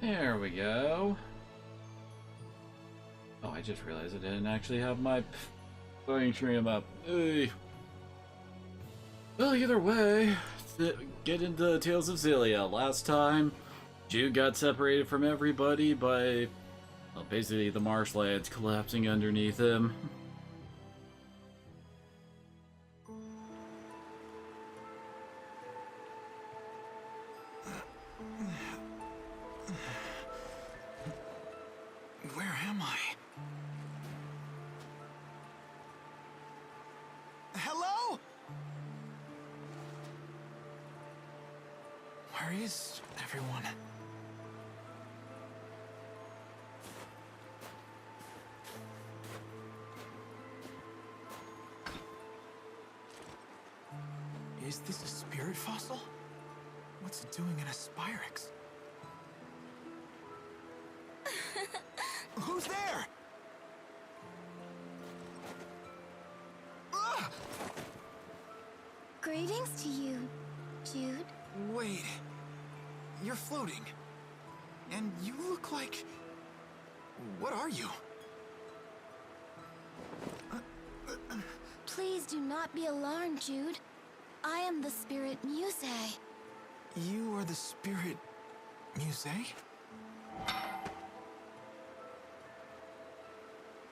There we go. Oh, I just realized I didn't actually have my playing stream up. Ugh. Well, either way, get into Tales of Xillia. Last time, Jude got separated from everybody by, well, basically the marshlands collapsing underneath him. Where am I? Hello? Where is everyone? Is this a spirit fossil? What's it doing in a Spyrex? Who's there? Ah! Greetings to you, Jude. Wait, you're floating. And you look like... What are you? Please do not be alarmed, Jude. I am the spirit Muse. You are the spirit... Muse?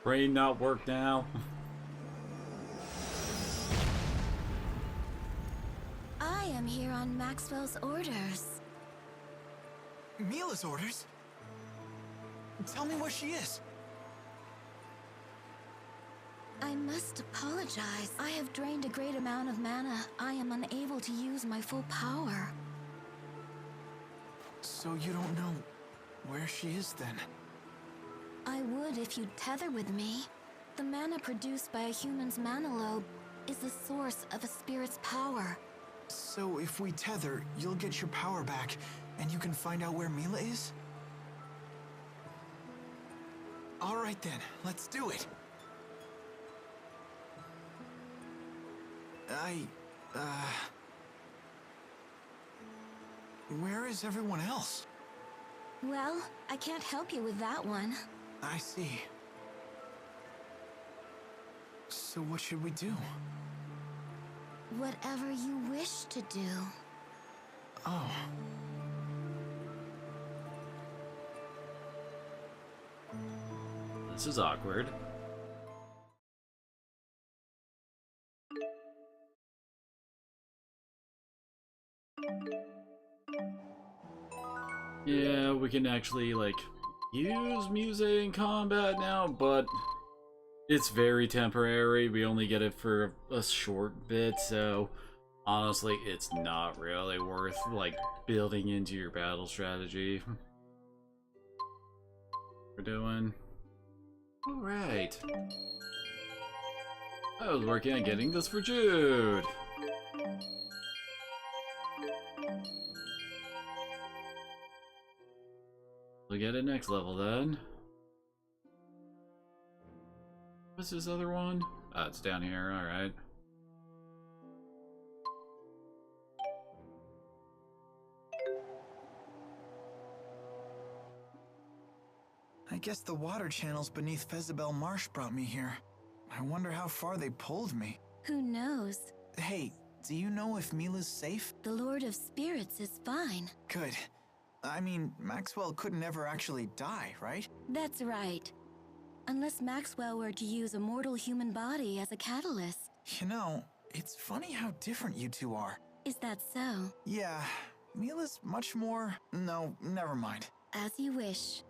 Brain not work now. I am here on Maxwell's orders. Mila's orders? Tell me where she is. I must apologize. I have drained a great amount of mana. I am unable to use my full power. So you don't know where she is then? I would if you'd tether with me. The mana produced by a human's mana lobe is the source of a spirit's power. So if we tether, you'll get your power back, and you can find out where Mila is? Alright then, let's do it. Where is everyone else? Well, I can't help you with that one. I see. So what should we do? Whatever you wish to do. Oh. This is awkward. Yeah, we can actually, like, use Muse in combat now, but it's very temporary. We only get it for a short bit, so honestly, it's not really worth, like, building into your battle strategy. We're doing... Alright. I was working on getting this for Jude. We'll get it next level then. What's this other one? Oh, it's down here, alright. I guess the water channels beneath Fezabel Marsh brought me here. I wonder how far they pulled me. Who knows? Hey, do you know if Mila's safe? The Lord of Spirits is fine. Good. I mean, Maxwell couldn't ever actually die, right? That's right. Unless Maxwell were to use a mortal human body as a catalyst. You know, it's funny how different you two are. Is that so? Yeah, Mila's much more... No, never mind. As you wish.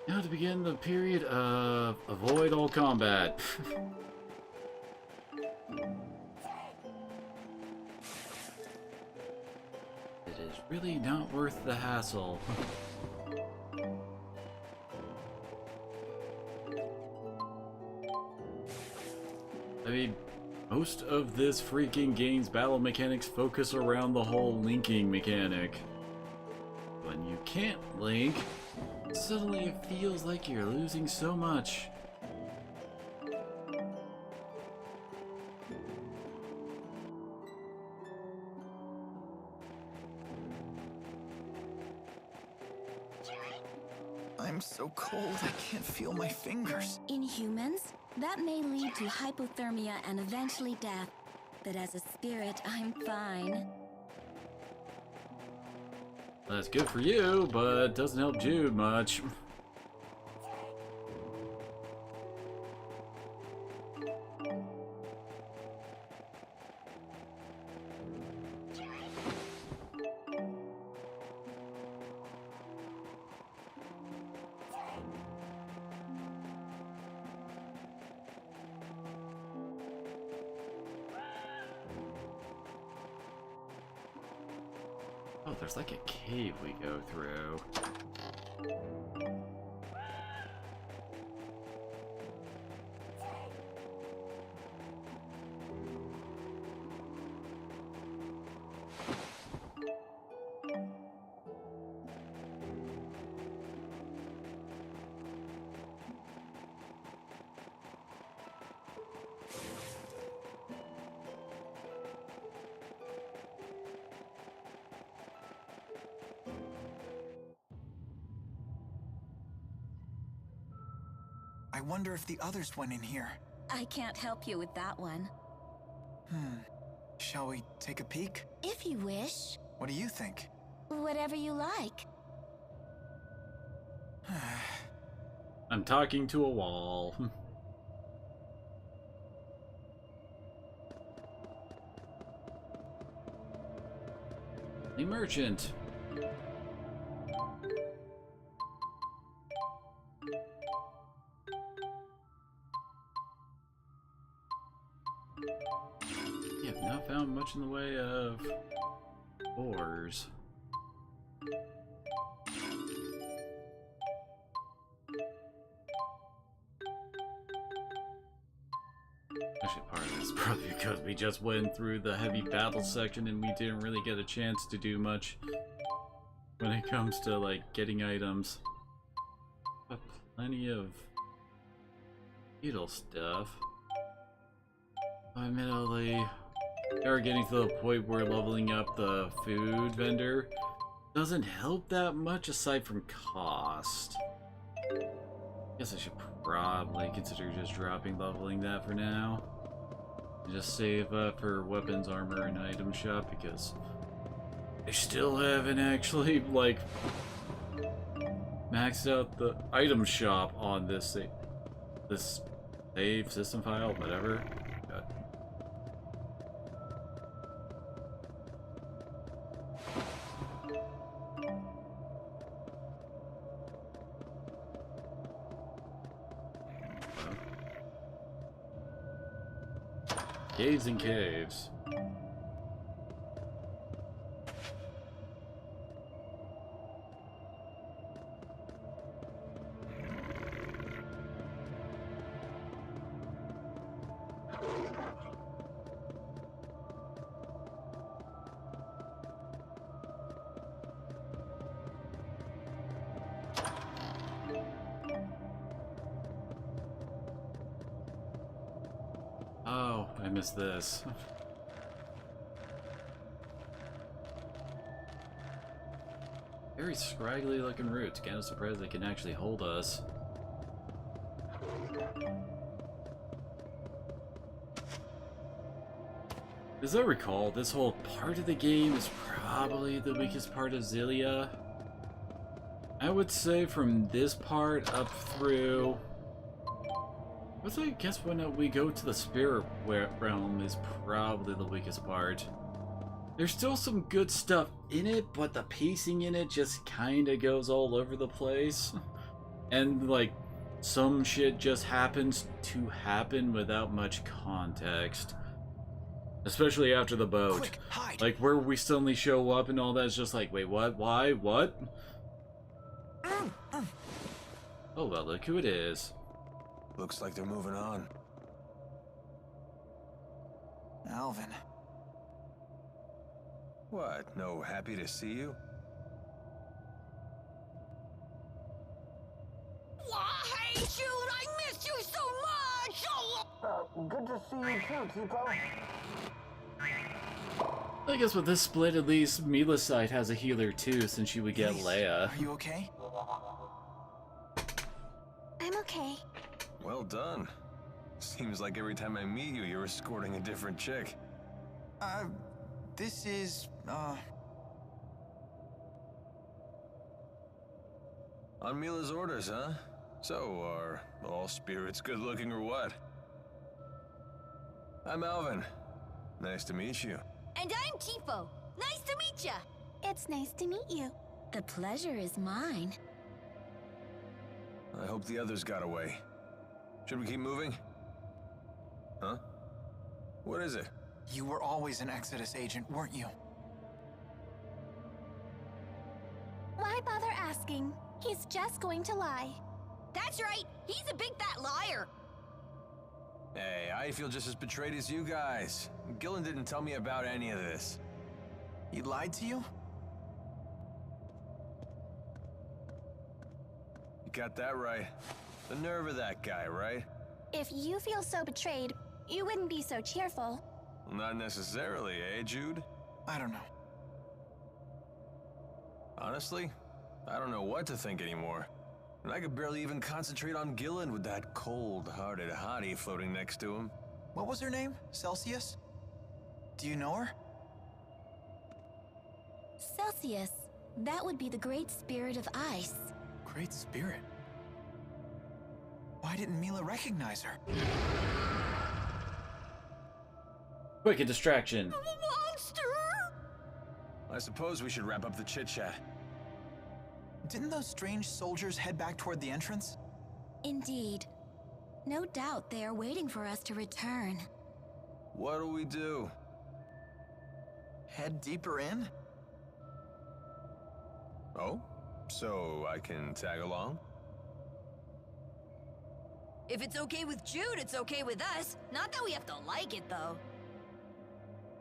Now to begin the period of avoid all combat. It is really not worth the hassle. I mean, most of this freaking game's battle mechanics focus around the whole linking mechanic. When you can't link, suddenly it feels like you're losing so much. I'm so cold I can't feel my fingers. In humans, that may lead to hypothermia and eventually death. But as a spirit, I'm fine. That's good for you, but doesn't help Jude much. Oh, there's like a cave we go through. I wonder if the others went in here. I can't help you with that one. Shall we take a peek? If you wish. What do you think? Whatever you like. I'm talking to a wall. A merchant. Yeah, I've not found much in the way of ores. Actually, part of this is probably because we just went through the heavy battle section and we didn't really get a chance to do much when it comes to, like, getting items. But plenty of beetle stuff. Admittedly, we're getting to the point where leveling up the food vendor doesn't help that much aside from cost. Guess I should probably consider just dropping leveling that for now. And just save up for weapons, armor, and item shop because I still haven't actually, like, maxed out the item shop on this save system file, whatever. Caves and caves. Oh, I missed this. Very scraggly looking roots. Kinda surprised they can actually hold us. As I recall, this whole part of the game is probably the weakest part of Xillia. I would say from this part up through... I guess when we go to the spirit realm is probably the weakest part. There's still some good stuff in it, but the pacing in it just kinda goes all over the place. And, like, some shit just happens to happen without much context. Especially after the boat. Quick, hide. Like, where we suddenly show up and all that is just like, wait, what? Why? What? Oh, well, look who it is. Looks like they're moving on. Alvin. What? No happy to see you? Hey, Jude, I miss you so much! Oh. Good to see you too, Tipo. I guess with this split, at least Mila's side has a healer too, since she would get Elise, Leia. Are you okay? I'm okay. Well done. Seems like every time I meet you, you're escorting a different chick. This is, On Mila's orders, huh? So, are all spirits good looking or what? I'm Alvin. Nice to meet you. And I'm Tifo. Nice to meet ya. It's nice to meet you. The pleasure is mine. I hope the others got away. Should we keep moving? Huh? What is it? you were always an Exodus agent, weren't you? Why bother asking? He's just going to lie. That's right. He's a big fat liar. Hey, I feel just as betrayed as you guys. Gillen didn't tell me about any of this. He lied to you? You got that right. The nerve of that guy, right? If you feel so betrayed, you wouldn't be so cheerful. Well, not necessarily, eh, Jude? I don't know. Honestly, I don't know what to think anymore. And I could barely even concentrate on Gillen with that cold-hearted hottie floating next to him. What was her name? Celsius? Do you know her? Celsius. That would be the great spirit of ice. Great spirit. Why didn't Mila recognize her? Quick, a distraction. Monster! I suppose we should wrap up the chit-chat. Didn't those strange soldiers head back toward the entrance? Indeed. No doubt they are waiting for us to return. What do we do? Head deeper in? Oh? So I can tag along? If it's okay with Jude, it's okay with us. Not that we have to like it, though.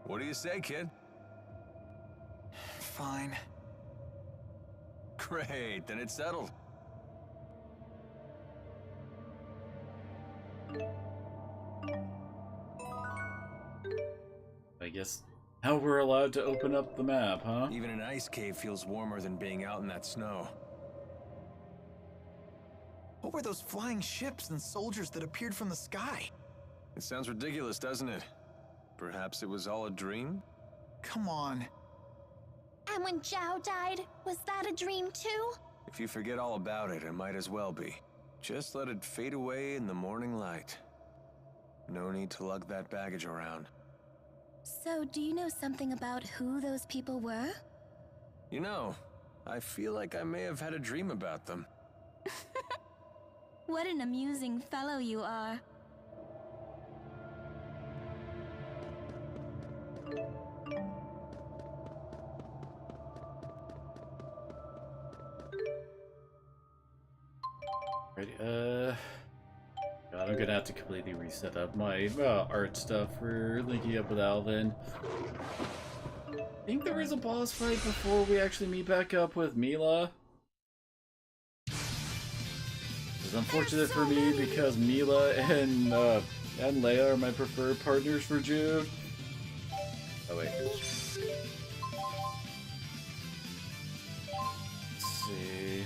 What do you say, kid? Fine. Great, then it's settled. I guess now we're allowed to open up the map, huh? Even an ice cave feels warmer than being out in that snow. What were those flying ships and soldiers that appeared from the sky? It sounds ridiculous, doesn't it? Perhaps it was all a dream? Come on. And when Zhao died, was that a dream too? If you forget all about it, it might as well be. Just let it fade away in the morning light. No need to lug that baggage around. So, do you know something about who those people were? You know, I feel like I may have had a dream about them. What an amusing fellow you are. Ready? God, I'm gonna have to completely reset up my art stuff for linking up with Alvin. I think there is a boss fight before we actually meet back up with Mila. It's unfortunate for me because Mila and Leia are my preferred partners for Jude. Oh wait. Let's see.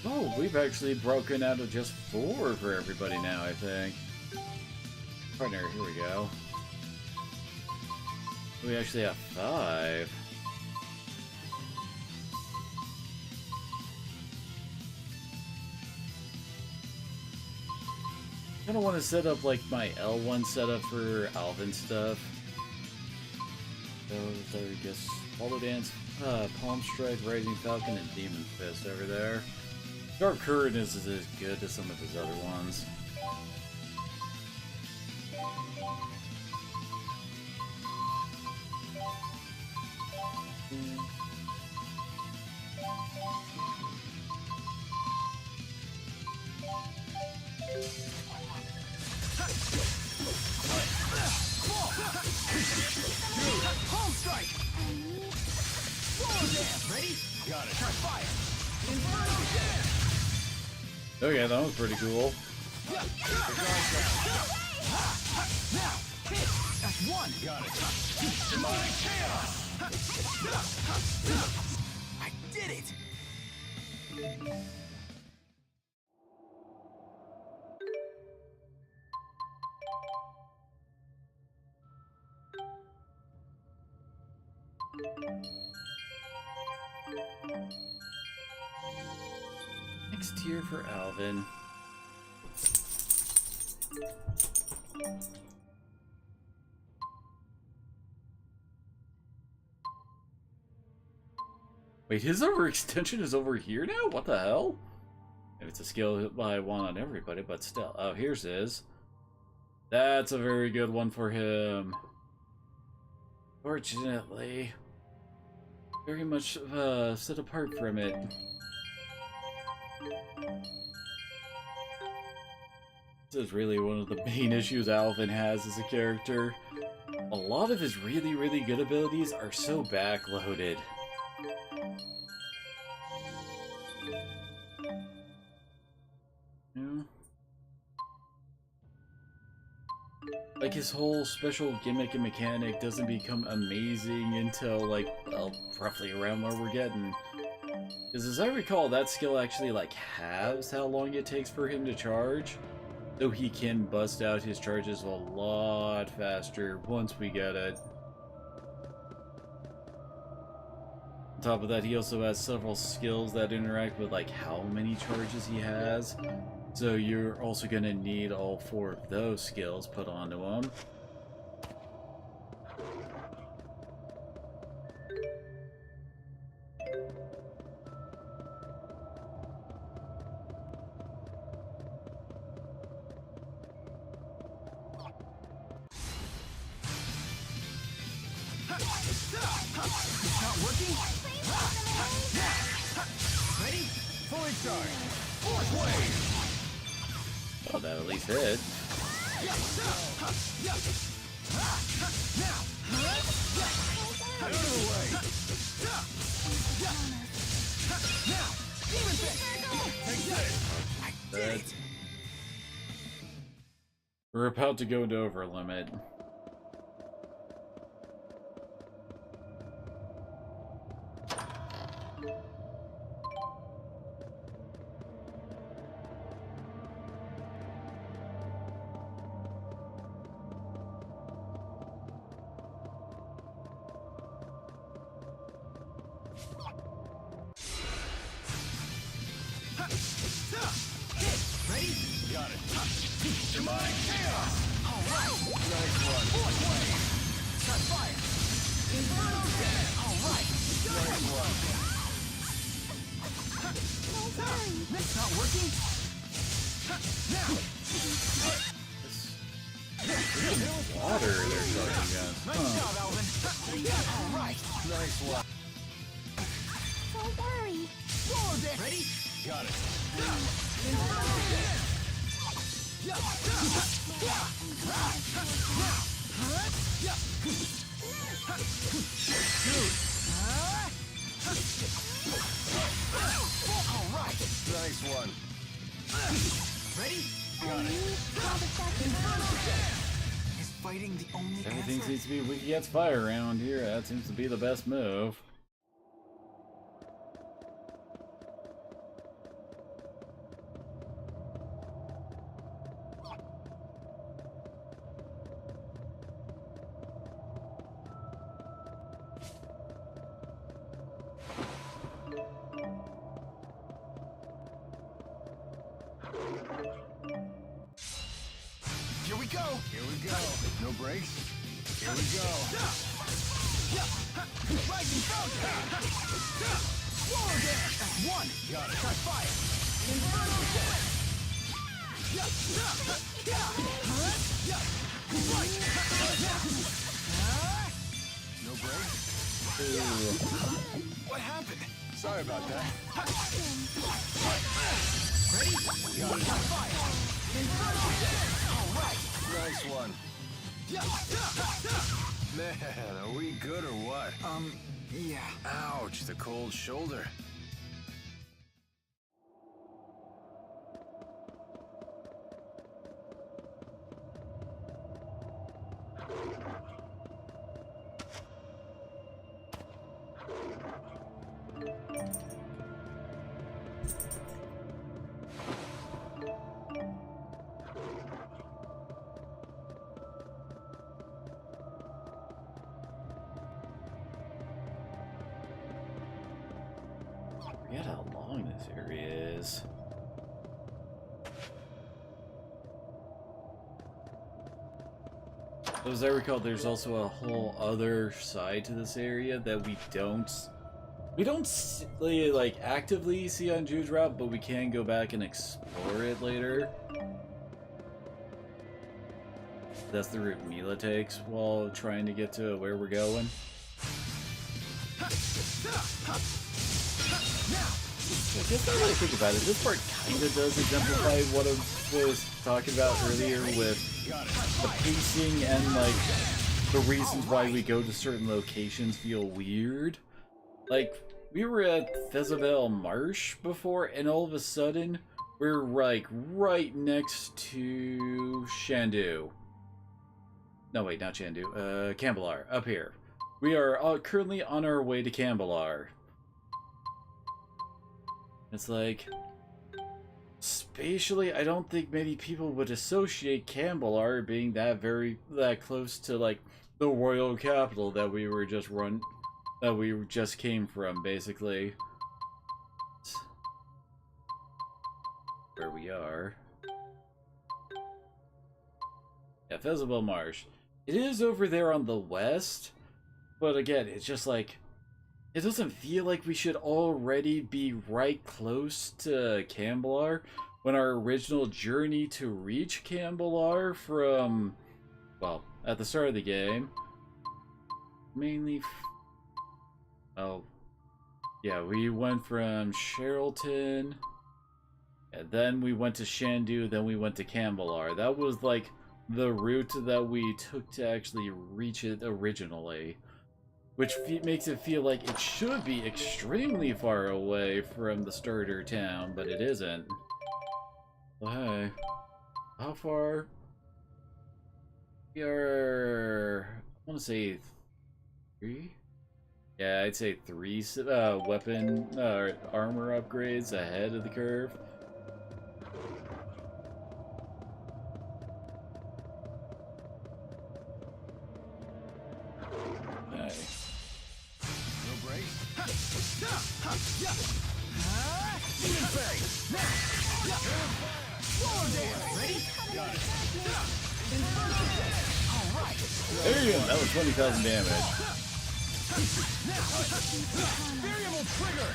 Oh, we've actually broken out of just 4 for everybody now, I think. Partner, here we go. We actually have 5. I don't want to set up like my L1 setup for Alvin stuff. So I guess Follow Dance, Palm Strike, Rising Falcon, and Demon Fist over there. Dark Current is as good as some of his other ones. Palm strike! Roller dance! Ready? Got it. Try fire! Inferno dance! Oh yeah, that was pretty cool. Now, hit! That's 1! Got it. Demonic chaos! did it! Next tier for Alvin. Wait, his overextension is over here now? What the hell? If it's a skill I want on everybody, but still. Oh, here's his. That's a very good one for him. Fortunately, very much set apart from it. This is really one of the main issues Alvin has as a character. A lot of his really, really good abilities are so backloaded. Yeah. Like, his whole special gimmick and mechanic doesn't become amazing until, like, well, roughly around where we're getting. Because as I recall, that skill actually, like, halves how long it takes for him to charge. So he can bust out his charges a lot faster once we get it. On top of that, he also has several skills that interact with, like, how many charges he has. So you're also going to need all 4 of those skills put onto him. It's not working? Ready? Fully charged. Fourth wave! Well, that at least hit. Now! Out of the way! Now! Demon Fist! Take this! I did it! We're about to go into overlimit. Ready? Got it. Demonic chaos! Alright! Nice one. Fourth wave! Shot fire! Inferno Jam! Alright! Nice one. That's not working? Now! Water they're charging against. Nice job, Alvin! Alright! Nice one. Don't worry. Swallow this! Ready? Got it. Inferno Jam! Alright! Nice one. Ready? Got it. Inferno Jam! Is fighting the only Everything answer? seems to be weak against fire around here. That seems to be the best move. Here we go! Here we go. No brakes. Here we go. Rising Fountain! Swallow Dance! That's one! Got it. Shot fire! Inferno Jam! No brakes. What happened? Sorry about that. Ready? Got it. Shot fire! Inferno Jam! Alright! Nice one. Man, are we good or what? Yeah. Ouch, the cold shoulder. forget how long this area is. As I recall, there's also a whole other side to this area that we don't like actively see on Jude's route, but we can go back and explore it later. That's the route Mila takes while trying to get to where we're going. I guess now that I think about it, this part kind of does exemplify what I was talking about earlier with the pacing and like the reasons why we go to certain locations feel weird. Like, we were at Thezabel Marsh before, and all of a sudden, we're like right next to Shandu. No, wait, not Shandu. Cambalar, up here. We are currently on our way to Cambalar. It's like, spatially, I don't think many people would associate Cambalar being that close to like the royal capital that we just came from, basically. Where we are. Yeah, Thezabel Marsh. It is over there on the west, but again, it's just like, it doesn't feel like we should already be right close to Cambalar when our original journey to reach Cambalar from, well, at the start of the game, mainly, oh, yeah, we went from Sherrilton, and then we went to Shandu, then we went to Cambalar. That was like the route that we took to actually reach it originally. Which makes it feel like it should be extremely far away from the starter town, but it isn't. Well, hey, how far? We are, I want to say 3? Yeah, I'd say 3 weapon armor upgrades ahead of the curve. There you go, that was 20,000 damage. Variable trigger!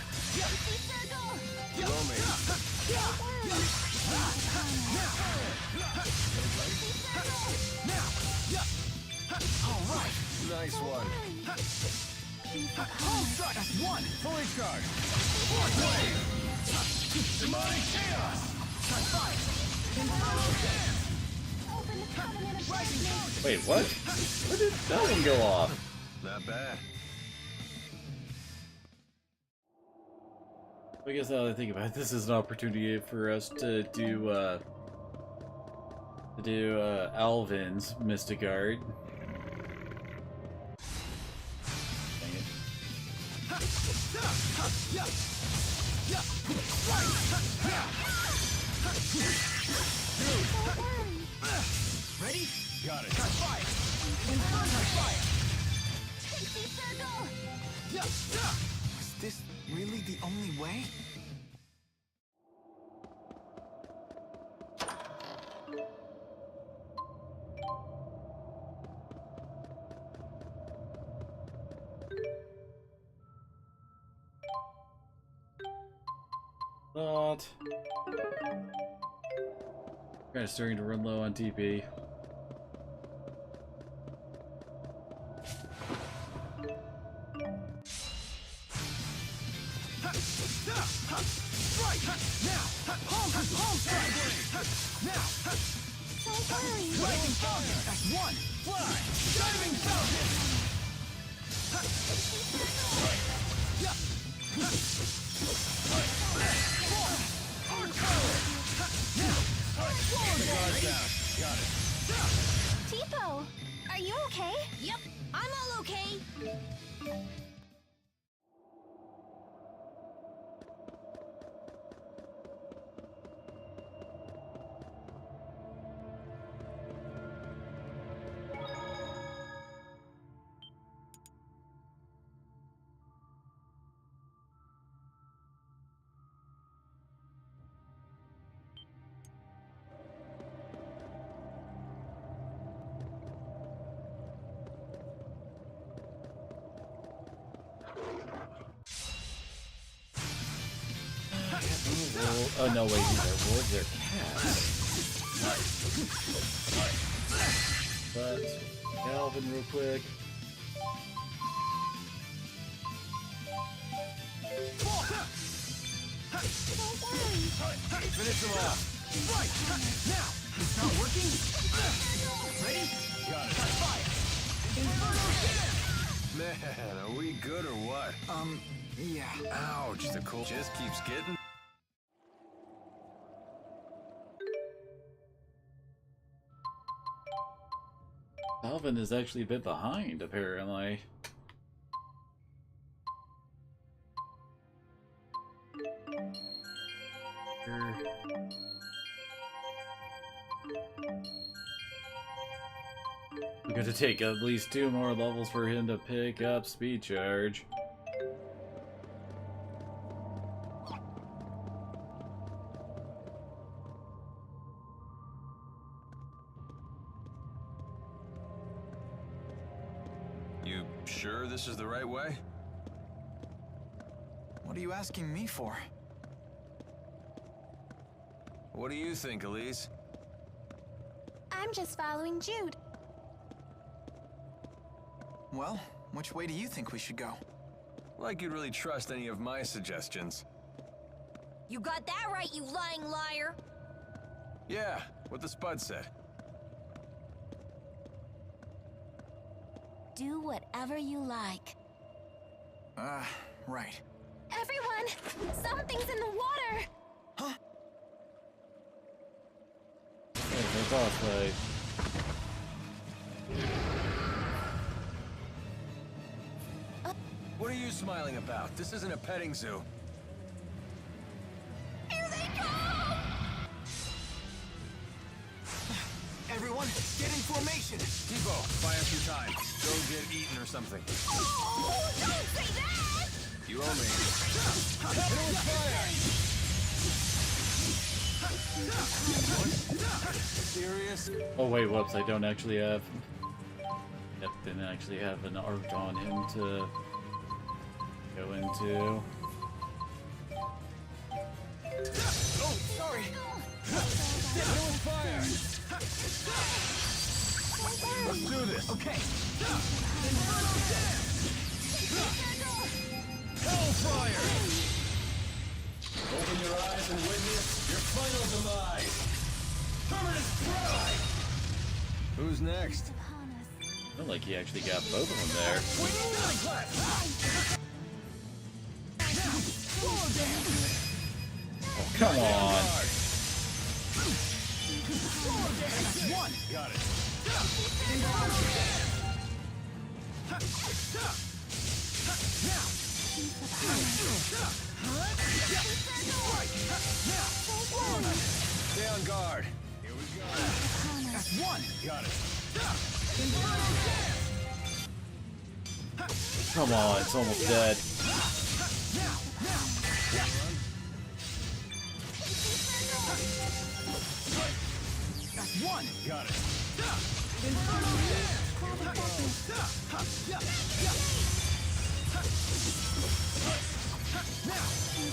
Alright! Nice one. Home strike! That's one! Fully charged! Fourth wave! Demonic chaos! Fire! Inferno dance! Wait, what? Where did that one go off? Not bad. I guess now that I think about it, this is an opportunity for us to do Alvin's Mystic Art. Dang it. Ready? Got it. Fire! Inferno fire! Is this really the only way? But kind of starting to run low on TP. Strike! Now! Home strike! Now! Don't worry. Lightning Falcon! That's one! Fly! Diving Falcon! Got it. Tipo, are you okay? Yep, I'm all okay. Oh no, wait, these are wolves, they're cats. But Calvin real quick. Finish him off. Right! Now! It's not working? Ready? Got it. Fire! Inferno Jam! Man, are we good or what? Yeah. Ouch, the cold just keeps getting. Calvin is actually a bit behind, apparently. We're gonna take at least 2 more levels for him to pick up speed charge. You sure this is the right way? What are you asking me for? What do you think, Elise? I'm just following Jude. Well, which way do you think we should go? Like you'd really trust any of my suggestions. You got that right, you lying liar. Yeah, what the Spud said. Do whatever you like. Right. Everyone! Something's in the water! Huh? Hey, my boss fight. What are you smiling about? This isn't a petting zoo. Here they come! Everyone, get in formation! Depot, buy us some time. Go get eaten or something. Oh, don't say that! You owe me. Serious? Oh wait, whoops, I don't actually have... Yep, didn't actually have an arc on him to go into. Oh, sorry! Fire! Let's do this. Okay. Hellfire! Open your eyes and witness your final demise. Permanent strike! Who's next? Upon us. I feel like he actually got both of them there. Oh, come on! One! Got it. Stay on guard. Here we go. That's one! Got it. Come on, it's almost dead. That's one! Got it.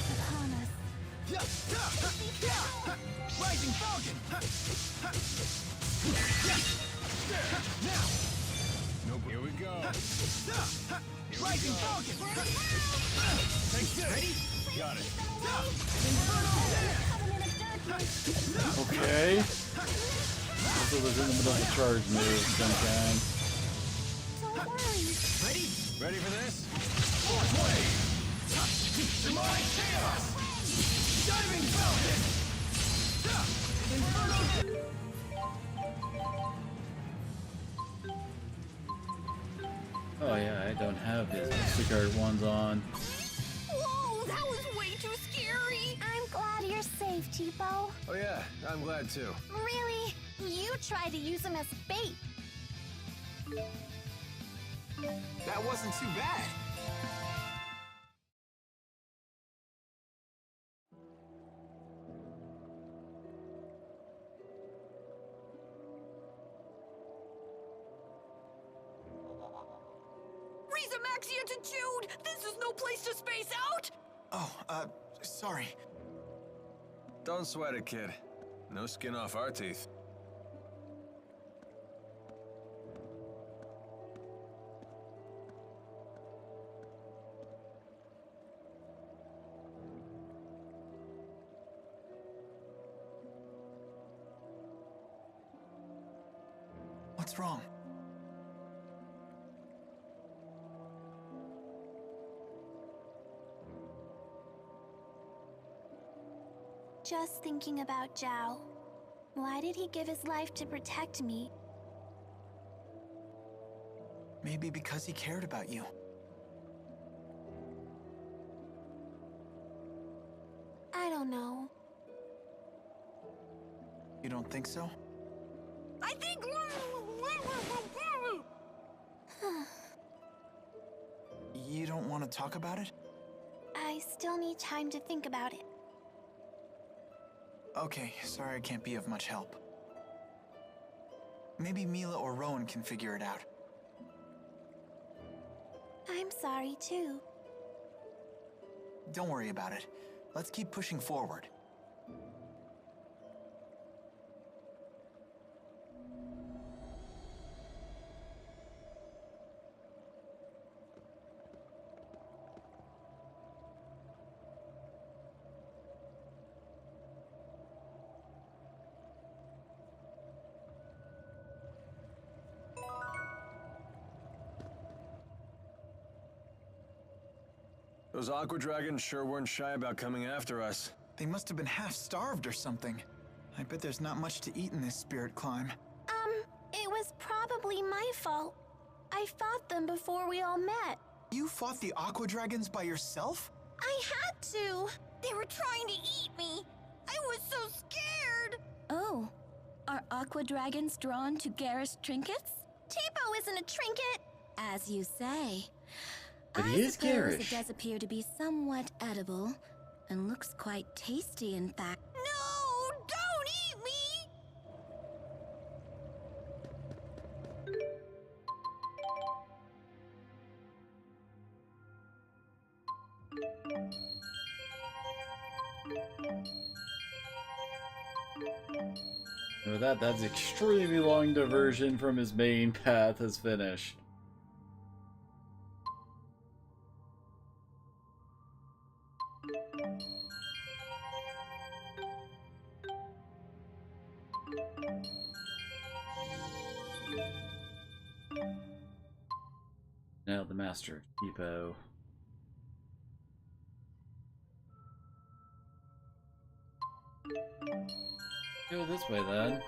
Upon us. Rising Falcon! Nope. Here we go. Rising Falcon! Take this. Ready? Got it. Okay. Also was in the middle of a charge move of some kind. Don't worry. Ready? Ready for this? Fourth wave! Demonic Chaos! Diving Falcon! Inferno! Oh yeah, I don't have his Instacart ones on. Whoa, that was way too scary! I'm glad you're safe, Tipo. Oh yeah, I'm glad too. Really? You tried to use him as bait. That wasn't too bad. Riza Maxia to Jude! This is no place to space out! Oh, sorry. Don't sweat it, kid. No skin off our teeth. What's wrong? Just thinking about Zhao. Why did he give his life to protect me? Maybe because he cared about you. I don't know. You don't think so? I think. You don't want to talk about it? I still need time to think about it. Okay, sorry I can't be of much help. Maybe Mila or Rowan can figure it out. I'm sorry too. Don't worry about it. Let's keep pushing forward. Those aqua dragons sure weren't shy about coming after us. They must have been half-starved or something. I bet there's not much to eat in this spirit climb. It was probably my fault. I fought them before we all met. You fought the aqua dragons by yourself? I had to. They were trying to eat me. I was so scared. Oh, are aqua dragons drawn to Garrus trinkets? Tipo isn't a trinket. As you say. But I he is suppose garish. it does appear to be somewhat edible, and looks quite tasty, in fact. No, don't eat me. And with that, that's extremely long diversion from his main path is finished. Now the Master Depot. Go this way then.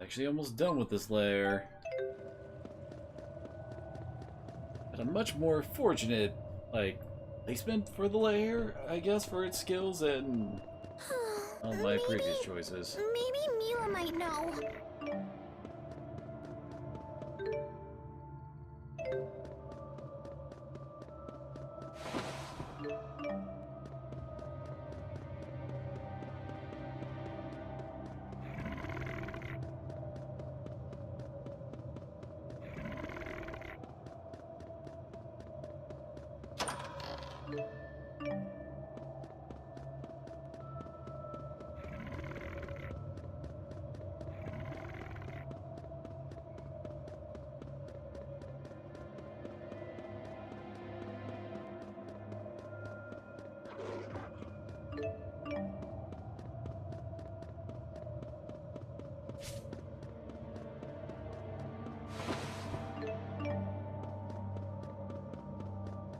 Actually almost done with this layer. But a much more fortunate, like, placement for the layer, I guess, for its skills and all my previous choices. Maybe Mila might know.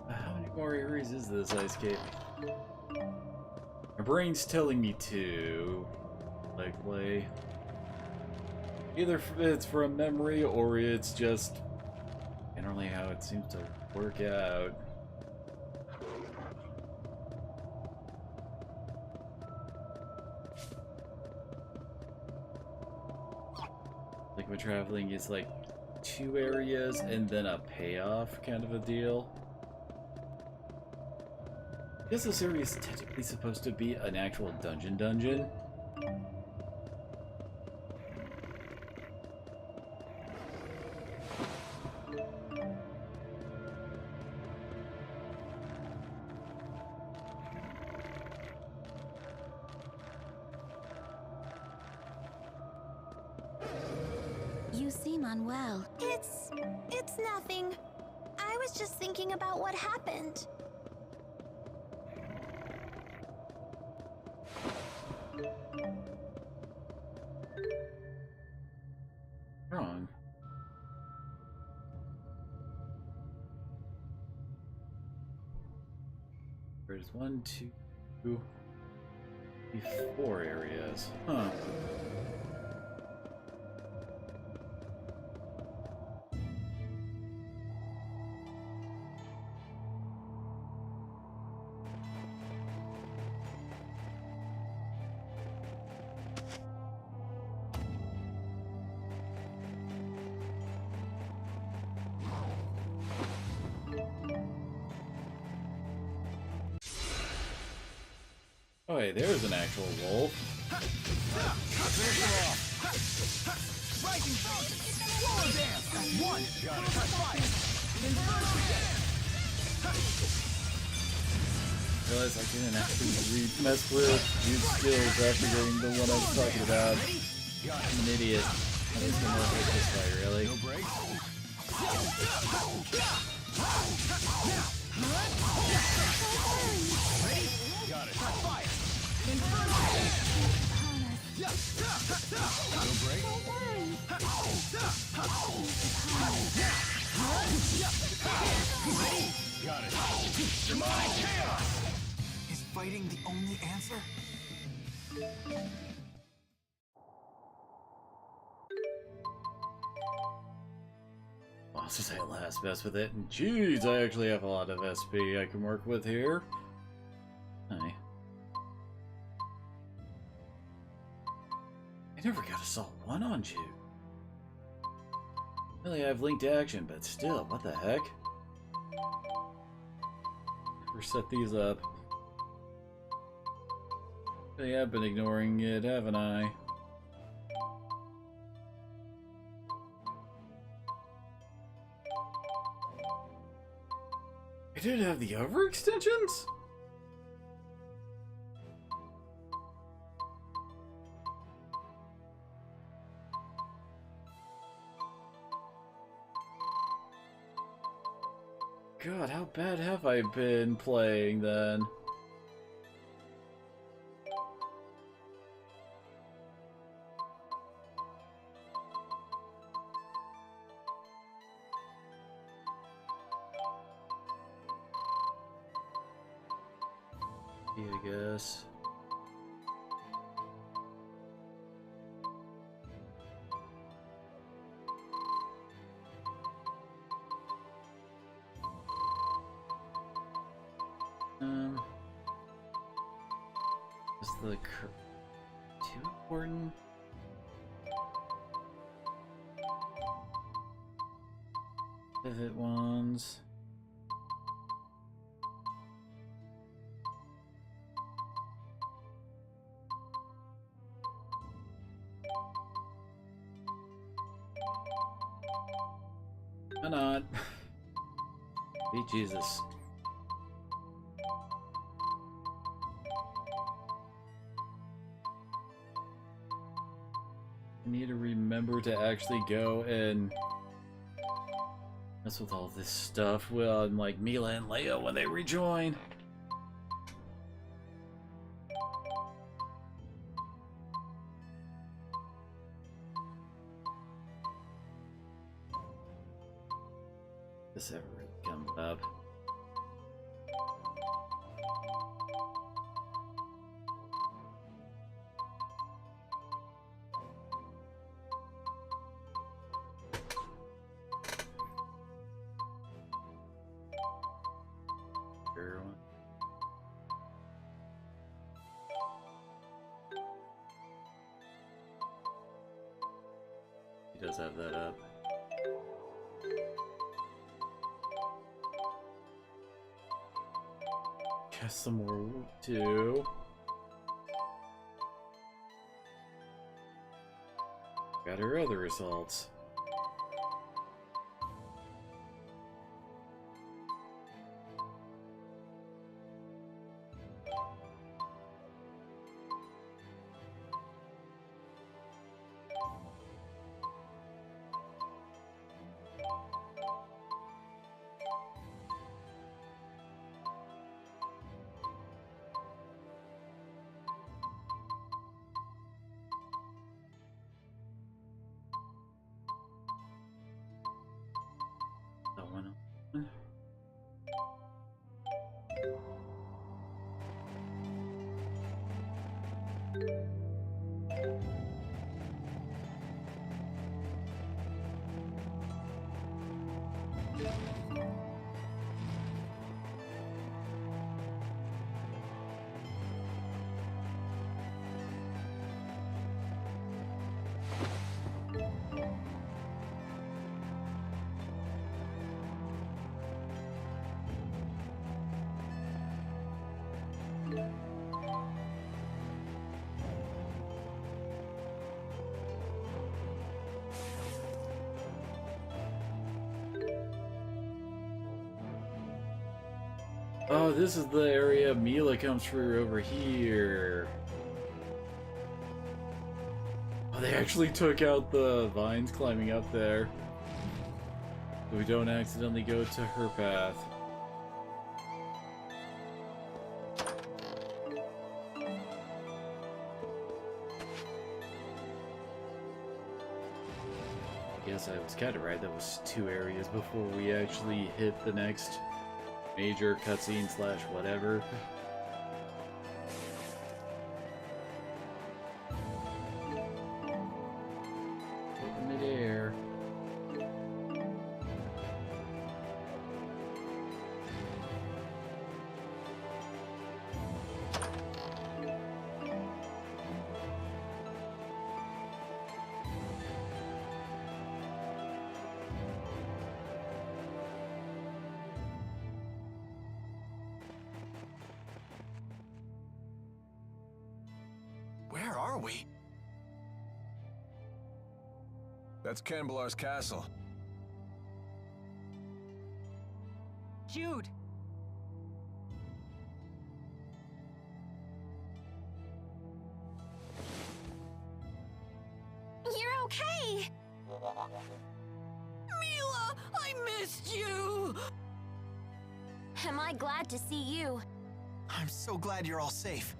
How many more areas is this ice cape? My brain's telling me to, likely. Either it's from memory or it's just generally how it seems to work out. Like when traveling is like 2 areas and then a payoff kind of a deal. I guess this area is technically supposed to be an actual dungeon. You seem unwell. It's nothing. I was just thinking about what happened. Wrong. There's 1, 2, 3, 4 areas. Huh. Oh, hey, there's an actual wolf. Finish him off. Rising Fountain. Roller Dance. One. Got it. Touch fire. Inferno Dance. I realized I didn't actually mess with use skills after getting the one I was talking about. I'm an idiot. I was gonna hit this fight, really? No breaks? Ready? Got it. Touch fire. Inferno Dance. No breaks? Ready? Got it. Demonic Chaos. Is fighting the only answer? Well, since I last messed with it, and jeez, I actually have a lot of SP I can work with here. Hi. I never got Assault 1 on you. Really, I have linked action, but still, what the heck? Never set these up. Really have been ignoring it, haven't I? I did have the overextensions? God, how bad have I been playing then? Yeah, I guess. Is the too important? Pivot ones. Why not? Be Jesus. I need to remember to actually go and mess with all this stuff on like Mila and Leia when they rejoin. This ever really comes up. He does have that up. Cast some more too. Got her other results. Oh, this is the area Mila comes through over here. Oh, they actually took out the vines climbing up there. So we don't accidentally go to her path. I guess I was kind of right. That was 2 areas before we actually hit the next major cutscene slash whatever. Midair. Where are we? That's Canbelar's castle. Jude! You're okay! Mila, I missed you! Am I glad to see you? I'm so glad you're all safe.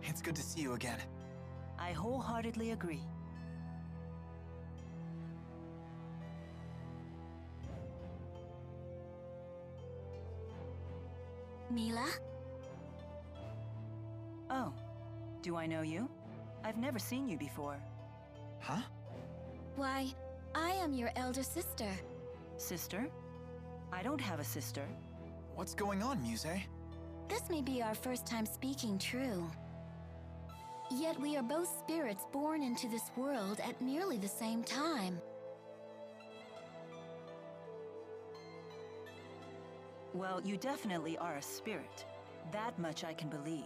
It's good to see you again. I wholeheartedly agree. Mila? Oh, do I know you? I've never seen you before. Huh? Why, I am your elder sister. Sister? I don't have a sister. What's going on, Muse? This may be our first time speaking true. Yet we are both spirits born into this world at nearly the same time. Well, you definitely are a spirit. That much I can believe.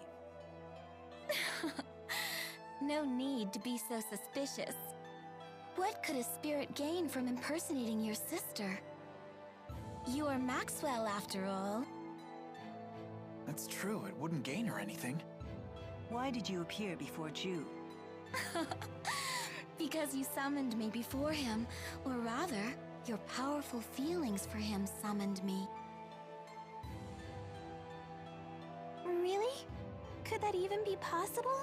No need to be so suspicious. What could a spirit gain from impersonating your sister? You are Maxwell, after all. That's true, it wouldn't gain her anything. Why did you appear before Jude? Because you summoned me before him, or rather, your powerful feelings for him summoned me. Really? Could that even be possible?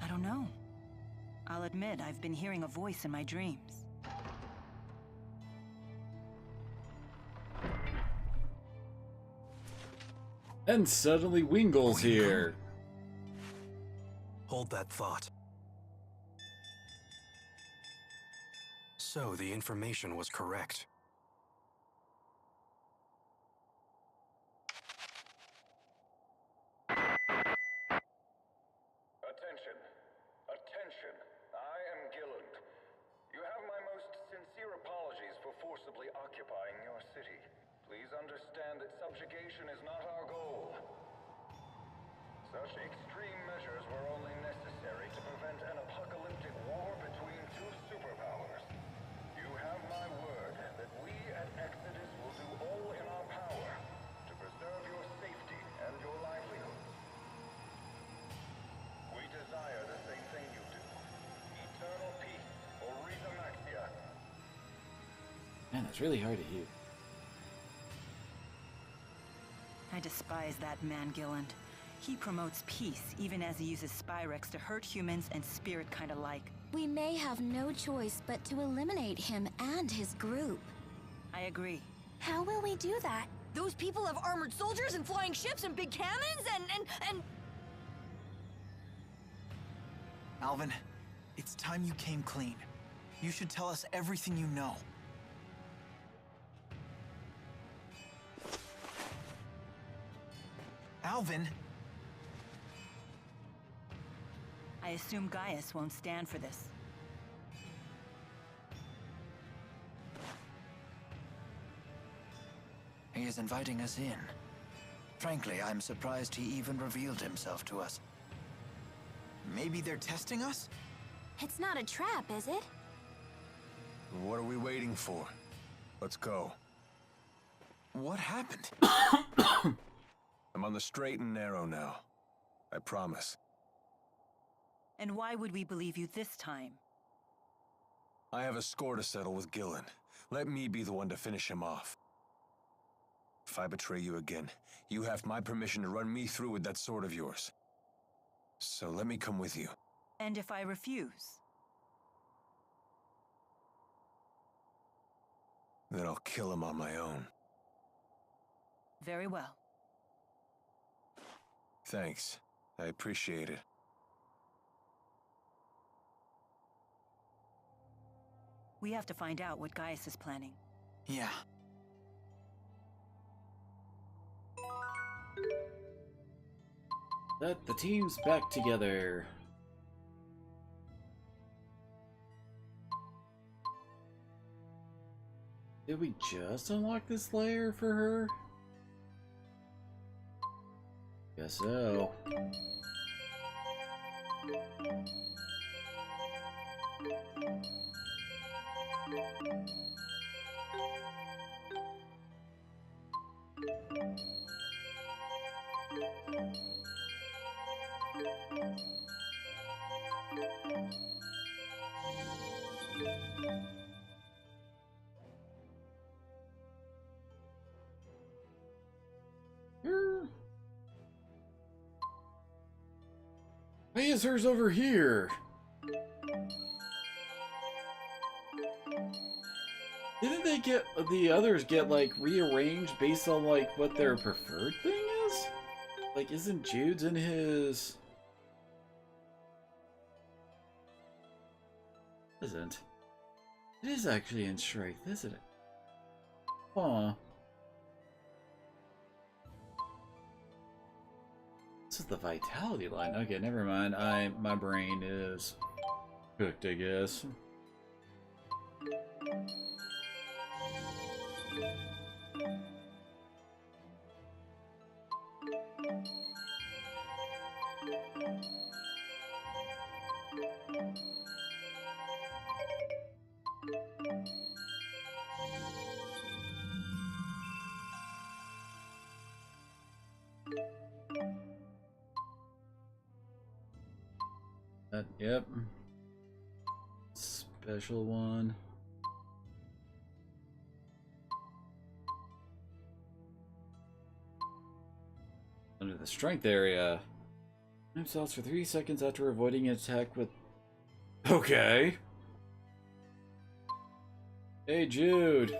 I don't know. I'll admit I've been hearing a voice in my dreams. And suddenly Wingle's here. Hold that thought. So the information was correct. Attention. Attention. I am Gilland. You have my most sincere apologies for forcibly occupying your city. Please understand that subjugation is not our goal. Such extreme measures were only necessary to prevent an apocalyptic war between 2 superpowers. You have my word that we at Exodus will do all in our power to preserve your safety and your livelihood. We desire the same thing you do. Eternal peace, or Rita Maxia. Man, that's really hard to hear. I despise that man, Gilland. He promotes peace, even as he uses Spyrex to hurt humans and spirit kind alike. We may have no choice but to eliminate him and his group. I agree. How will we do that? Those people have armored soldiers and flying ships and big cannons and... Alvin, it's time you came clean. You should tell us everything you know. Alvin! I assume Gaius won't stand for this. He is inviting us in. Frankly, I'm surprised he even revealed himself to us. Maybe they're testing us? It's not a trap, is it? What are we waiting for? Let's go. What happened? I'm on the straight and narrow now. I promise. And why would we believe you this time? I have a score to settle with Gillen. Let me be the one to finish him off. If I betray you again, you have my permission to run me through with that sword of yours. So let me come with you. And if I refuse? Then I'll kill him on my own. Very well. Thanks. I appreciate it. We have to find out what Gaius is planning. Yeah. Let the teams back together. Did we just unlock this layer for her? Guess so. Why is hers over here? Didn't they get the others get like rearranged based on like what their preferred thing is? Like, isn't Jude's in his? Isn't? It is actually in strength, isn't it? Huh. This is the vitality line. Okay, never mind. My brain is cooked, I guess. Yep. Special one. Under the strength area. Themselves for 3 seconds after avoiding an attack with... Okay. Hey Jude.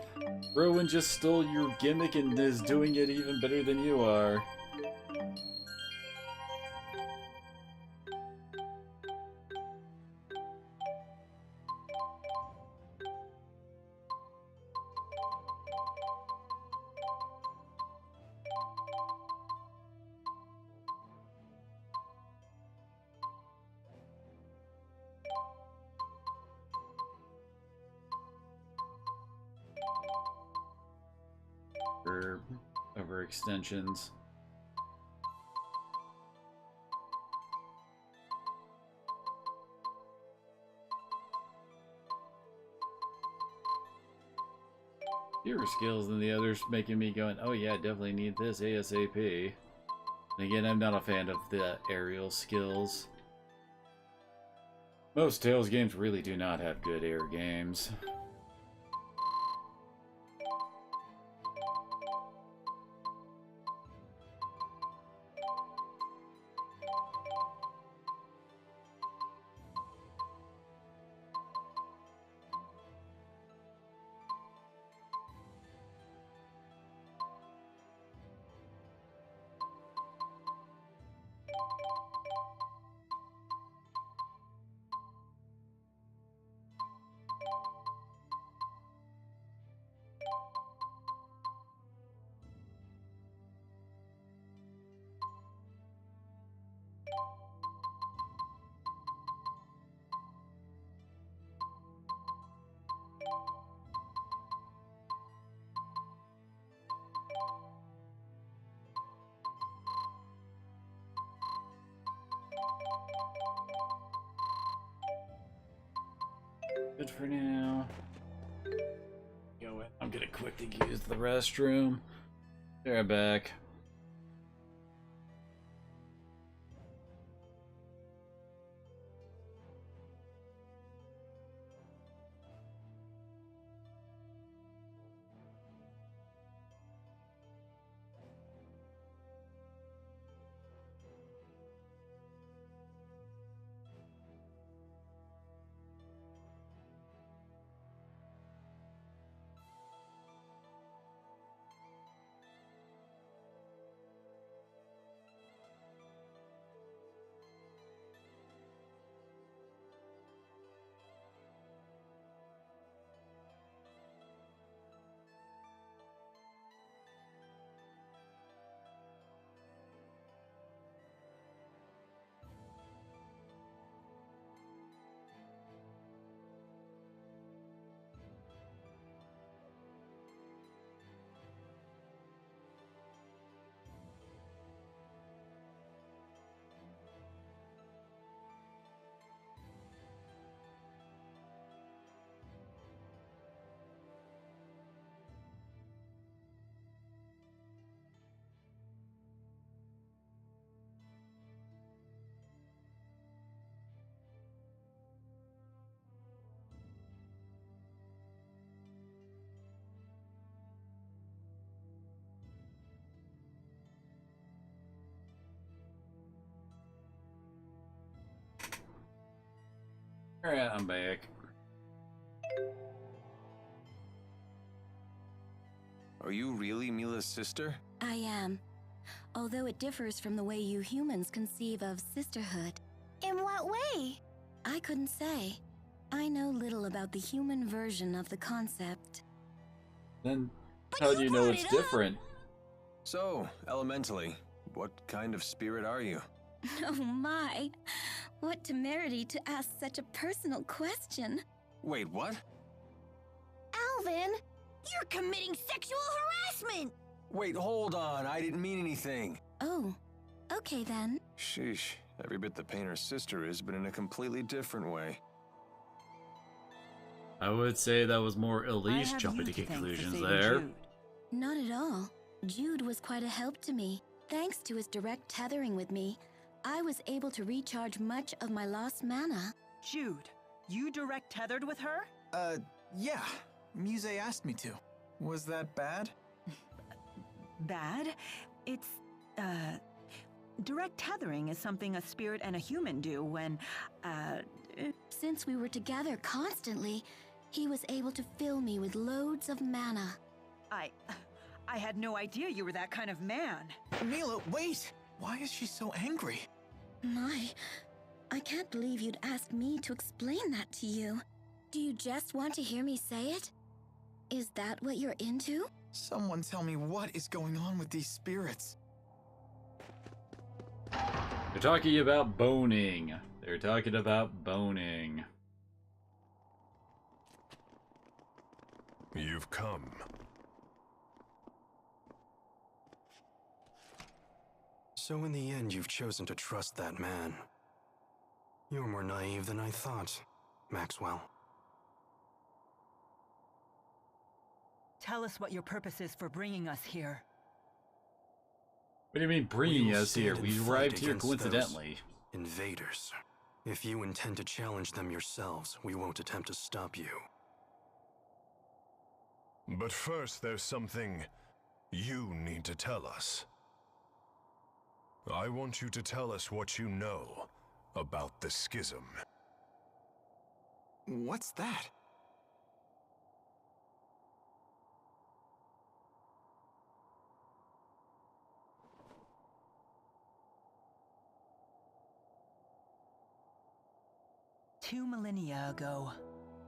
Rowan just stole your gimmick and is doing it even better than you are. Overextensions. Fewer skills than the others, making me going, oh yeah, I definitely need this ASAP. And again, I'm not a fan of the aerial skills. Most Tales games really do not have good air games. Good for now. Go in. I'm gonna quickly use the restroom. They're back. Alright, I'm back. Are you really Mila's sister? I am. Although it differs from the way you humans conceive of sisterhood. In what way? I couldn't say. I know little about the human version of the concept. Then how do you know it's different? So, elementally, what kind of spirit are you? Oh my! What temerity to ask such a personal question. Wait, what? Alvin, you're committing sexual harassment! Wait, hold on, I didn't mean anything. Oh, okay then. Sheesh, every bit the painter's sister is, but in a completely different way. I would say that was more I Elise have jumping you to to thank for conclusions saving there. Jude. Not at all. Jude was quite a help to me. Thanks to his direct tethering with me, I was able to recharge much of my lost mana. Jude, you direct tethered with her? Yeah. Muse asked me to. Was that bad? Bad? It's, direct tethering is something a spirit and a human do when, Since we were together constantly, he was able to fill me with loads of mana. I had no idea you were that kind of man. Mila, wait! Why is she so angry? My, I can't believe you'd ask me to explain that to you. Do you just want to hear me say it? Is that what you're into? Someone tell me what is going on with these spirits. They're talking about boning. They're talking about boning. You've come. So in the end, you've chosen to trust that man. You're more naive than I thought, Maxwell. Tell us what your purpose is for bringing us here. What do you mean bringing We will us here? stand We and arrived fight here against coincidentally. those invaders. If you intend to challenge them yourselves, we won't attempt to stop you. But first, there's something you need to tell us. I want you to tell us what you know about the schism. What's that? Two millennia ago,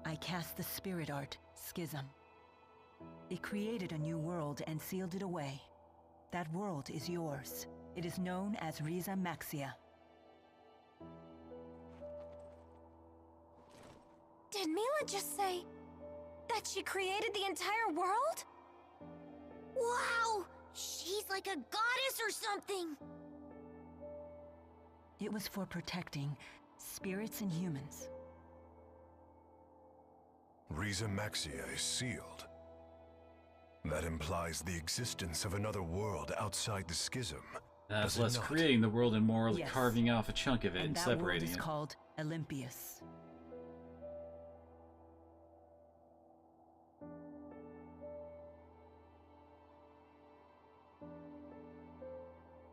I cast the spirit art, Schism. It created a new world and sealed it away. That world is yours. It is known as Riza Maxia. Did Mila just say that she created the entire world? Wow! She's like a goddess or something! It was for protecting spirits and humans. Riza Maxia is sealed. That implies the existence of another world outside the schism. That's does it less not? creating the world and more Yes. carving off a chunk of it And and that world separating is it. called Olympius.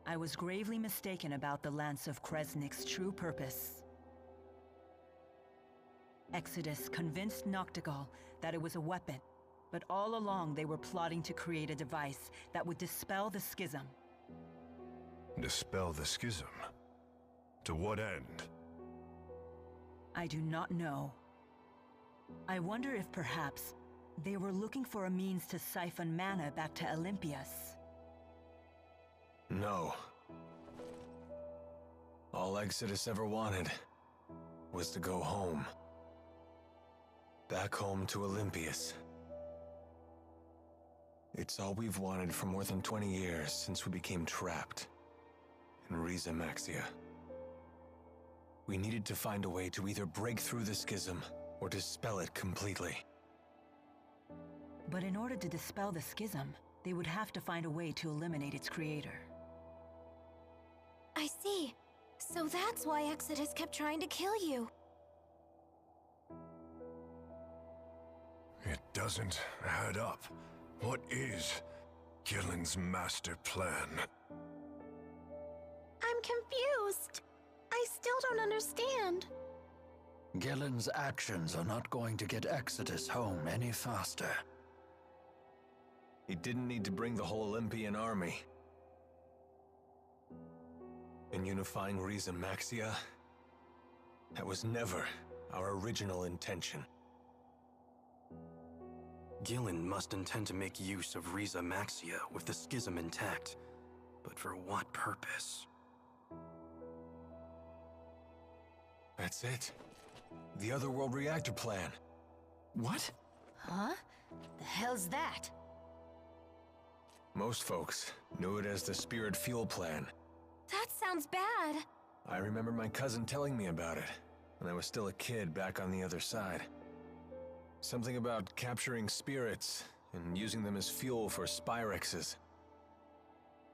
I was gravely mistaken about the Lance of Kresnik's true purpose. Exodus convinced Noctigal that it was a weapon, but all along they were plotting to create a device that would dispel the schism. Dispel the schism? To what end? I do not know. I wonder if perhaps they were looking for a means to siphon mana back to Olympius. No. All Exodus ever wanted was to go home. Back home to Olympius. It's all we've wanted for more than 20 years since we became trapped in Riza Maxia. We needed to find a way to either break through the schism or dispel it completely. But in order to dispel the schism, they would have to find a way to eliminate its creator. I see. So that's why Exodus kept trying to kill you. It doesn't add up. What is Gillen's master plan? I'm confused. I still don't understand. Gillen's actions are not going to get Exodus home any faster. He didn't need to bring the whole Olympian army. In unifying Riza Maxia, that was never our original intention. Gillen must intend to make use of Riza Maxia with the schism intact. But for what purpose? That's it. The Otherworld reactor plan. What? Huh? The hell's that? Most folks knew it as the Spirit Fuel Plan. That sounds bad. I remember my cousin telling me about it when I was still a kid back on the other side. Something about capturing spirits and using them as fuel for Spyrexes.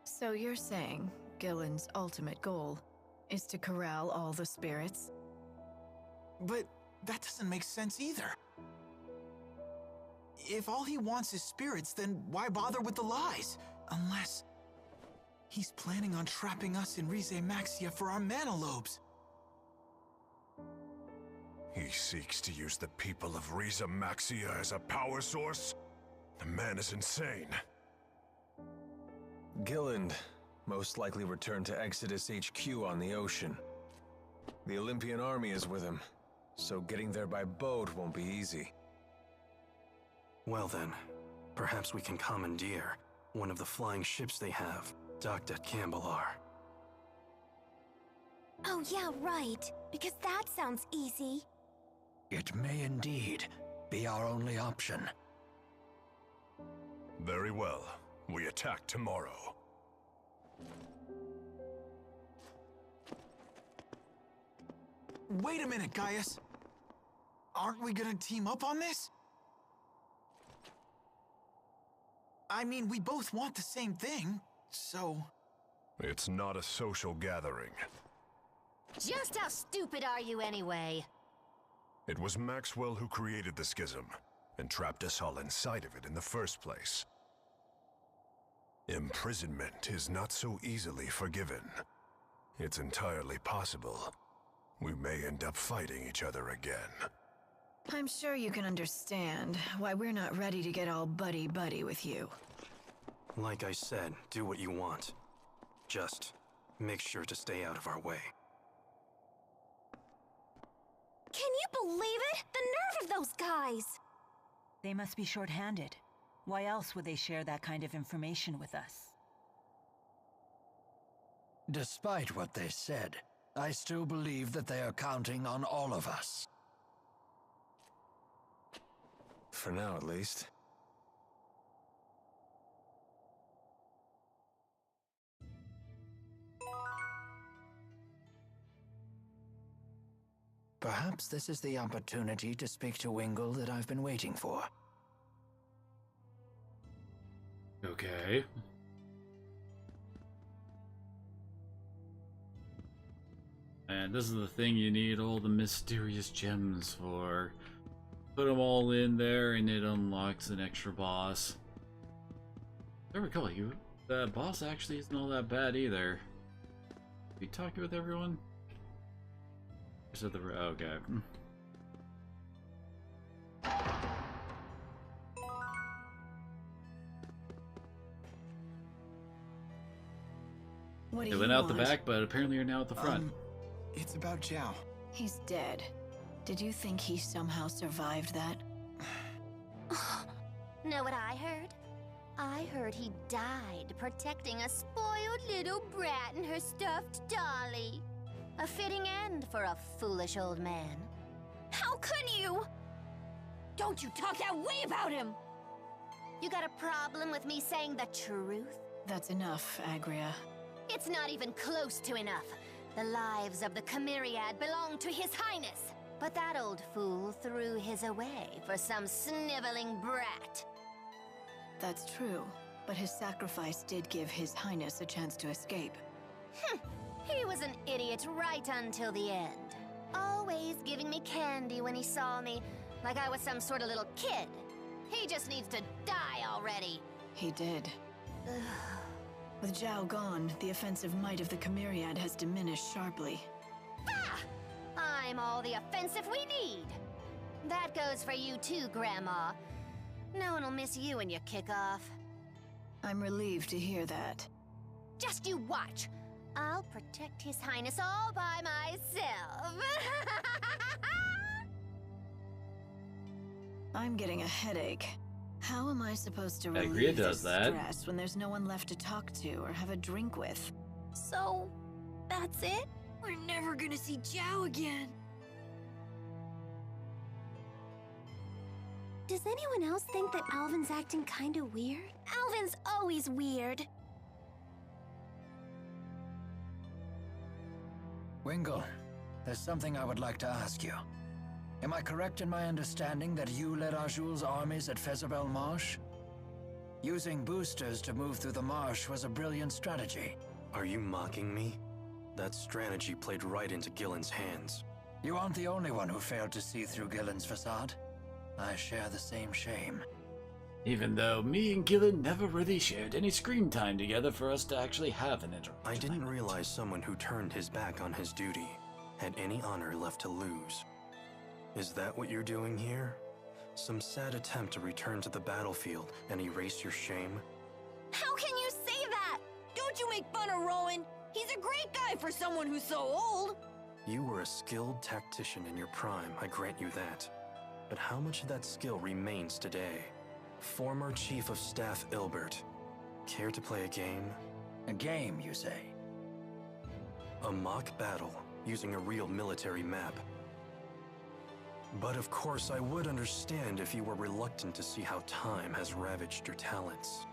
So you're saying Gillen's ultimate goal is to corral all the spirits? But that doesn't make sense either. If all he wants is spirits, then why bother with the lies? Unless he's planning on trapping us in Rize Maxia for our mana lobes. He seeks to use the people of Riza Maxia as a power source? The man is insane. Gilland most likely returned to Exodus HQ on the ocean. The Olympian army is with him, so getting there by boat won't be easy. Well then, perhaps we can commandeer one of the flying ships they have, docked at Cambalar. Oh yeah, right. Because that sounds easy. It may indeed be our only option. Very well. We attack tomorrow. Wait a minute, Gaius. Aren't we gonna team up on this? I mean, we both want the same thing, so... It's not a social gathering. Just how stupid are you anyway? It was Maxwell who created the schism, and trapped us all inside of it in the first place. Imprisonment is not so easily forgiven. It's entirely possible we may end up fighting each other again. I'm sure you can understand why we're not ready to get all buddy-buddy with you. Like I said, do what you want. Just make sure to stay out of our way. Can you believe it? The nerve of those guys! They must be short-handed. Why else would they share that kind of information with us? Despite what they said, I still believe that they are counting on all of us. For now, at least. Perhaps this is the opportunity to speak to Wingle that I've been waiting for. Okay. And this is the thing you need all the mysterious gems for. Put them all in there and it unlocks an extra boss. There we go, the boss actually isn't all that bad either. Are you talking with everyone? Is it the... okay. What do They you went out the want? back, but apparently you're now at the front. It's about Zhao. He's dead. Did you think he somehow survived that? Know what I heard? I heard he died protecting a spoiled little brat and her stuffed dolly. A fitting end for a foolish old man. How could you? Don't you talk that way about him! You got a problem with me saying the truth? That's enough, Agria. It's not even close to enough. The lives of the Chimeriad belong to His Highness. But that old fool threw his away for some sniveling brat. That's true, but his sacrifice did give His Highness a chance to escape. He was an idiot right until the end. Always giving me candy when he saw me, like I was some sort of little kid. He just needs to die already. He did. With Zhao gone, the offensive might of the Chimeriad has diminished sharply. Bah! I'm all the offensive we need. That goes for you too, Grandma. No one will miss you when you kick off. I'm relieved to hear that. Just you watch. I'll protect His Highness all by myself. I'm getting a headache. How am I supposed to Agria relieve does this that. stress when there's no one left to talk to or have a drink with? So, that's it? We're never gonna see Zhao again. Does anyone else think that Alvin's acting kinda weird? Alvin's always weird. Wingle, there's something I would like to ask you. Am I correct in my understanding that you led Arjul's armies at Fezabel Marsh? Using boosters to move through the marsh was a brilliant strategy. Are you mocking me? That strategy played right into Gillen's hands. You aren't the only one who failed to see through Gillen's facade. I share the same shame. Even though me and Gillen never really shared any screen time together for us to actually have an interaction. I didn't realize someone who turned his back on his duty had any honor left to lose. Is that what you're doing here? Some sad attempt to return to the battlefield and erase your shame? How can you say that? Don't you make fun of Rowan? He's a great guy for someone who's so old. You were a skilled tactician in your prime, I grant you that. But how much of that skill remains today? Former Chief of Staff Ilbert. Care to play a game? A game, you say? A mock battle, using a real military map. But of course, I would understand if you were reluctant to see how time has ravaged your talents.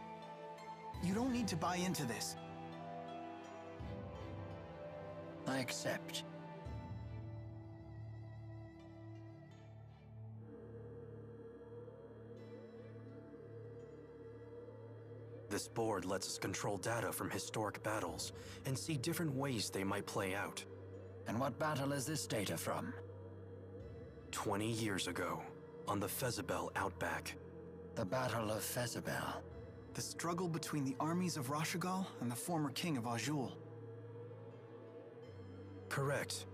You don't need to buy into this. I accept. This board lets us control data from historic battles and see different ways they might play out. And what battle is this data from? 20 years ago, on the Fezabel Outback. The Battle of Fezabel. The struggle between the armies of Rashagal and the former king of Azul. Correct.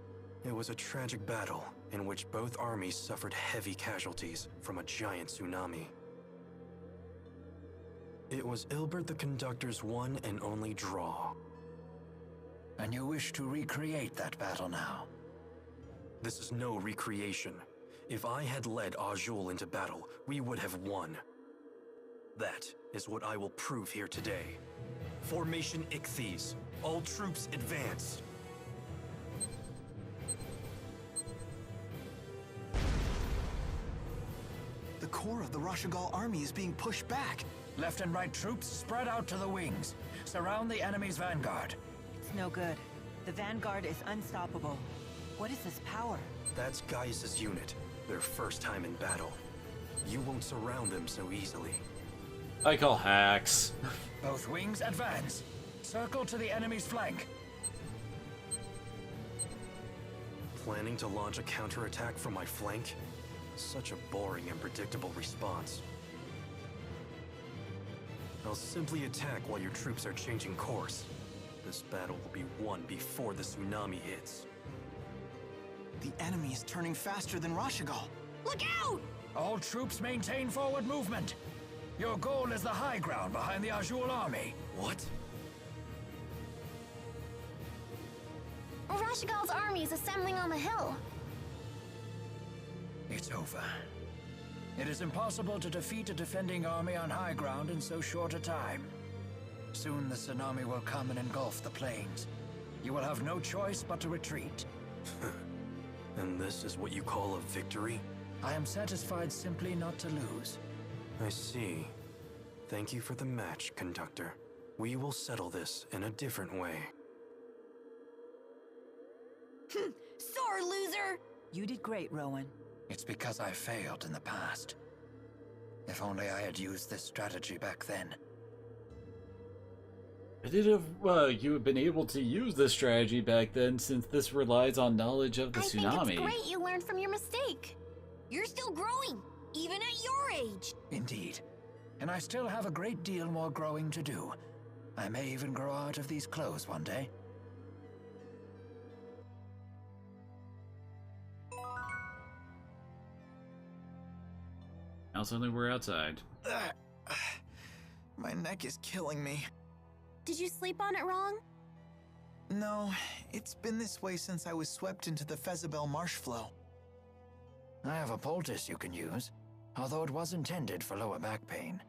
It was a tragic battle in which both armies suffered heavy casualties from a giant tsunami. It was Ilbert the Conductor's one and only draw. And you wish to recreate that battle now? This is no recreation. If I had led Azul into battle, we would have won. That is what I will prove here today. Formation Ichthyes. All troops advance. The core of the Rashagal army is being pushed back. Left and right troops spread out to the wings. Surround the enemy's vanguard. It's no good. The Vanguard is unstoppable. What is this power? That's Gaius' unit. Their first time in battle. You won't surround them so easily. I call hacks. Both wings advance. Circle to the enemy's flank. Planning to launch a counterattack from my flank? Such a boring and predictable response. I'll simply attack while your troops are changing course. This battle will be won before the tsunami hits. The enemy is turning faster than Rashigal. Look out! All troops maintain forward movement. Your goal is the high ground behind the Azul army. What? Rashigal's army is assembling on the hill. It's over. It is impossible to defeat a defending army on high ground in so short a time. Soon the tsunami will come and engulf the plains. You will have no choice but to retreat. And this is what you call a victory? I am satisfied simply not to lose. I see. Thank you for the match, Conductor. We will settle this in a different way. Sore loser! You did great, Rowan. It's because I failed in the past. If only I had used this strategy back then. I did have, you have been able to use this strategy back then, since this relies on knowledge of the tsunami. I think it's great you learned from your mistake. You're still growing, even at your age. Indeed. And I still have a great deal more growing to do. I may even grow out of these clothes one day. Now suddenly we're outside. My neck is killing me. Did you sleep on it wrong? No, it's been this way since I was swept into the Fezabel marsh flow. I have a poultice you can use, although it was intended for lower back pain.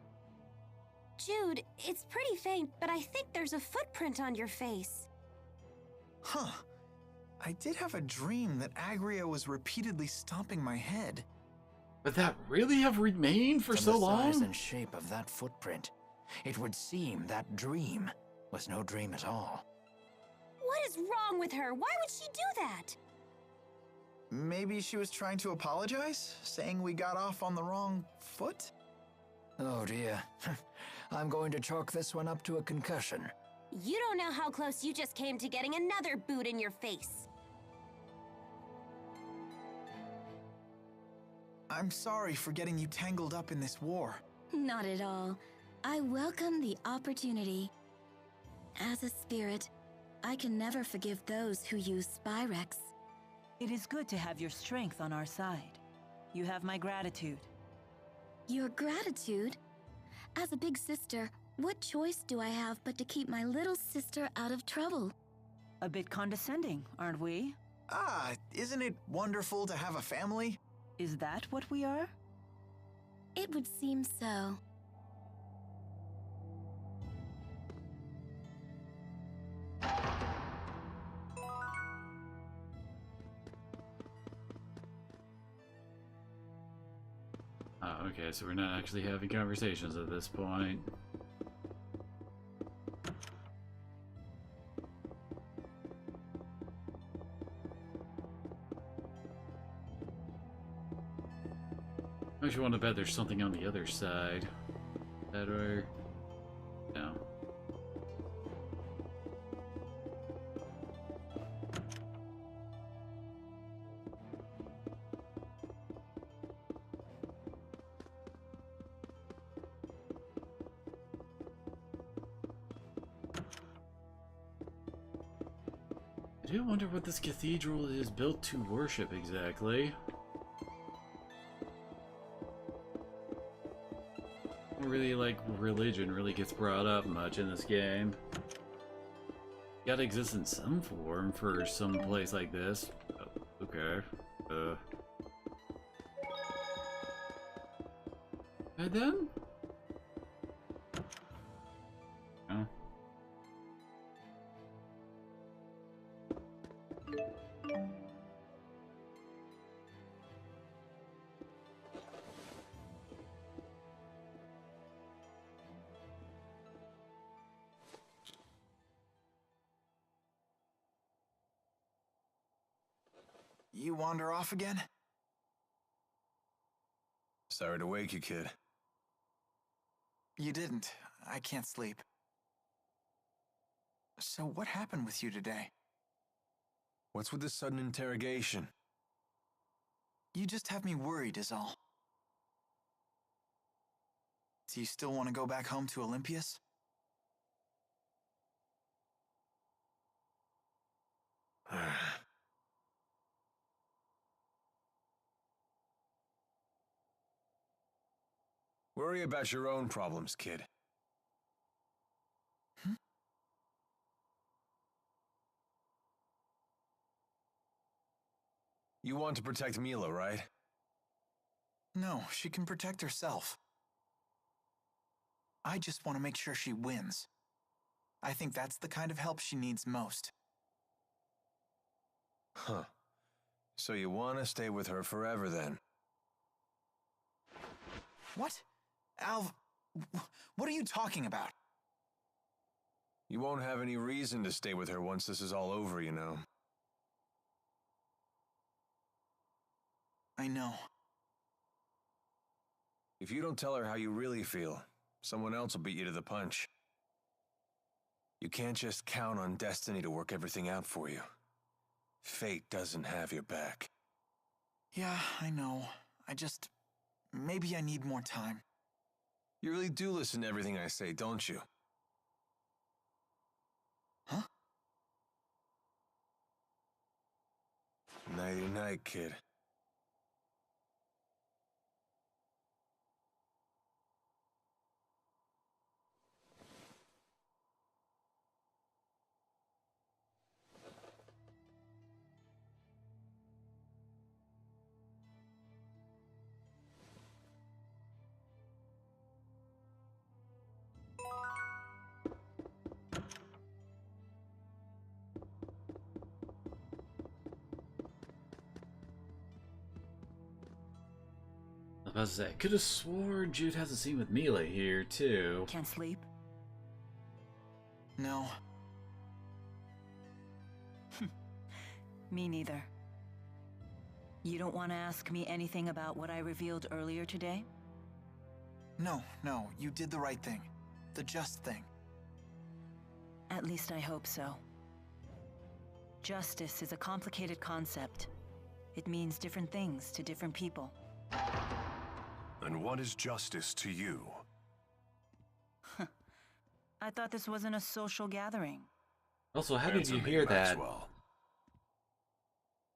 Jude, it's pretty faint, but I think there's a footprint on your face. Huh. I did have a dream that Agria was repeatedly stomping my head. But that really have remained for so From the size long? and shape of that footprint, it would seem that dream was no dream at all. What is wrong with her? Why would she do that? Maybe she was trying to apologize, saying we got off on the wrong foot? Oh dear. I'm going to chalk this one up to a concussion. You don't know how close you just came to getting another boot in your face. I'm sorry for getting you tangled up in this war. Not at all. I welcome the opportunity. As a spirit, I can never forgive those who use Spyrex. It is good to have your strength on our side. You have my gratitude. Your gratitude? As a big sister, what choice do I have but to keep my little sister out of trouble? A bit condescending, aren't we? Ah, isn't it wonderful to have a family? Is that what we are? It would seem so. Oh, okay, so we're not actually having conversations at this point. I actually want to bet there's something on the other side. Better. No. I do wonder what this cathedral is built to worship exactly. Really, like, religion really gets brought up much in this game. Gotta exist in some form for some place like this. Oh, okay. And then? Oh. You wander off again? Sorry to wake you, kid. You didn't. I can't sleep. So what happened with you today? What's with this sudden interrogation? You just have me worried is all. Do you still want to go back home to Olympias? Worry about your own problems, kid. You want to protect Mila, right? No, she can protect herself. I just want to make sure she wins. I think that's the kind of help she needs most. Huh. So you want to stay with her forever, then? What? Alv, what are you talking about? You won't have any reason to stay with her once this is all over, you know. I know. If you don't tell her how you really feel, someone else will beat you to the punch. You can't just count on destiny to work everything out for you. Fate doesn't have your back. Yeah, I know. Maybe I need more time. You really do listen to everything I say, don't you? Huh? Nighty-night, kid. I was about to say, could have sworn Jude has a scene with Mila here, too. Can't sleep? No. Me neither. You don't want to ask me anything about what I revealed earlier today? No, you did the right thing. The just thing. At least I hope so. Justice is a complicated concept. It means different things to different people. And what is justice to you? I thought this wasn't a social gathering. Also, how did Answer you me, hear that? Maxwell.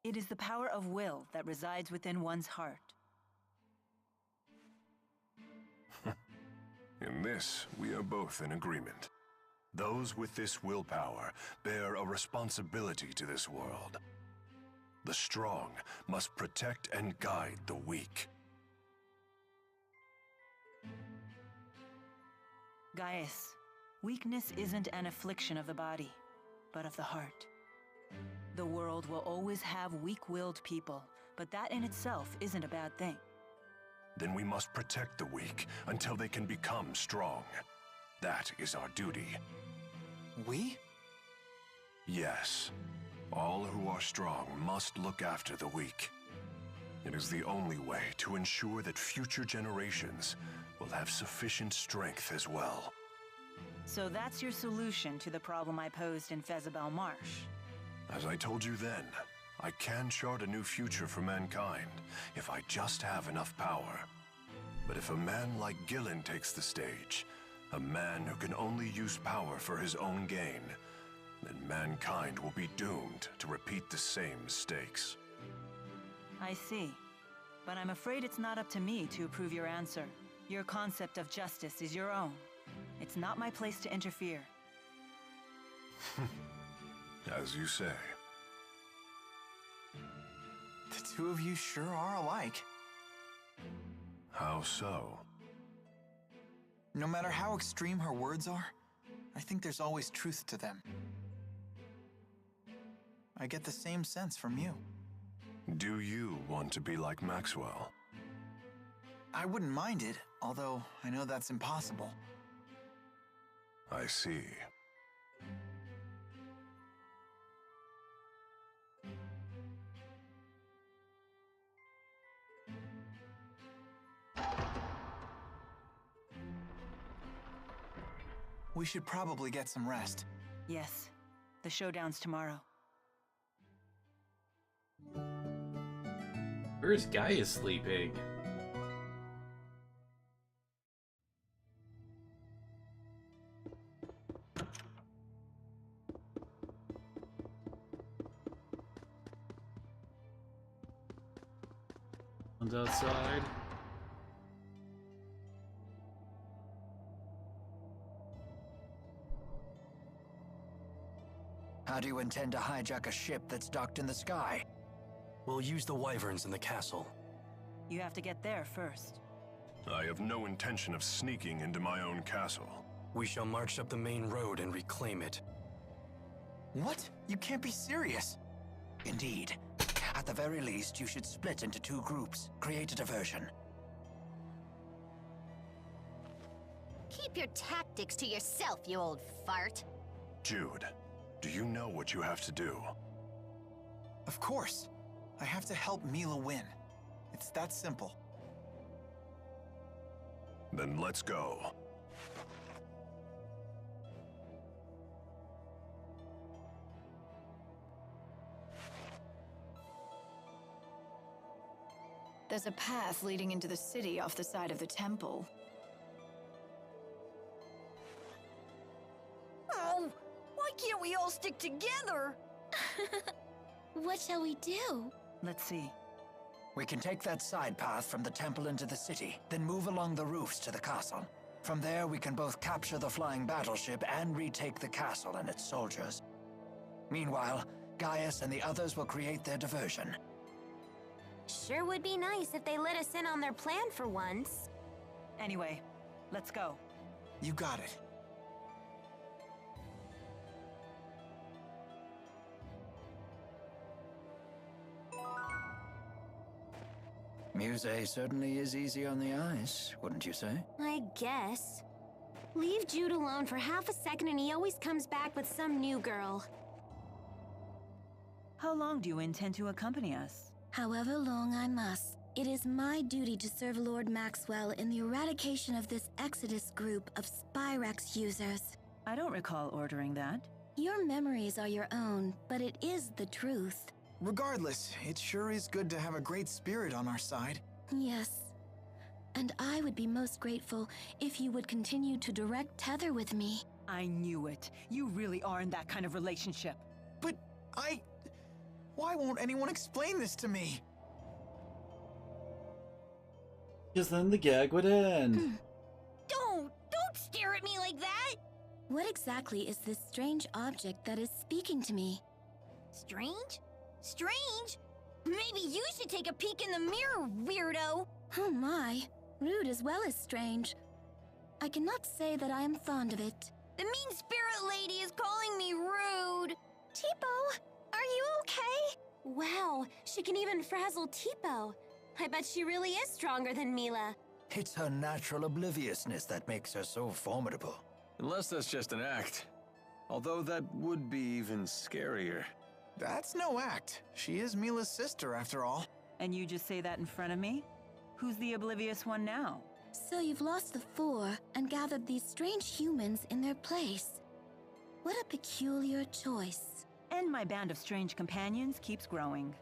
It is the power of will that resides within one's heart. In this, we are both in agreement. Those with this willpower bear a responsibility to this world. The strong must protect and guide the weak. Gaius, weakness isn't an affliction of the body, but of the heart. The world will always have weak-willed people, but that in itself isn't a bad thing. Then we must protect the weak until they can become strong. That is our duty. We? Yes. All who are strong must look after the weak. It is the only way to ensure that future generations will have sufficient strength as well. So that's your solution to the problem I posed in Fezabel Marsh. As I told you then, I can chart a new future for mankind if I just have enough power. But if a man like Gillen takes the stage, a man who can only use power for his own gain, then mankind will be doomed to repeat the same mistakes. I see. But I'm afraid it's not up to me to approve your answer. Your concept of justice is your own. It's not my place to interfere. As you say. The two of you sure are alike. How so? No matter how extreme her words are, I think there's always truth to them. I get the same sense from you. Do you want to be like Maxwell? I wouldn't mind it, although I know that's impossible. I see. We should probably get some rest. Yes. The showdown's tomorrow. Where's Gaia sleeping? One's outside. How do you intend to hijack a ship that's docked in the sky? We'll use the wyverns in the castle. You have to get there first. I have no intention of sneaking into my own castle. We shall march up the main road and reclaim it. What? You can't be serious. Indeed. At the very least, you should split into 2 groups. Create a diversion. Keep your tactics to yourself, you old fart. Jude, do you know what you have to do? Of course. I have to help Mila win. It's that simple. Then let's go. There's a path leading into the city off the side of the temple. Oh, why can't we all stick together? What shall we do? Let's see. We can take that side path from the temple into the city, then move along the roofs to the castle. From there, we can both capture the flying battleship and retake the castle and its soldiers. Meanwhile, Gaius and the others will create their diversion. Sure would be nice if they let us in on their plan for once. Anyway, let's go. You got it. Muse certainly is easy on the eyes, wouldn't you say? I guess. Leave Jude alone for half a second and he always comes back with some new girl. How long do you intend to accompany us? However long I must. It is my duty to serve Lord Maxwell in the eradication of this Exodus group of Spyrex users. I don't recall ordering that. Your memories are your own, but it is the truth. Regardless, it sure is good to have a great spirit on our side. Yes. And I would be most grateful if you would continue to direct tether with me. I knew it. You really are in that kind of relationship. But why won't anyone explain this to me? Because then the gag would end. Don't stare at me like that! What exactly is this strange object that is speaking to me? Strange? Strange? Maybe you should take a peek in the mirror, weirdo! Oh my, rude as well as strange. I cannot say that I am fond of it. The mean spirit lady is calling me rude! Tipo, are you okay? Wow, she can even frazzle Tipo. I bet she really is stronger than Mila. It's her natural obliviousness that makes her so formidable. Unless that's just an act. Although that would be even scarier. That's no act. She is Mila's sister, after all. And you just say that in front of me? Who's the oblivious one now? So you've lost the 4 and gathered these strange humans in their place. What a peculiar choice. And my band of strange companions keeps growing.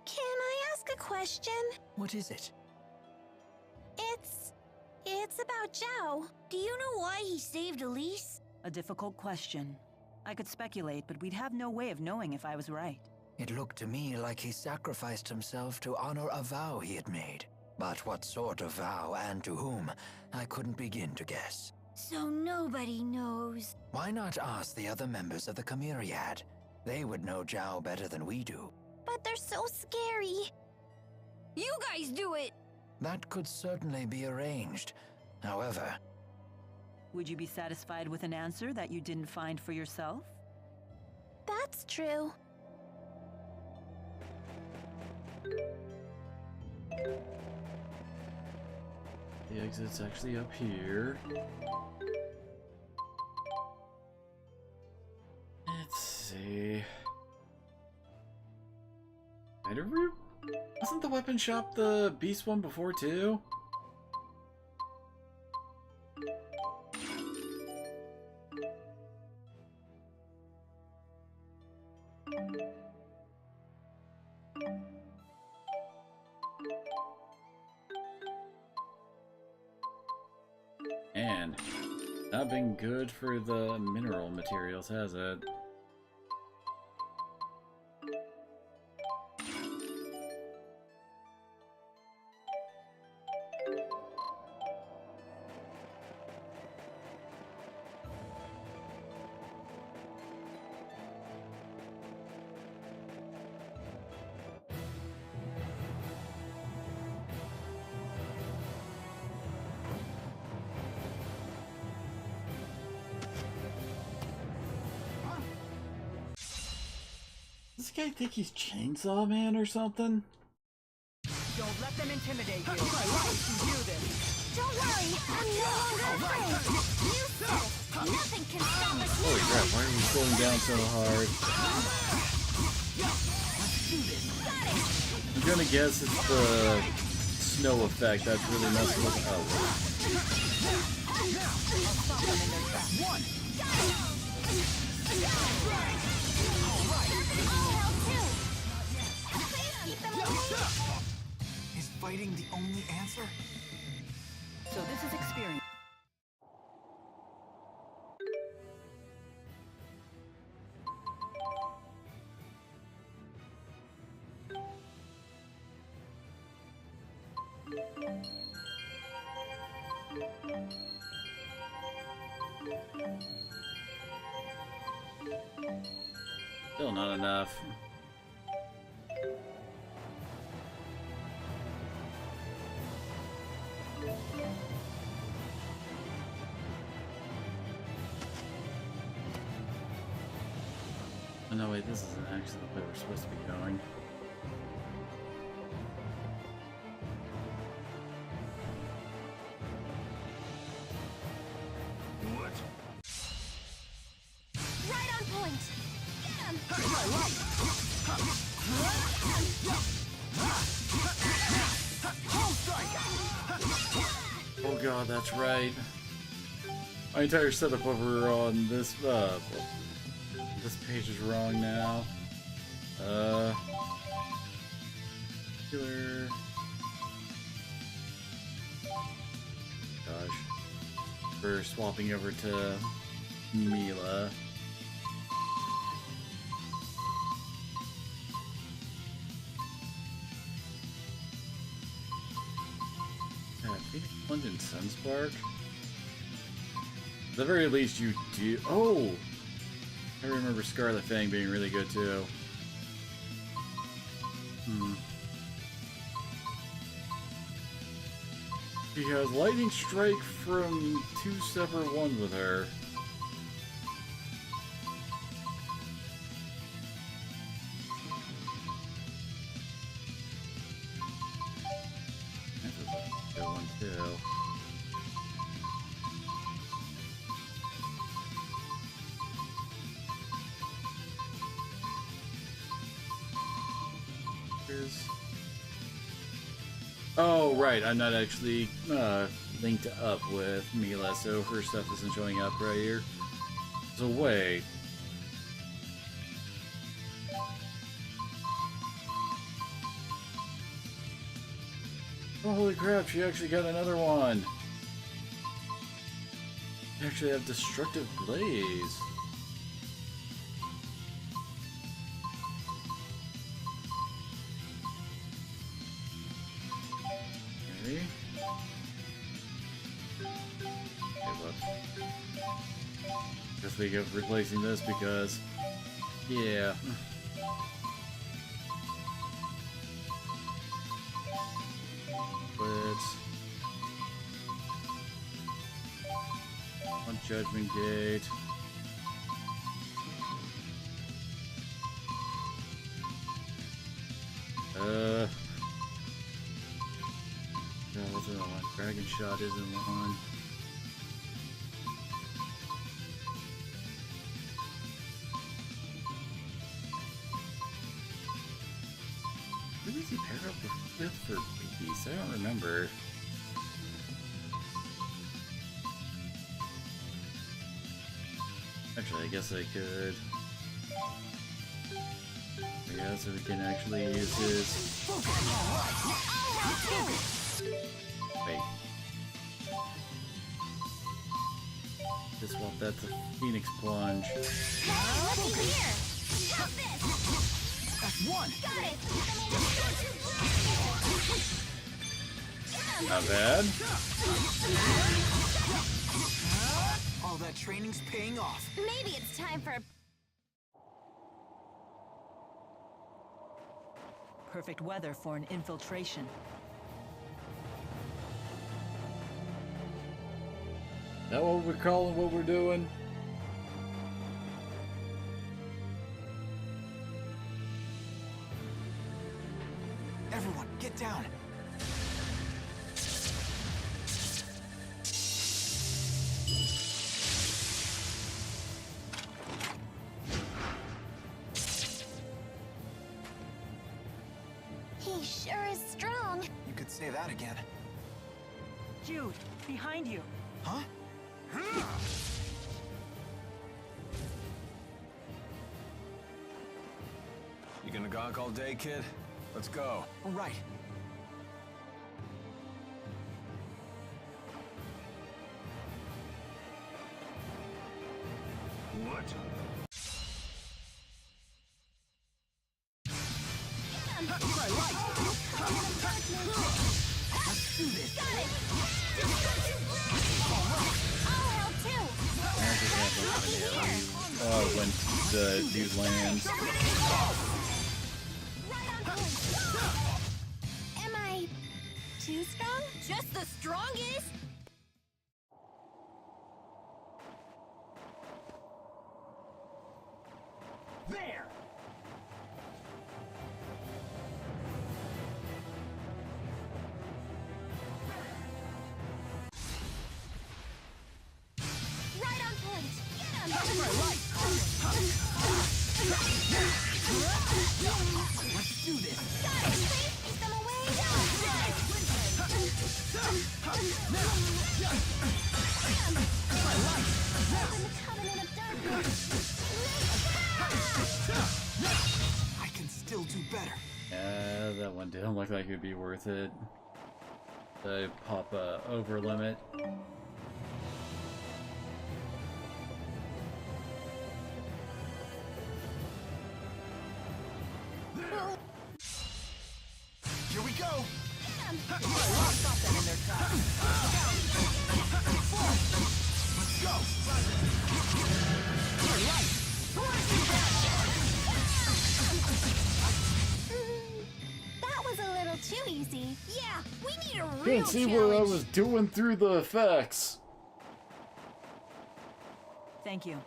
Can I ask a question? What is it? It's about Zhao. Do you know why he saved Elise? A difficult question. I could speculate, but we'd have no way of knowing if I was right. It looked to me like he sacrificed himself to honor a vow he had made. But what sort of vow and to whom, I couldn't begin to guess. So nobody knows. Why not ask the other members of the Chimeriad? They would know Zhao better than we do. But they're so scary. You guys do it! That could certainly be arranged. However, Would you be satisfied with an answer that you didn't find for yourself? That's true. The exit's actually up here. Let's see. Wasn't the weapon shop the beast one before too? And not been good for the mineral materials, has it? Does this guy think he's Chainsaw Man or something? Don't let them intimidate you. You can do this. Don't worry, I'm no longer afraid. You said it. Nothing can stop us Holy now. crap, why are we slowing down so hard? I'm gonna guess it's the snow effect that's really messing with Is fighting the only answer? So this is experience. Still not enough. Oh, no, wait, this isn't actually the way we're supposed to be going. What? Right on point. Get him. Oh god, that's right. My entire setup over on this this page is wrong now. Killer. Gosh. We're swapping over to Mila. Phoenix Plunge and Sunspark? At the very least you do— oh! I remember Scarlet Fang being really good too. He has Lightning Strike from 2 separate ones with her. That's a good one too. Oh, right, I'm not actually linked up with Mila, so her stuff isn't showing up right here. So wait. Oh, holy crap, she actually got another one. They actually have Destructive Blaze. Okay, whoops. Guess we go replacing this because, yeah. Let's on Judgment Gate. No, that's another one. Dragon Shot isn't one. Who does he pair up with for babies? I don't remember. Actually, I guess I could. Yeah, so we can actually use his... Wait. Just swap that to Phoenix Plunge. Looky here! Have this! That's one! Got it! Not bad. All that training's paying off. Maybe it's time for... Perfect weather for an infiltration. That what we're calling what we're doing? Everyone, get down. He sure is strong. You could say that again. Jude, behind you. Huh? You gonna gawk all day, kid? Let's go. Right. What? Let's do this! Got it! I'll help too! When the dude lands. Right on point! Am I too strong? Just the strongest! There! Right on point! Get him! Let's do this! Got it! Please keep them away! Open the covenant of darkness! I can still do better. Yeah, that one didn't look like it would be worth it. I pop a over limit. Here we go. Stop them in their tracks! Let's go! That was a little too easy. Yeah, we need a real Couldn't see challenge. what I was doing through the effects. Thank you.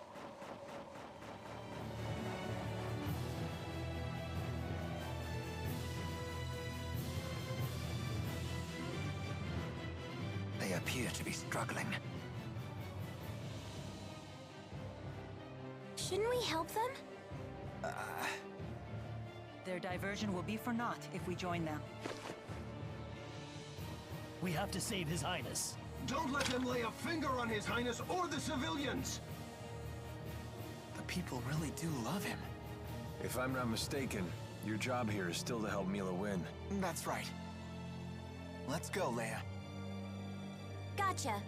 They appear to be struggling. Shouldn't we help them? Their diversion will be for naught if we join them. We have to save His Highness. Don't let them lay a finger on His Highness or the civilians! The people really do love him. If I'm not mistaken, your job here is still to help Mila win. That's right. Let's go, Leia. Gotcha.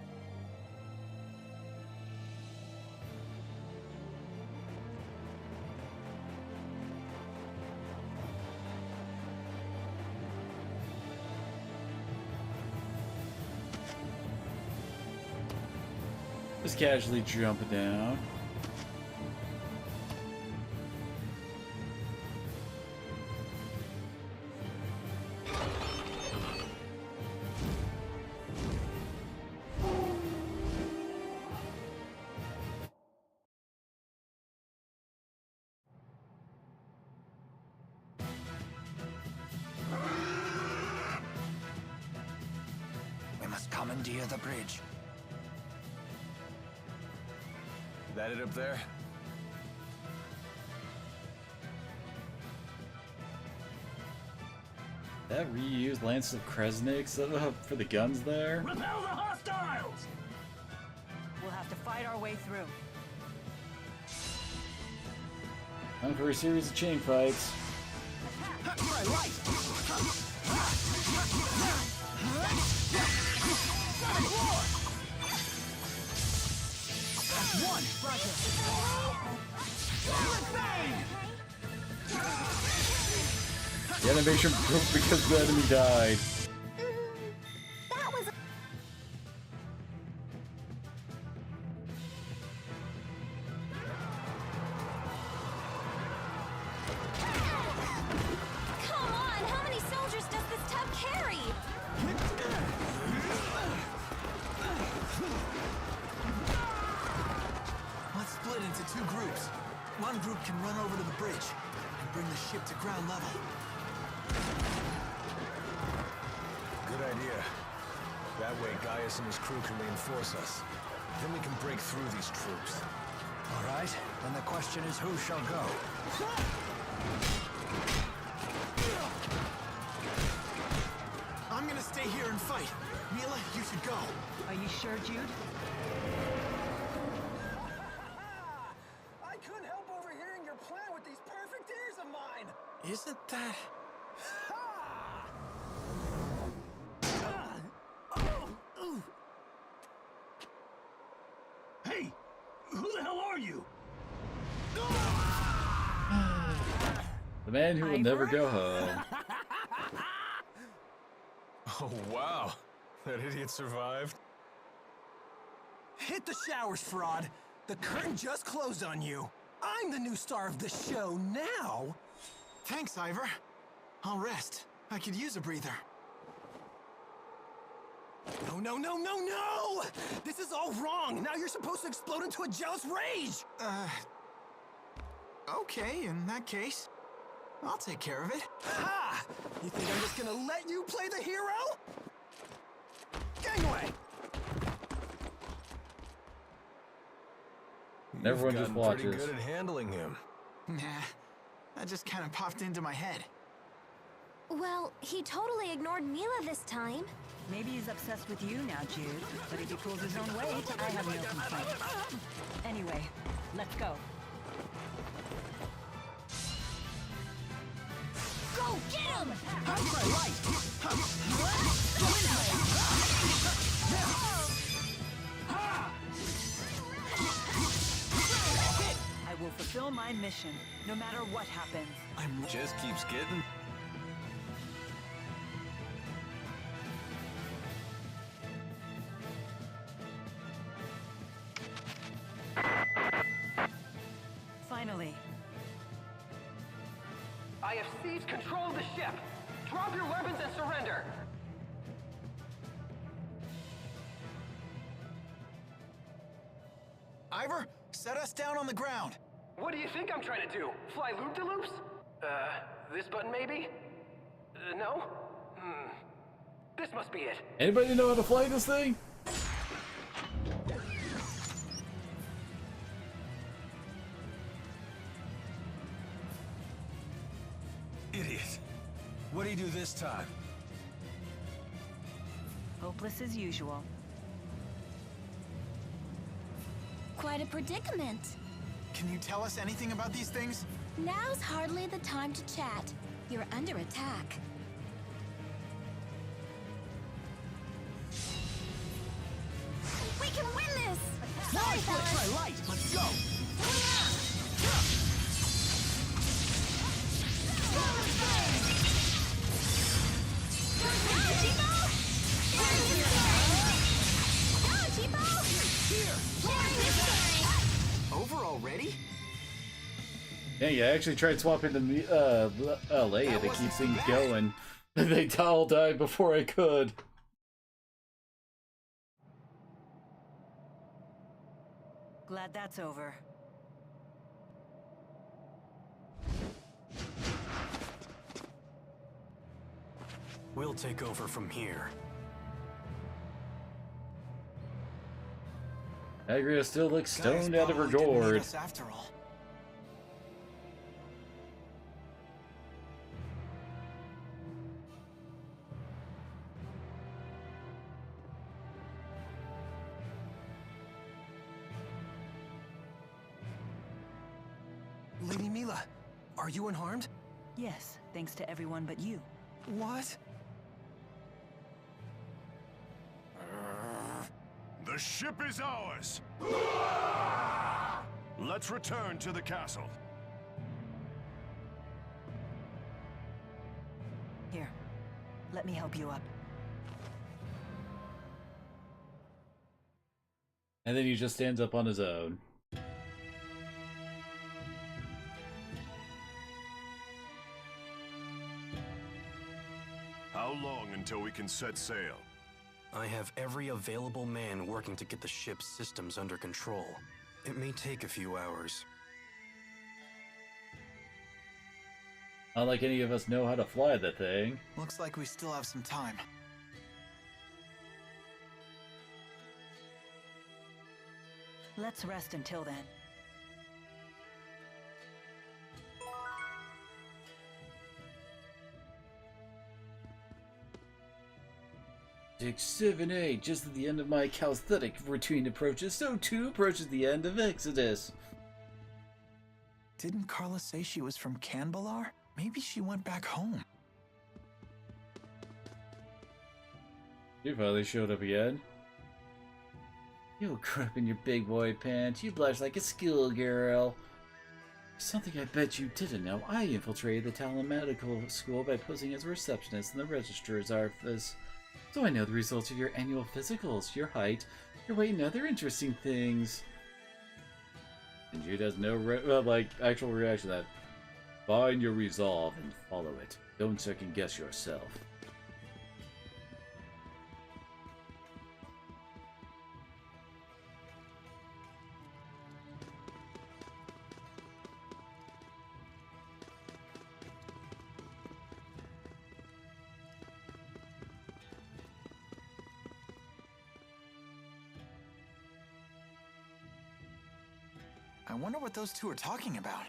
Just casually jump down. We must commandeer the bridge. That it up there? That reused Lance of Kresnik's for the guns there. Repel the hostiles! We'll have to fight our way through. Time for a series of chain fights. The animation broke because the enemy died. That was. Come on! How many soldiers does this tub carry? Let's split into two groups. One group can run over to the bridge and bring the ship to ground level. Good idea. That way Gaius and his crew can reinforce us. Then we can break through these troops. All right, then the question is who shall go? I'm gonna stay here and fight. Mila, you should go. Are you sure, Jude? I couldn't help overhearing your plan with these perfect ears of mine. Isn't that... Hey! Who the hell are you? The man who will never go home. Oh, wow. That idiot survived. Hit the showers, fraud. The curtain just closed on you. I'm the new star of the show now. Thanks, Ivor. I'll rest. I could use a breather. No, no, no, no, no! This is all wrong! Now you're supposed to explode into a jealous rage! Okay, in that case, I'll take care of it. Ha! You think I'm just gonna let you play the hero? Gangway! Everyone You've just gotten pretty watches. good at handling him. Nah, that just kind of popped into my head. Well, he totally ignored Mila this time. Maybe he's obsessed with you now, Jude. But if he pulls his own weight, I have no complaints. Anyway, let's go. Go get him! I will fulfill my mission, no matter what happens. Just keeps getting... Finally. I have seized control of the ship. Drop your weapons and surrender. Ivor, set us down on the ground. What do you think I'm trying to do? Fly loop-de-loops? This button maybe? No? This must be it. Anybody know how to fly this thing? Idiot. What do you do this time? Hopeless as usual. Quite a predicament. Can you tell us anything about these things? Now's hardly the time to chat. You're under attack. We can win this! Sorry, fellas! Try light, let's go! Over already? Dang, I actually tried swapping the Leia to keep things going. They all died before I could. Glad that's over. We'll take over from here. Agria still looks stoned out of her Gaius probably didn't need gourd. us after all. Lady Mila, are you unharmed? Yes, thanks to everyone but you. What? The ship is ours! Let's return to the castle. Here, let me help you up. And then he just stands up on his own. How long until we can set sail? I have every available man working to get the ship's systems under control. It may take a few hours. Not like any of us know how to fly the thing. Looks like we still have some time. Let's rest until then. Six, 7, 8. Just at the end of my calisthenic routine approaches, so too approaches the end of Exodus. Didn't Carla say she was from Canbalar? Maybe she went back home. You finally showed up again. You crap in your big boy pants. You blush like a schoolgirl. Something I bet you didn't know. I infiltrated the Talon Medical School by posing as a receptionist in the registrar's office. So I know the results of your annual physicals, your height, your weight, and other interesting things. And Jude has no actual reaction to that. Find your resolve and follow it. Don't second guess yourself. I wonder what those two are talking about.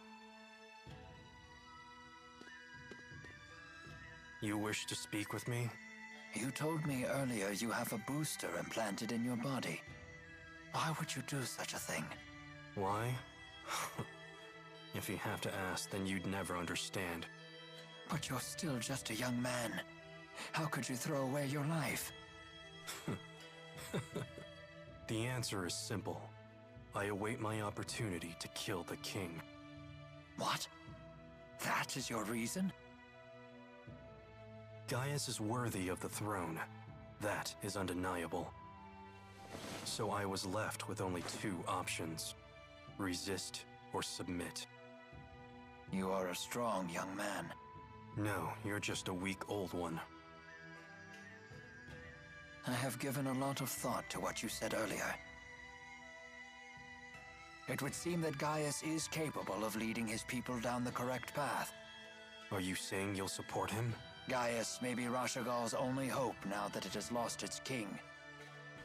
You wish to speak with me? You told me earlier you have a booster implanted in your body. Why would you do such a thing? Why? If you have to ask, then you'd never understand. But you're still just a young man. How could you throw away your life? The answer is simple. I await my opportunity to kill the king. What? That is your reason? Gaius is worthy of the throne. That is undeniable. So I was left with only two options. Resist or submit. You are a strong young man. No, you're just a weak old one. I have given a lot of thought to what you said earlier. It would seem that Gaius is capable of leading his people down the correct path. Are you saying you'll support him? Gaius may be Rashagal's only hope now that it has lost its king.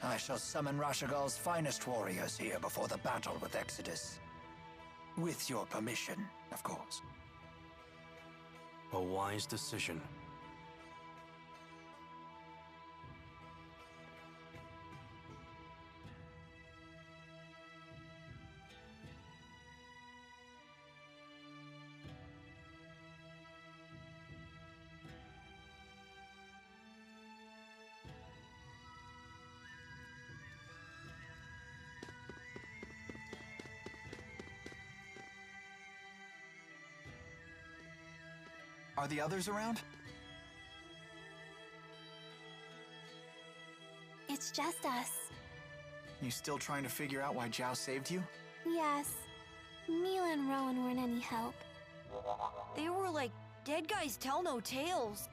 I shall summon Rashagal's finest warriors here before the battle with Exodus. With your permission, of course. A wise decision. Are the others around? It's just us. You still trying to figure out why Zhao saved you? Yes. Mila and Rowan weren't any help. They were like, dead guys tell no tales.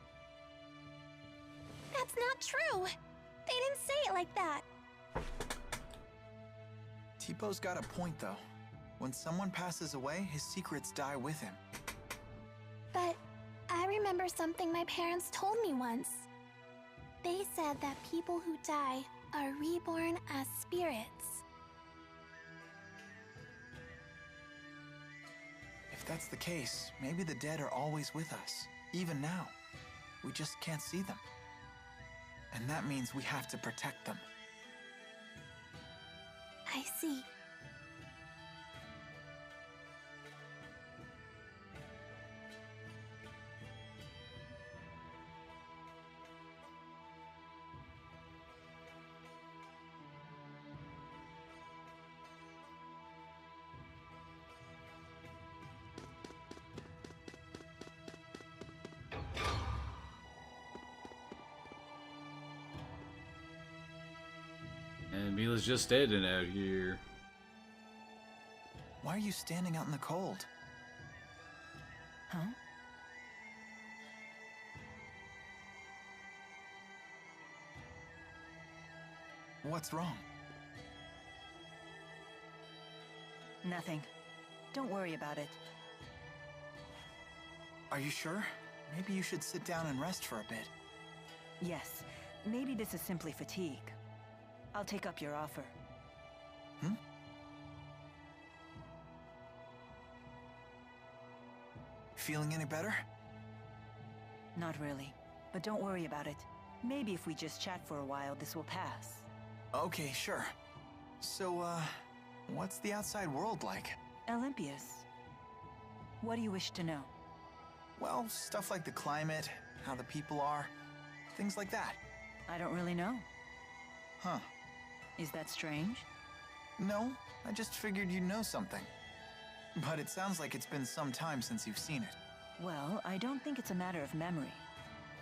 That's not true. They didn't say it like that. Tipo's got a point, though. When someone passes away, his secrets die with him. But I remember something my parents told me once. They said that people who die are reborn as spirits. If that's the case, maybe the dead are always with us, even now. We just can't see them. And that means we have to protect them. I see. Mila's just standing out here. Why are you standing out in the cold? Huh? What's wrong? Nothing. Don't worry about it. Are you sure? Maybe you should sit down and rest for a bit. Yes, maybe this is simply fatigue. I'll take up your offer. Hmm? Feeling any better? Not really, but don't worry about it. Maybe if we just chat for a while, this will pass. Okay, sure. So, what's the outside world like? Olympias. What do you wish to know? Well, stuff like the climate, how the people are, things like that. I don't really know. Huh. Is that strange? No, I just figured you'd know something. But it sounds like it's been some time since you've seen it. Well, I don't think it's a matter of memory.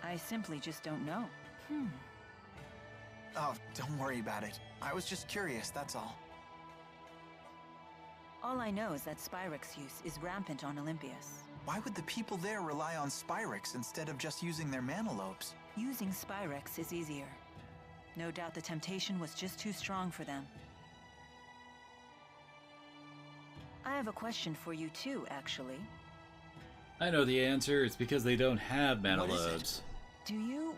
I simply just don't know. Oh, don't worry about it. I was just curious, that's all. All I know is that Spyrex use is rampant on Olympias. Why would the people there rely on Spyrex instead of just using their mana lobes? Using Spyrex is easier. No doubt the temptation was just too strong for them. I have a question for you too, actually. I know the answer. It's because they don't have mana What is it? lobes. Do you,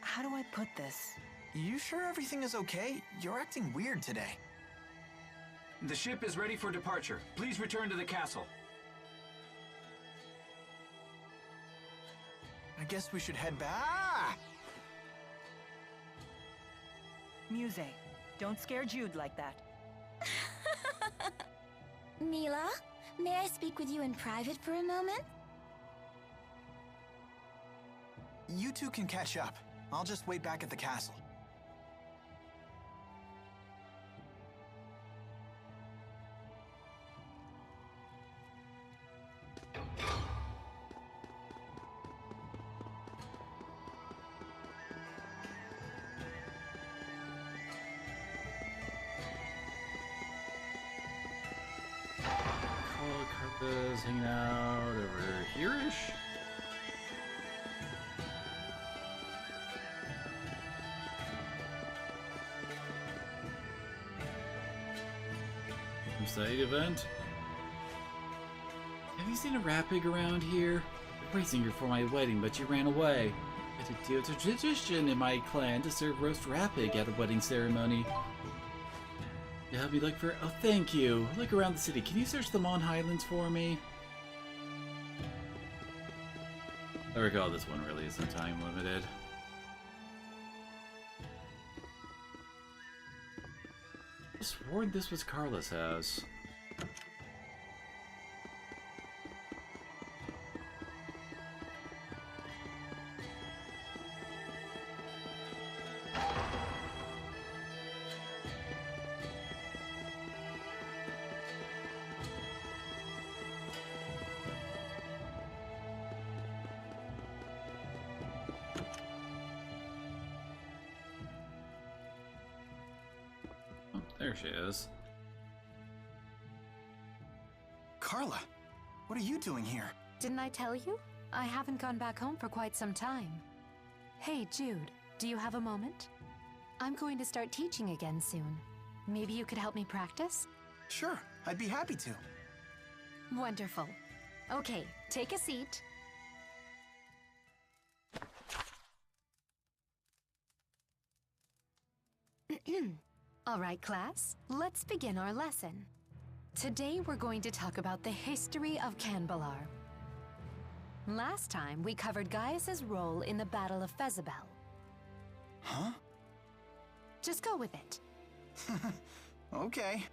how do I put this? You sure everything is okay? You're acting weird today. The ship is ready for departure. Please return to the castle. I guess we should head back. Ah! Muse, don't scare Jude like that. Mila, may I speak with you in private for a moment? You two can catch up. I'll just wait back at the castle. Carpa's hanging out over here-ish. Side event. Have you seen a rat pig around here? I'm raising her for my wedding, but you ran away. I had to deal with a tradition in my clan to serve roast rat pig at a wedding ceremony. You help me look for— oh, thank you. Look around the city. Can you search the Mon Highlands for me? I recall this one really isn't time limited. I swore this was Carla's house. There she is. Carla, what are you doing here? Didn't I tell you? I haven't gone back home for quite some time. Hey, Jude, do you have a moment? I'm going to start teaching again soon. Maybe you could help me practice? Sure, I'd be happy to. Wonderful. Okay, take a seat. All right, class, let's begin our lesson. Today we're going to talk about the history of Canbalar. Last time we covered Gaius's role in the Battle of Fezabel. Huh? Just go with it. Okay.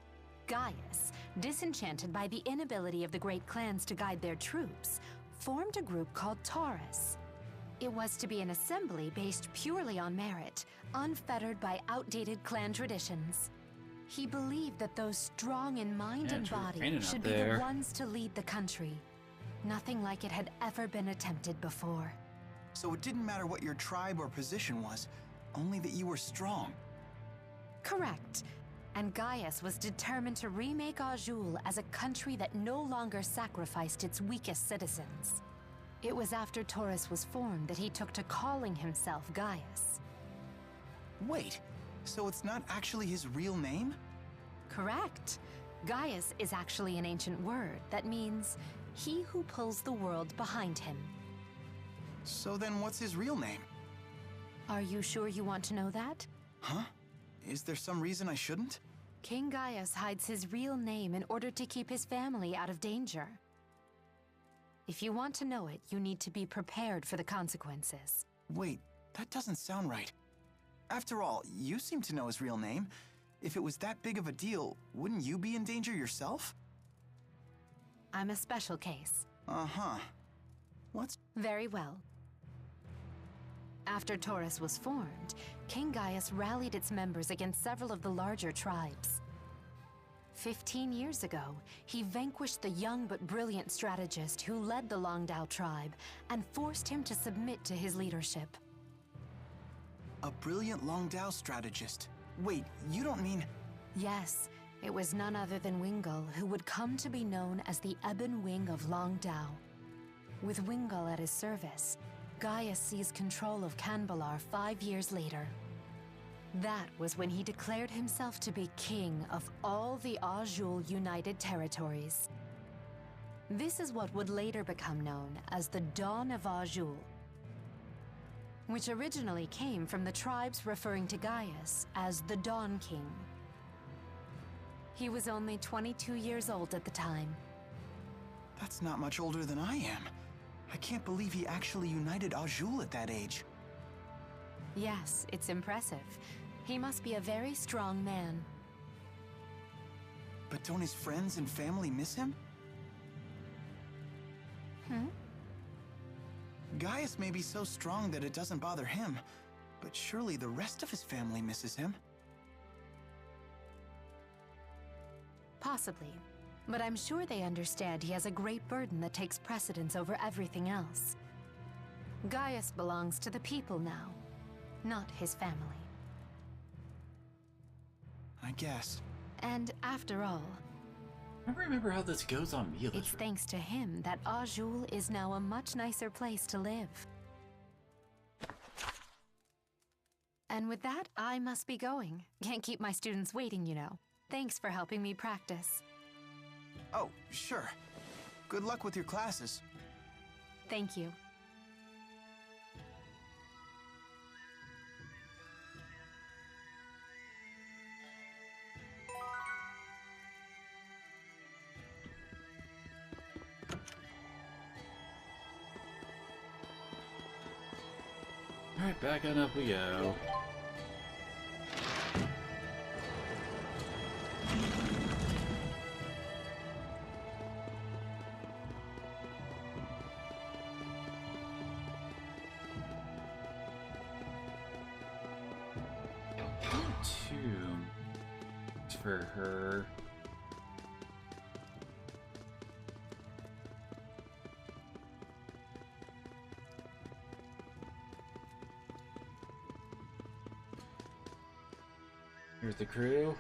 Gaius, disenchanted by the inability of the great clans to guide their troops, formed a group called Taurus. It was to be an assembly based purely on merit, unfettered by outdated clan traditions. He believed that those strong in mind and body should be the ones to lead the country. Nothing like it had ever been attempted before. So it didn't matter what your tribe or position was. only that you were strong. Correct. And Gaius was determined to remake Azul as a country that no longer sacrificed its weakest citizens. It was after Taurus was formed that he took to calling himself Gaius. Wait, so it's not actually his real name? Correct. Gaius is actually an ancient word that means he who pulls the world behind him. So then what's his real name? Are you sure you want to know that? Huh? Is there some reason I shouldn't? King Gaius hides his real name in order to keep his family out of danger. If you want to know it, you need to be prepared for the consequences. Wait, that doesn't sound right. After all, you seem to know his real name. If it was that big of a deal, wouldn't you be in danger yourself? I'm a special case. Uh-huh. What's... Very well. After Taurus was formed, King Gaius rallied its members against several of the larger tribes. 15 years ago, he vanquished the young but brilliant strategist who led the Longdao tribe and forced him to submit to his leadership. A brilliant Longdao strategist? Wait, you don't mean... Yes, it was none other than Wingull who would come to be known as the Ebon Wing of Longdao. With Wingull at his service, Gaius seized control of Canbalar 5 years later. That was when he declared himself to be king of all the Azul United Territories. This is what would later become known as the Dawn of Azul, which originally came from the tribes referring to Gaius as the Dawn King. He was only 22 years old at the time. That's not much older than I am. I can't believe he actually united Azul at that age. Yes, it's impressive. He must be a very strong man. But don't his friends and family miss him? Gaius may be so strong that it doesn't bother him, but surely the rest of his family misses him. Possibly. But I'm sure they understand he has a great burden that takes precedence over everything else. Gaius belongs to the people now, not his family. I guess. And after all, I don't remember how this goes on Mila. it's thanks to him that Azul is now a much nicer place to live. And with that, I must be going. Can't keep my students waiting, you know. Thanks for helping me practice. Oh, sure. Good luck with your classes. Thank you. Alright, back on up we go. For her. Here's the crew.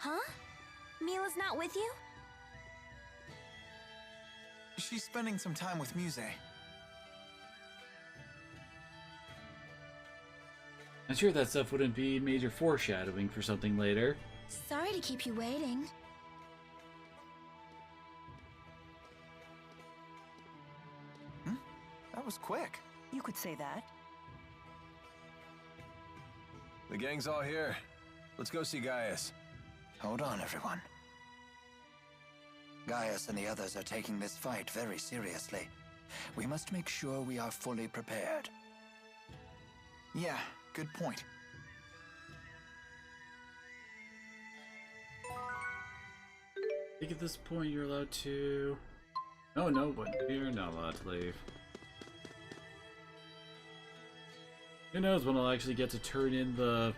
Huh? Mila's not with you? She's spending some time with Muse. I'm sure that stuff wouldn't be major foreshadowing for something later. Sorry to keep you waiting. That was quick. You could say that. The gang's all here. Let's go see Gaius. Hold on, everyone. Gaius and the others are taking this fight very seriously. We must make sure we are fully prepared. Yeah, good point. I think at this point you're allowed to... Oh no, but you're not allowed to leave. Who knows when I'll actually get to turn in the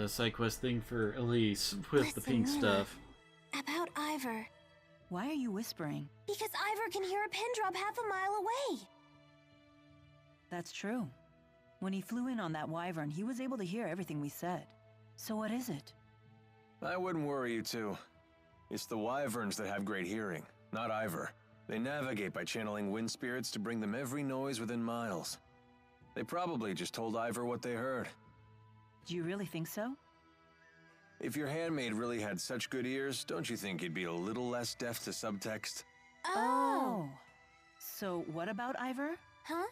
side quest thing for Elise with the pink Lila, stuff. About Ivor. Why are you whispering? Because Ivor can hear a pin drop half a mile away. That's true. When he flew in on that wyvern, he was able to hear everything we said. So what is it? I wouldn't worry you two. It's the wyverns that have great hearing, not Ivor. They navigate by channeling wind spirits to bring them every noise within miles. They probably just told Ivor what they heard. Do you really think so? If your handmaid really had such good ears, don't you think he'd be a little less deaf to subtext? Oh. So what about Ivor? Huh?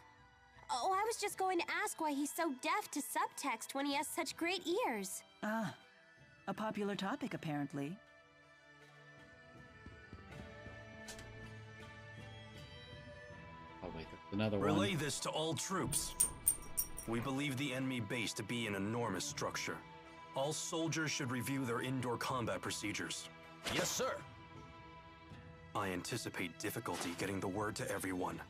Oh, I was just going to ask why he's so deaf to subtext when he has such great ears. Ah, a popular topic apparently. Oh wait, there's another one. Relay this to all troops. We believe the enemy base to be an enormous structure. All soldiers should review their indoor combat procedures. Yes, sir. I anticipate difficulty getting the word to everyone.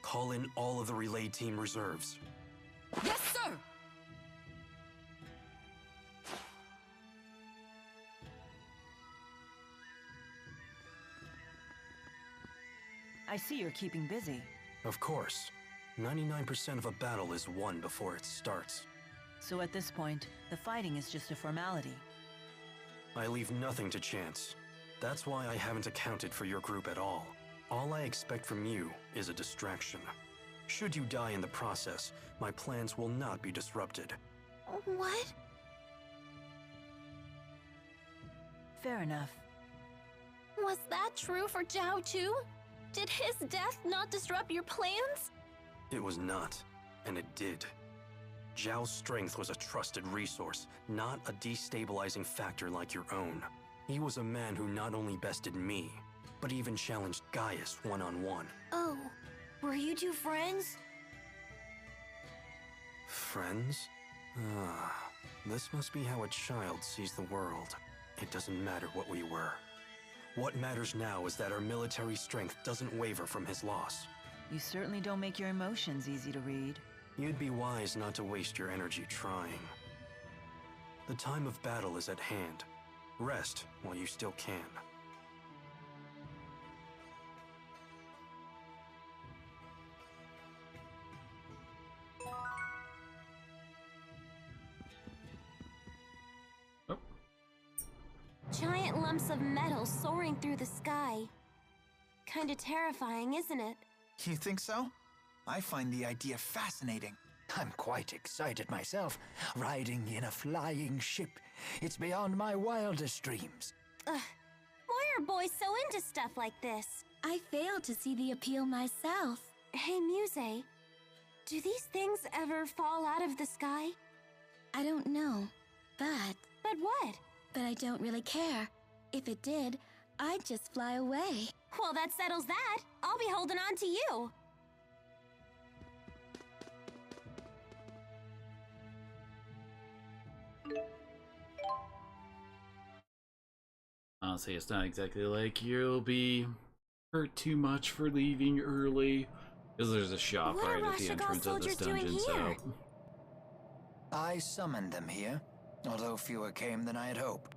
Call in all of the relay team reserves. Yes, sir! I see you're keeping busy. Of course. 99% of a battle is won before it starts. So at this point, the fighting is just a formality. I leave nothing to chance. That's why I haven't accounted for your group at all. All I expect from you is a distraction. Should you die in the process, my plans will not be disrupted. What? Fair enough. Was that true for Zhao too? Did his death not disrupt your plans? It was not, and it did. Zhao's strength was a trusted resource, not a destabilizing factor like your own. He was a man who not only bested me, but even challenged Gaius one-on-one. Oh, were you two friends? Friends? Ah, this must be how a child sees the world. It doesn't matter what we were. What matters now is that our military strength doesn't waver from his loss. You certainly don't make your emotions easy to read. You'd be wise not to waste your energy trying. The time of battle is at hand. Rest while you still can. Giant lumps of metal soaring through the sky. Kinda terrifying, isn't it? You think so? I find the idea fascinating. I'm quite excited myself, riding in a flying ship. It's beyond my wildest dreams. Ugh, why are boys so into stuff like this? I fail to see the appeal myself. Hey, Muse, do these things ever fall out of the sky? I don't know, but... But what? But I don't really care. If it did, I'd just fly away. Well, that settles that. I'll be holding on to you. Honestly, it's not exactly like you'll be hurt too much for leaving early. Because there's a shop right at the entrance of this dungeon, so... I summoned them here, although fewer came than I had hoped.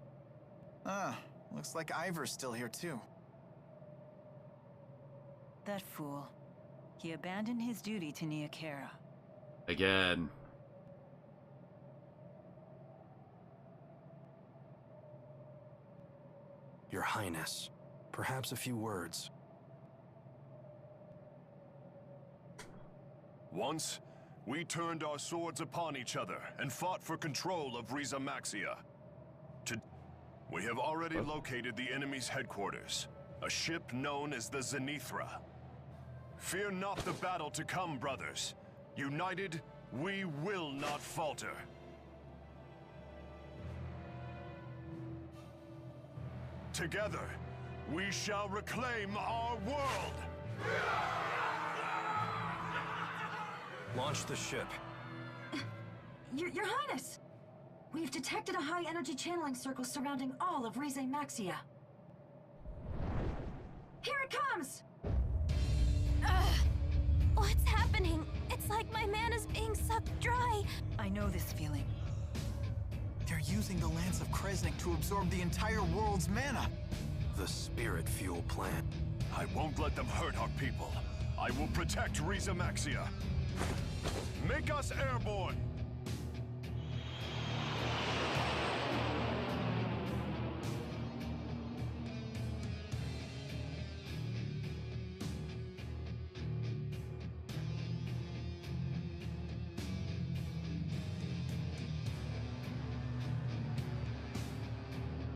Ah, looks like Ivor's still here too. That fool. He abandoned his duty to Neokera. Again. Your Highness, perhaps a few words. Once, we turned our swords upon each other and fought for control of Riza Maxia. We have already located the enemy's headquarters, a ship known as the Zenithra. Fear not the battle to come, brothers. United, we will not falter. Together, we shall reclaim our world! Launch the ship. Your Highness! We've detected a high-energy channeling circle surrounding all of Rize Maxia. Here it comes! What's happening? It's like my mana's being sucked dry. I know this feeling. They're using the Lance of Kresnik to absorb the entire world's mana. The spirit fuel plant. I won't let them hurt our people. I will protect Riza Maxia. Make us airborne!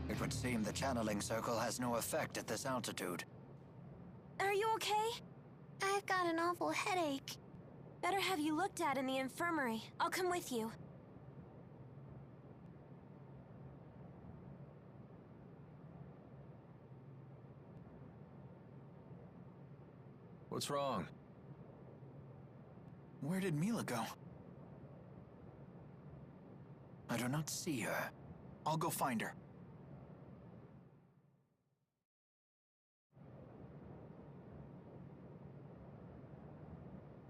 It would seem the channeling circle has no effect at this altitude. Are you okay? I've got an awful headache. Better have you looked at in the infirmary. I'll come with you. What's wrong? Where did Mila go? I do not see her. I'll go find her.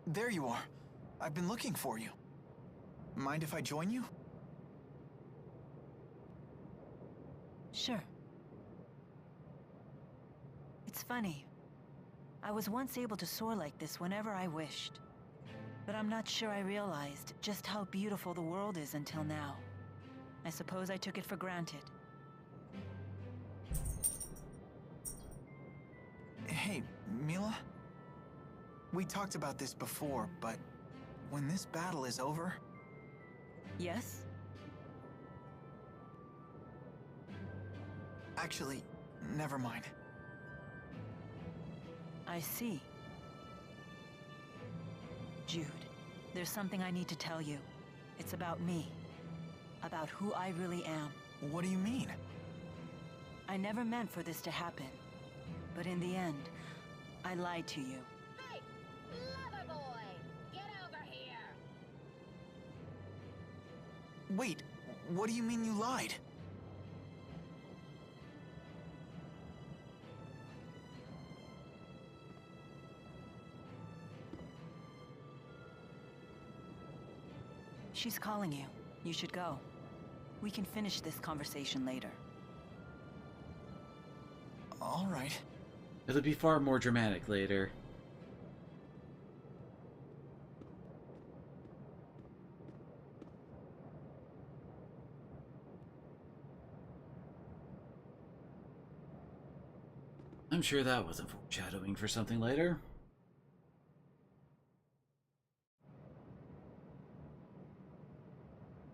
There you are. I've been looking for you. Mind if I join you? Sure. It's funny. I was once able to soar like this whenever I wished. But I'm not sure I realized just how beautiful the world is until now. I suppose I took it for granted. Hey, Mila? We talked about this before, but when this battle is over... Yes? Actually, never mind. I see. Jude, there's something I need to tell you. It's about me. About who I really am. What do you mean? I never meant for this to happen. But in the end, I lied to you. Hey, lover boy, get over here. Wait, what do you mean you lied? She's calling you. You should go. We can finish this conversation later. All right. It'll be far more dramatic later. I'm sure that wasn't foreshadowing for something later.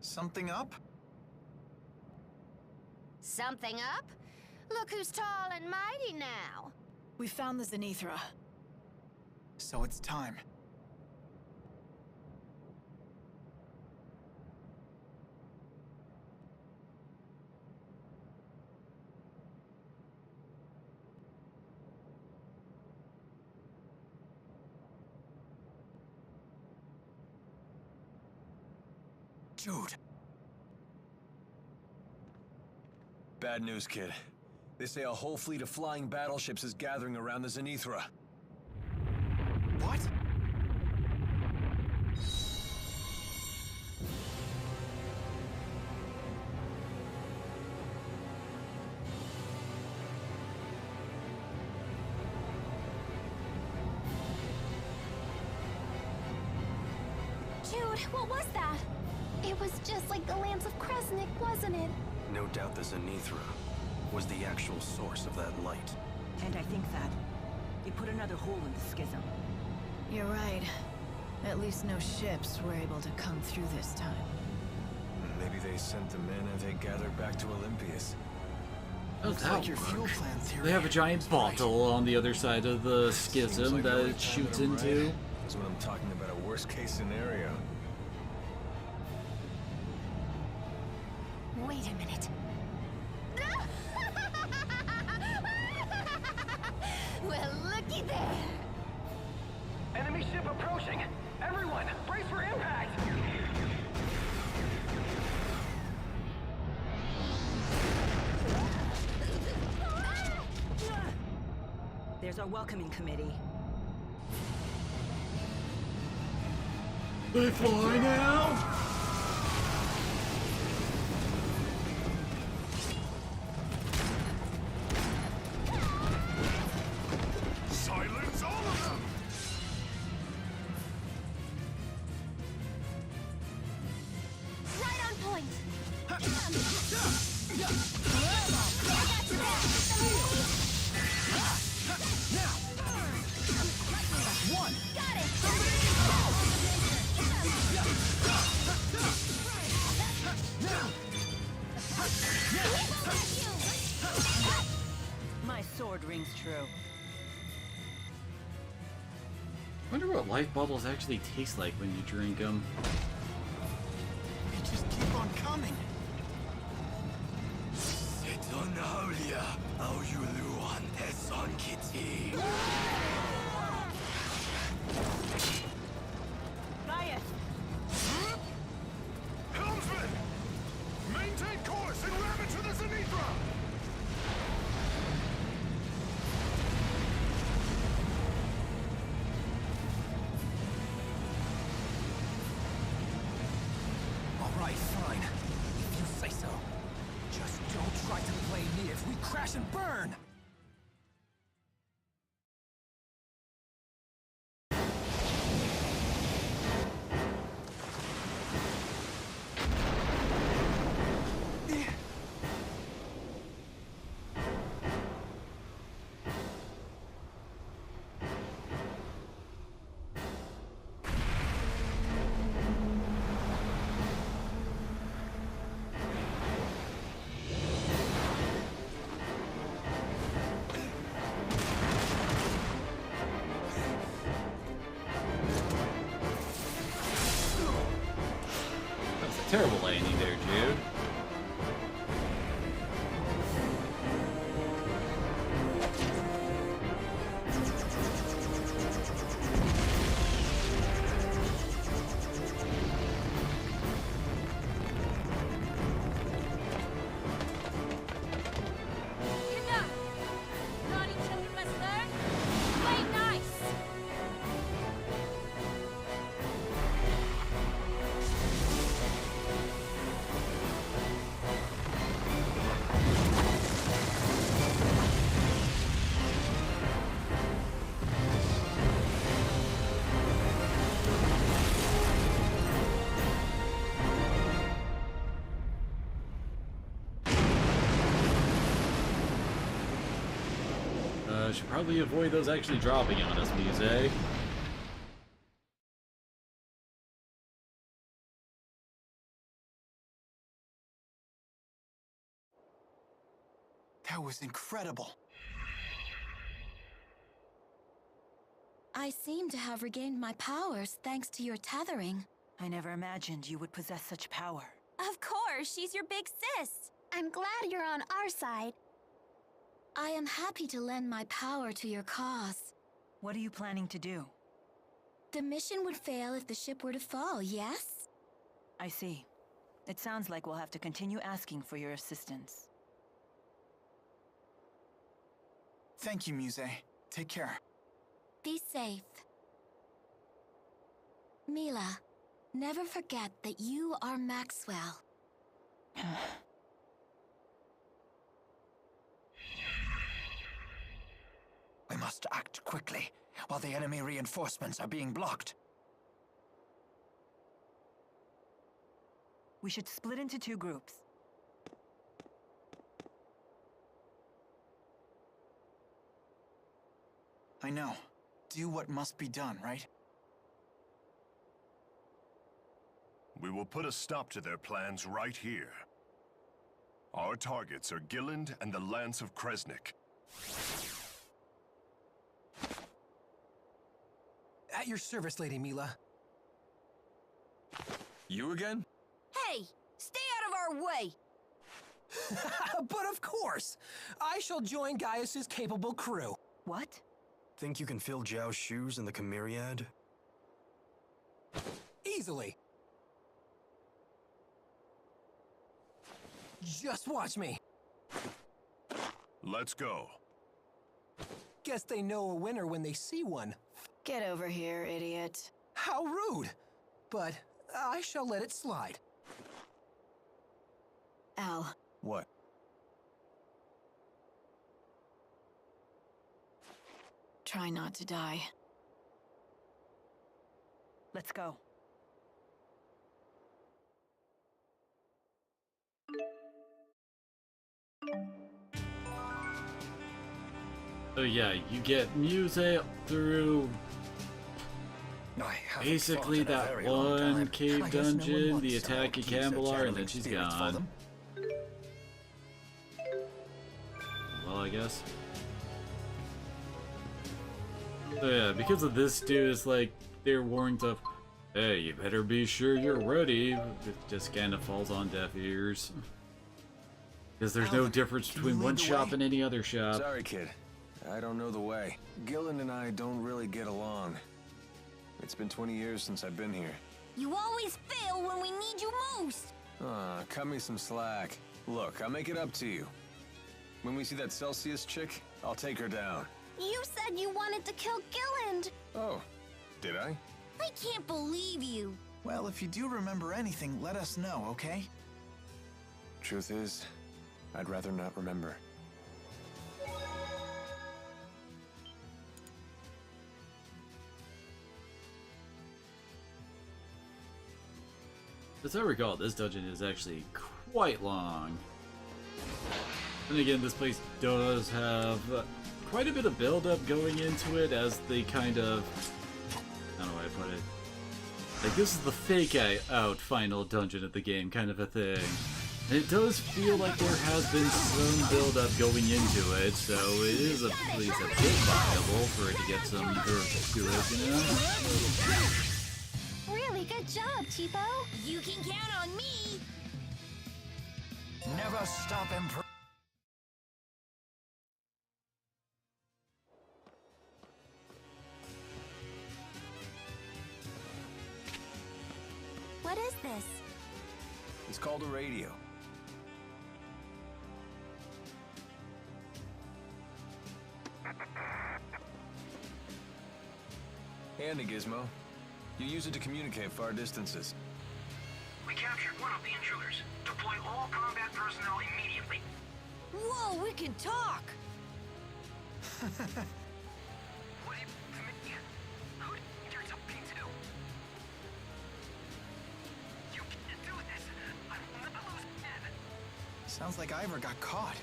Something up? Something up? Look who's tall and mighty now. We found the Zenithra. So it's time. Jude. Bad news, kid. They say a whole fleet of flying battleships is gathering around the Zenithra. What? Jude, what was that? It was just like the Lance of Kresnik, wasn't it? No doubt the Zenithra was the actual source of that light. And I think that it put another hole in the schism. You're right. At least no ships were able to come through this time. Maybe they sent the men and they gathered back to Olympius. Oh, Looks that like your work. fuel plan theory. They have a giant bottle on the other side of the schism Seems like that every it time shoots I'm into. right is when I'm talking about a worst-case scenario. Wait a minute. Well, looky there. Enemy ship approaching. Everyone, brace for impact. There's our welcoming committee. They fly now? One. Got it! My sword rings true. Wonder what life bubbles actually taste like when you drink them. They just keep on coming. Gaius! Helmsman! Maintain course and ram it to the Zenithra! All right, fine. If you say so. Just don't try to blame me if we crash and burn! Terrible landing there, Jude. Enough! Naughty children must learn. Play nice! Should probably avoid those actually dropping on us, Muse. That was incredible. I seem to have regained my powers thanks to your tethering. I never imagined you would possess such power. Of course, she's your big sis. I'm glad you're on our side. I am happy to lend my power to your cause. What are you planning to do? The mission would fail if the ship were to fall, yes? I see. It sounds like we'll have to continue asking for your assistance. Thank you, Muse. Take care. Be safe. Mila, never forget that you are Maxwell. We must act quickly, while the enemy reinforcements are being blocked. We should split into 2 groups. I know. Do what must be done, right? We will put a stop to their plans right here. Our targets are Gilland and the Lance of Kresnik. At your service, Lady Mila. You again? Hey, stay out of our way! But of course! I shall join Gaius's capable crew. What? Think you can fill Zhao's shoes in the Chimeriad? Easily. Just watch me. Let's go. Guess they know a winner when they see one. Get over here, idiot. How rude! But I shall let it slide. Al, What? try not to die. Let's go. So yeah, you get Muse through basically that one cave dungeon, the attack at Cambalar, and then she's gone. Well, I guess. So yeah, because of this dude, it's like they're warned of, hey, you better be sure you're ready. It just kind of falls on deaf ears. Because there's no difference between one shop and any other shop. Sorry, kid. I don't know the way. Gillen and I don't really get along. It's been 20 years since I've been here. You always fail when we need you most. Cut me some slack. Look, I'll make it up to you. When we see that Celsius chick, I'll take her down. You said you wanted to kill Gilland. Oh, did I? I can't believe you. Well, if you do remember anything, let us know, okay? Truth is, I'd rather not remember. As I recall, this dungeon is actually quite long. And again, this place does have quite a bit of build-up going into it as the kind of... I don't know how to put it. Like, this is the fake-out final dungeon of the game kind of a thing. And it does feel like there has been some build-up going into it, so it is at least a bit viable for it to get some girth to it, you know? Really good job, Cheapo. You can count on me. Never stop improving. What is this? It's called a radio. Handy, Gizmo. You use it to communicate far distances. We captured one of the intruders. Deploy all combat personnel immediately. Whoa, we can talk! What do you... Who do you think you're talking to? You can't do this. I will not lose again. Sounds like Ivor got caught.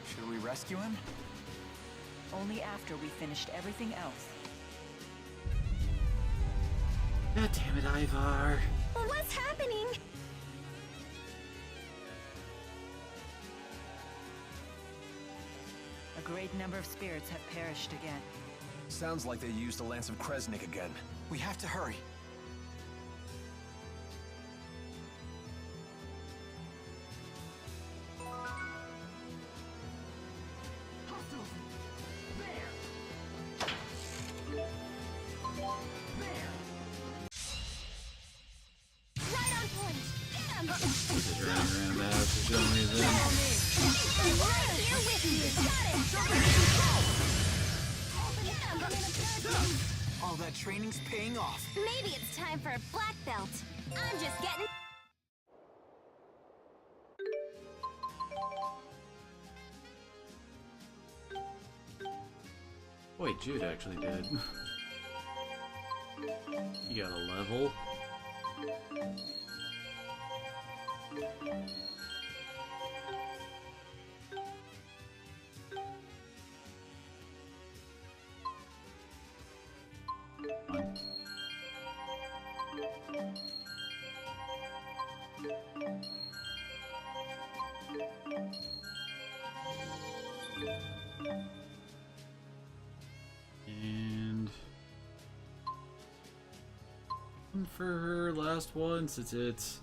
Should we rescue him? Only after we finished everything else. God damn it, Ivar. What's happening? A great number of spirits have perished again. Sounds like they used the Lance of Kresnik again. We have to hurry. All that training's paying off. Maybe it's time for a black belt. I'm just getting... Wait, Jude actually did. You got a level. Fine. And for her last one, since it's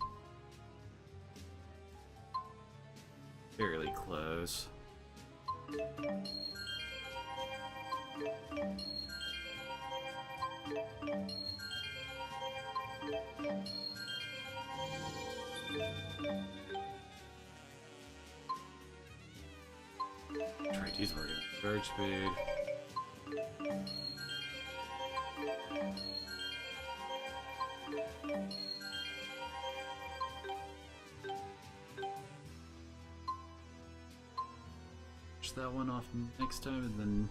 fairly close. Right, he's working on charge speed. Push that one off next time, and then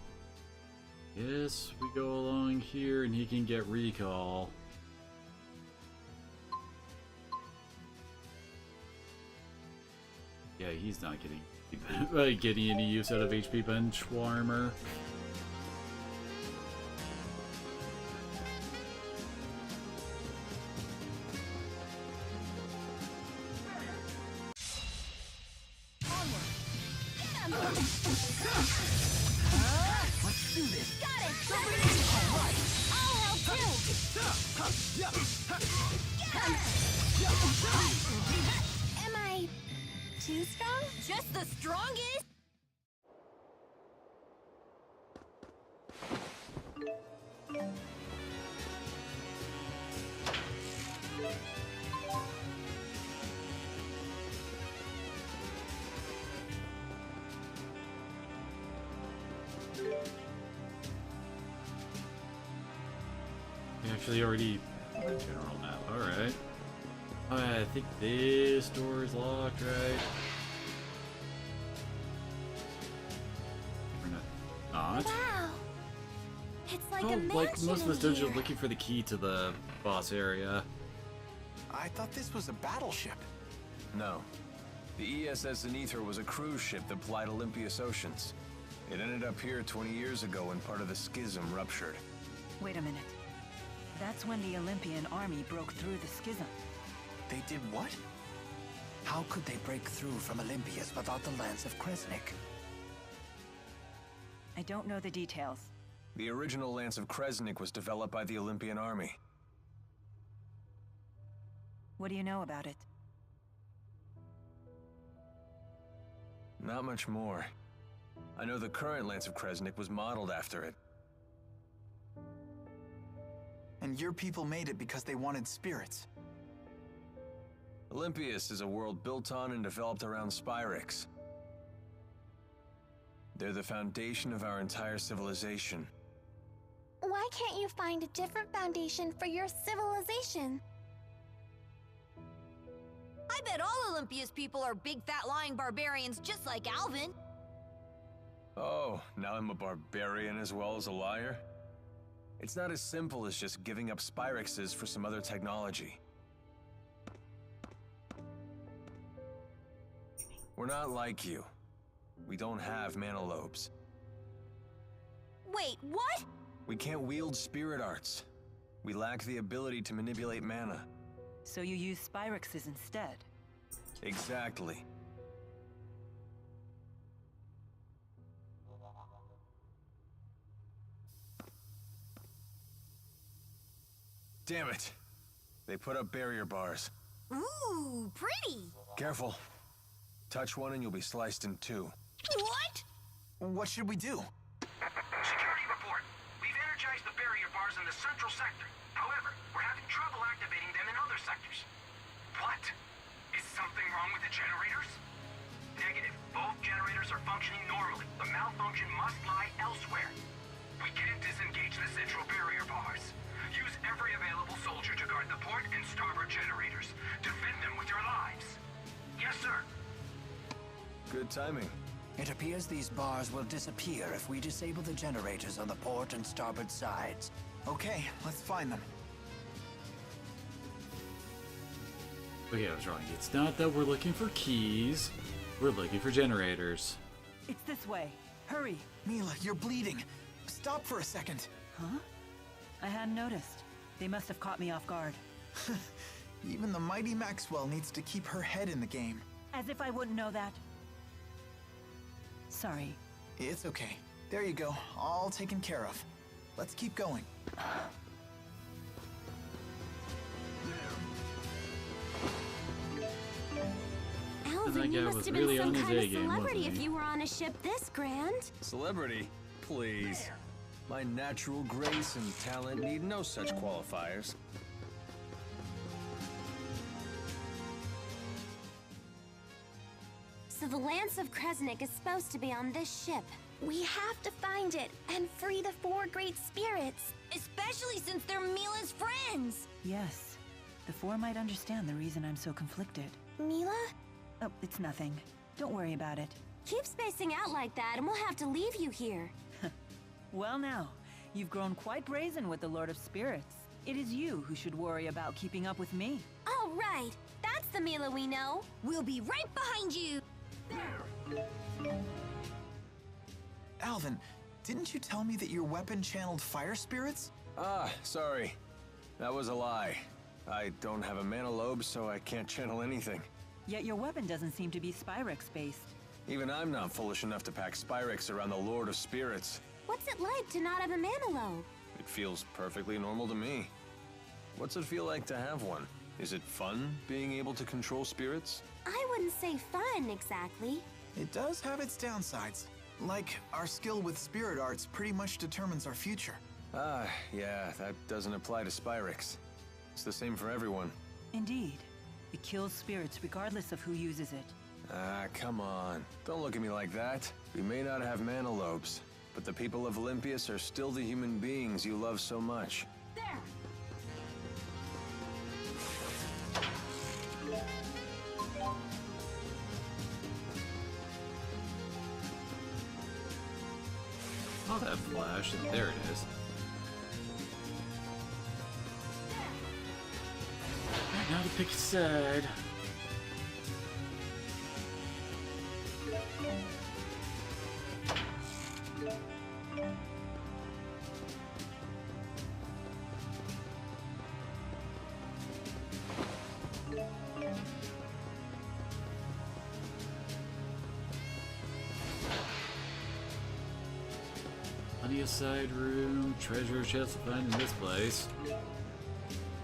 yes, we go along here, and he can get recall. Yeah, he's not getting any use out of HP Bench Warmer. Let's do this. Got it! All right. I'll help too! Am I too strong? Just the strongest? We actually already have a general map. Alright. I think this door is locked, right? Or not? Wow! It's like Oh, a mansion like most of in us dungeons here. are looking for the key to the boss area. I thought this was a battleship. No. The ESS Zenithor was a cruise ship that plied Olympias oceans. It ended up here 20 years ago when part of the schism ruptured. Wait a minute. That's when the Olympian army broke through the schism. They did what? How could they break through from Olympias without the Lance of Kresnik? I don't know the details. The original Lance of Kresnik was developed by the Olympian army. What do you know about it? Not much more. I know the current Lance of Kresnik was modeled after it. And your people made it because they wanted spirits. Olympias is a world built on and developed around Spyrix. They're the foundation of our entire civilization. Why can't you find a different foundation for your civilization? I bet all Olympia's people are big fat lying barbarians just like Alvin. Oh, now I'm a barbarian as well as a liar? It's not as simple as just giving up Spyrixes for some other technology. We're not like you. We don't have mana lobes. Wait, what? We can't wield spirit arts. We lack the ability to manipulate mana. So you use Spyrixes instead? Exactly. Damn it! They put up barrier bars. Ooh, pretty. Careful. Touch one and you'll be sliced in two. What? What should we do? Security report. We've energized the barrier bars in the central sector. However, we're having trouble activating them in other sectors. What? Is something wrong with the generators? Negative. Both generators are functioning normally. The malfunction must lie elsewhere. We can't disengage the central barrier bars. Use every available soldier to guard the port and starboard generators. Defend them with your lives. Yes, sir. Good timing. It appears these bars will disappear if we disable the generators on the port and starboard sides. Okay, let's find them. Okay, I was wrong. It's not that we're looking for keys. We're looking for generators. It's this way. Hurry! Mila, you're bleeding. Stop for a second. Huh? I hadn't noticed. They must have caught me off guard. Even the mighty Maxwell needs to keep her head in the game. As if I wouldn't know that. Sorry. It's okay. There you go. All taken care of. Let's keep going. Alvin, you must have been some kind of celebrity if you were on a ship this grand. Celebrity? Please. My natural grace and talent need no such qualifiers. So the Lance of Kresnik is supposed to be on this ship. We have to find it and free the four great spirits. Especially since they're Mila's friends. Yes. The four might understand the reason I'm so conflicted. Mila? Oh, it's nothing. Don't worry about it. Keep spacing out like that and we'll have to leave you here. Well now, you've grown quite brazen with the Lord of Spirits. It is you who should worry about keeping up with me. Oh, right. That's the Mila we know. We'll be right behind you. Alvin, didn't you tell me that your weapon channeled fire spirits? Ah, sorry. That was a lie. I don't have a mana lobe, so I can't channel anything. Yet your weapon doesn't seem to be Spyrix-based. Even I'm not foolish enough to pack Spyrix around the Lord of Spirits. What's it like to not have a Manilow? It feels perfectly normal to me. What's it feel like to have one? Is it fun being able to control spirits? I wouldn't say fun, exactly. It does have its downsides. Like, our skill with spirit arts pretty much determines our future. Ah, yeah, that doesn't apply to Spyrix. It's the same for everyone. Indeed. It kills spirits regardless of who uses it. Ah, come on. Don't look at me like that. We may not have mana lobes, but the people of Olympias are still the human beings you love so much. There! Oh, that flash, and there it is. Right, now to pick a side. Plenty of side room, treasure chest to find in this place.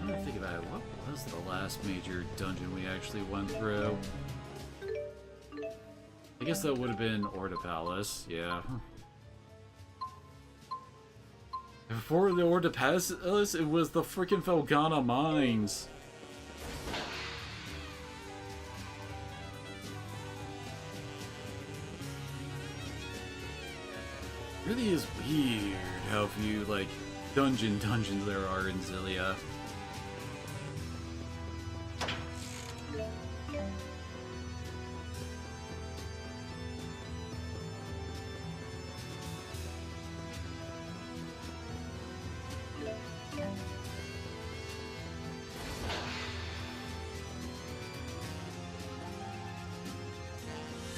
I'm gonna think about it. What was the last major dungeon we actually went through? I guess that would have been Orda Palace, yeah. Before the Orda Palace, it was the freaking Felgana Mines. Really is weird how few, like, dungeons there are in Xillia.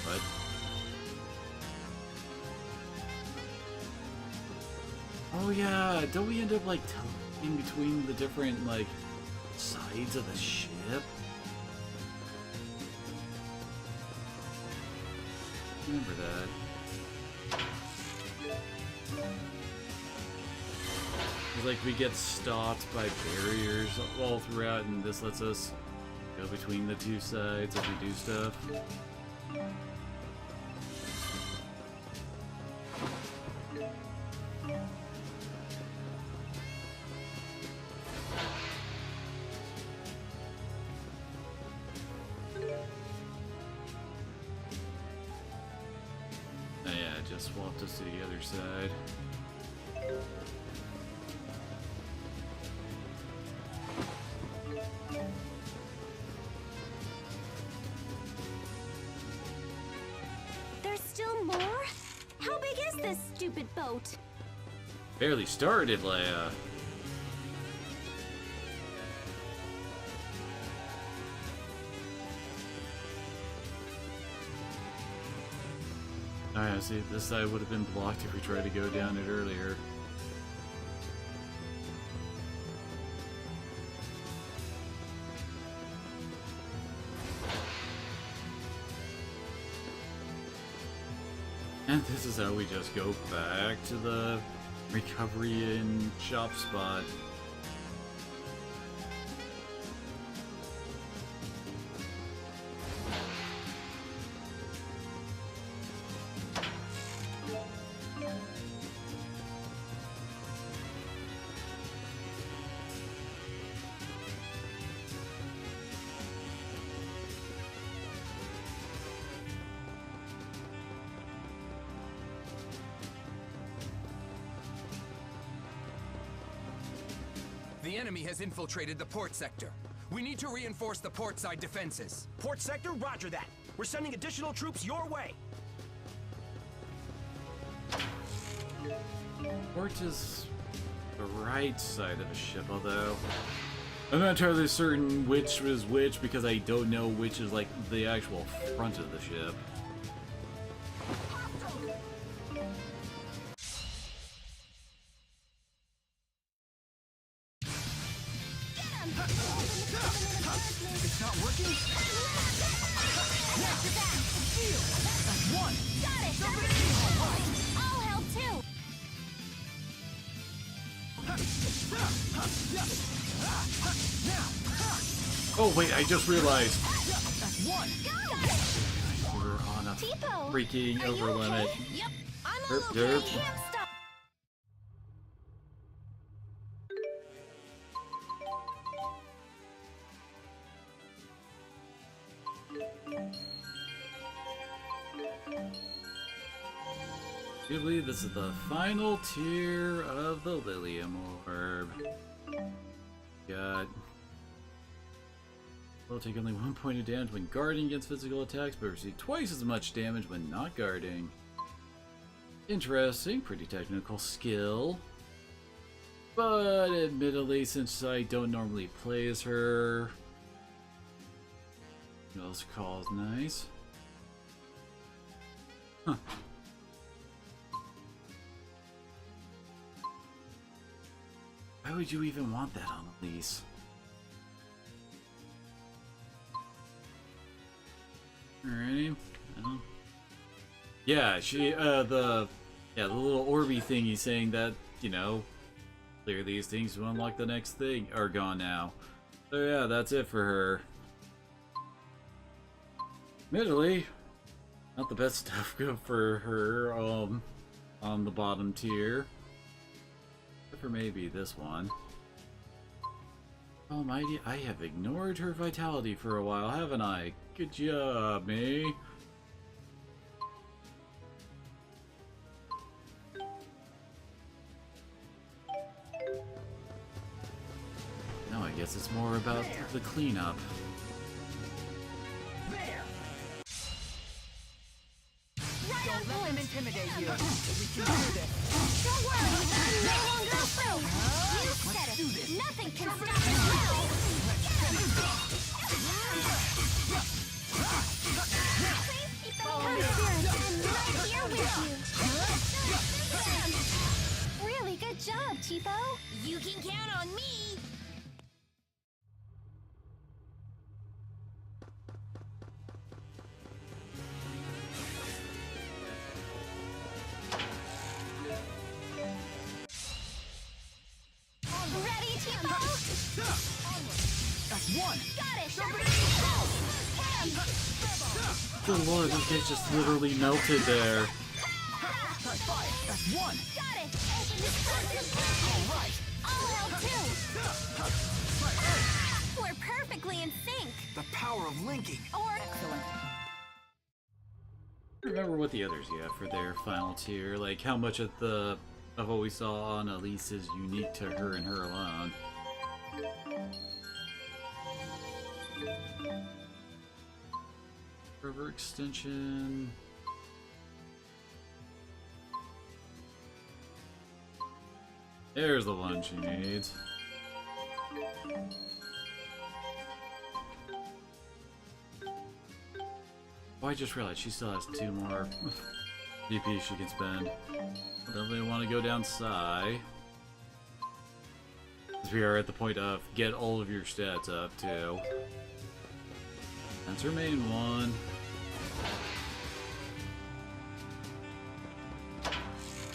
What? Oh yeah, don't we end up like in between the different like sides of the ship? Remember that. It's like we get stopped by barriers all throughout, and this lets us go between the two sides as we do stuff. Oh yeah, just swapped us to the other side. There's still more? How big is this stupid boat? Barely started, Leia. Oh yeah, see, this side would have been blocked if we tried to go down it earlier. And this is how we just go back to the recovery and shop spot. The enemy has infiltrated the port sector. We need to reinforce the port side defenses. Port sector, roger that. We're sending additional troops your way. Port is the right side of the ship, although I'm not entirely certain which is which because I don't know which is like the actual front of the ship. It's not working? Now! Shield! That's one! I'll help too. Oh wait, I just realized One. we're on a Tipo, freaking are you over limit. okay? Yep. I'm Derp, all okay. derp. Can't stop. I believe this is the final tier of the Lilium Orb. Got. Will take only 1 point of damage when guarding against physical attacks, but receive twice as much damage when not guarding. Interesting, pretty technical skill. But admittedly, since I don't normally play as her, those calls nice. Huh. Why would you even want that on a lease? Alrighty. Well. Yeah, she, the little Orby thingy saying that, you know, clear these things to unlock the next thing are gone now. So yeah, that's it for her. Admittedly, not the best stuff good for her, on the bottom tier. Except for maybe this one. Almighty, I have ignored her vitality for a while, haven't I? Good job, me. Now I guess it's more about the cleanup. Don't let them intimidate you. We can do this. Don't worry, I'm no longer afraid. You said it. Nothing can stop us now. Please keep them calm, Spirit. I'm right here with you. Really good job, Tipo. You can count on me. Ready, Tipo? That's one. Got it. Good lord, this kid just literally melted there. Try fire. That's one. Got it. All right. I'll help too. We're perfectly in sync. The power of linking. Or Excellent. Remember what the others get for their final tier, like how much of what we saw on Elise is unique to her and her alone. River extension. There's the one she needs. Oh, I just realized she still has 2 more DP she can spend. I definitely want to go down Psy. Because we are at the point of get all of your stats up too. That's her main one.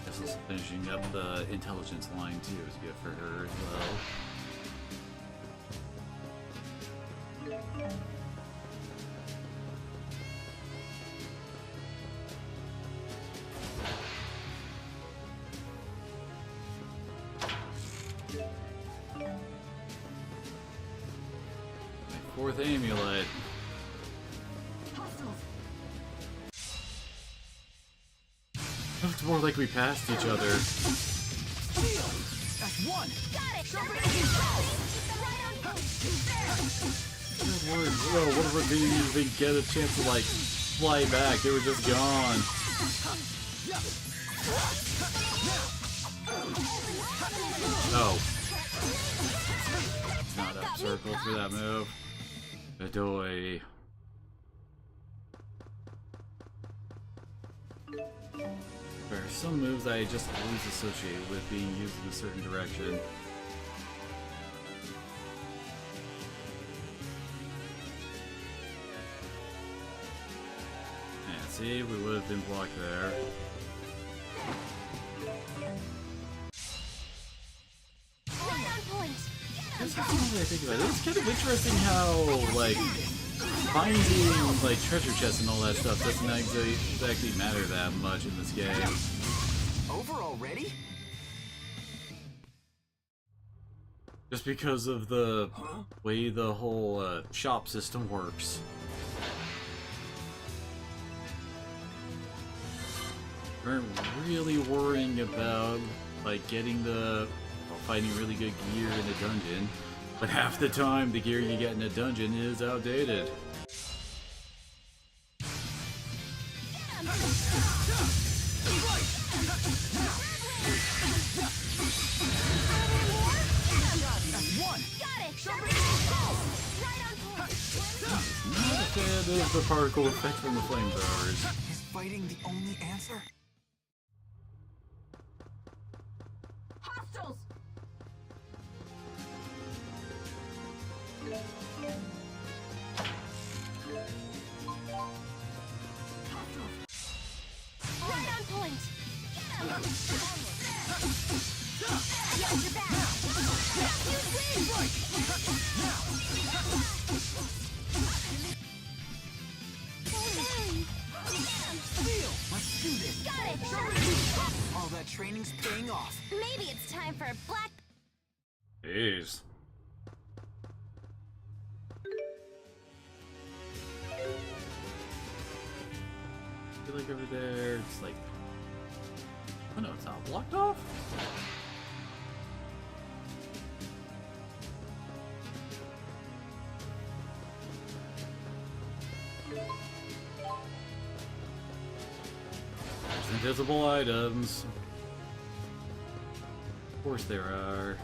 Guess this is finishing up the intelligence line too is good for her as well. My 4th amulet. Looks more like we passed each other. That's one. got it. Good lord, whoa, what if we didn't even get a chance to like fly back? They were just gone. Oh. Not up circle for that move. Adoy. There are some moves I just always associate with being used in a certain direction. Yeah, see, we would have been blocked there. Right on point. That's something I think about it. It's kind of interesting how, like, finding, like, treasure chests and all that stuff doesn't exactly matter that much in this game. Over already? Just because of the way the whole shop system works. We're really worrying about, like, getting the, well, finding really good gear in a dungeon, but half the time the gear you get in a dungeon is outdated. Not a fan of the particle effect from the flamethrowers. Is fighting the only answer? Hostiles! Right on point. Let's do this. Got it. All that training's paying off. Maybe it's time for a black. Jeez. I feel like over there, it's like... Oh no, it's not blocked off? There's invisible items. Of course there are.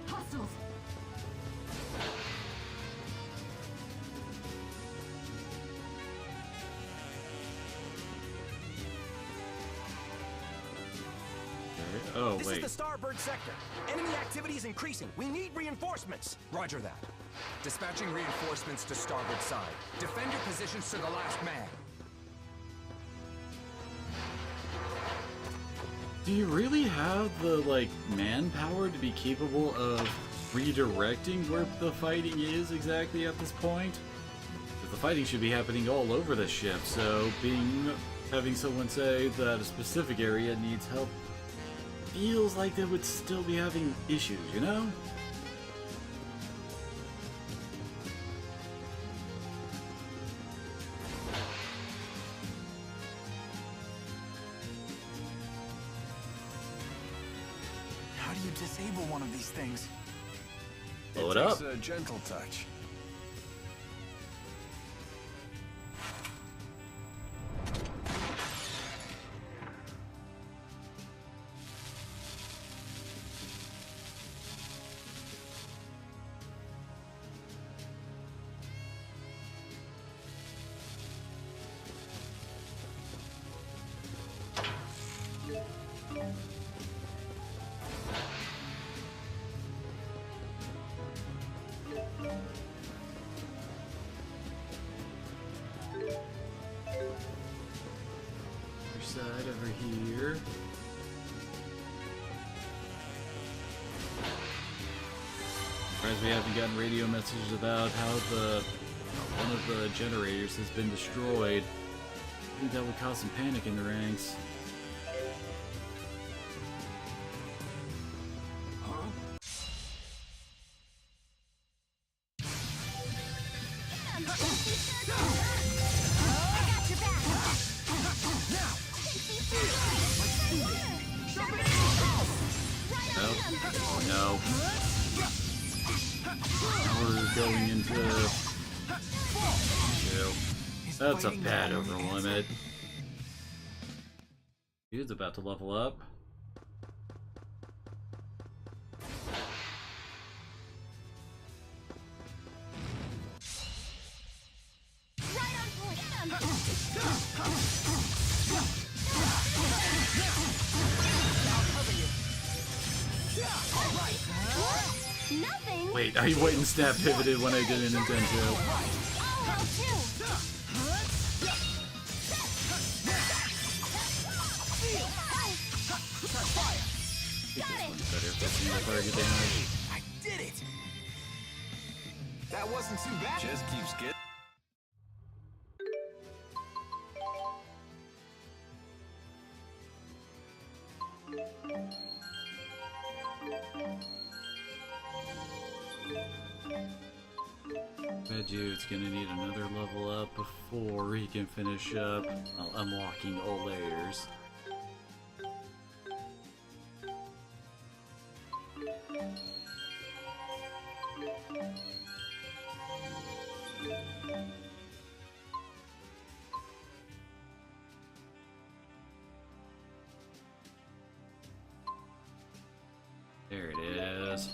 Hostiles! Oh, This wait. is the Starbird sector. Enemy activity is increasing. We need reinforcements. Roger that. Dispatching reinforcements to starboard side. Defend your positions to the last man. Do you really have the, like, manpower to be capable of redirecting where the fighting is exactly at this point? Because the fighting should be happening all over the ship, so having someone say that a specific area needs help feels like they would still be having issues, you know? How do you disable one of these things? Blow it up. Takes a gentle touch. Other side over here. Surprised we haven't gotten radio messages about how one of the generators has been destroyed. I think that would cause some panic in the ranks. Oh no. Now we're going into... That's a bad over limit. Dude's about to level up. Wait, I went and snap pivoted when I didn't intend to. Target damage. I did it! That wasn't too bad. Just keeps getting. Vejute's gonna need another level up before he can finish up unlocking all layers. There it is.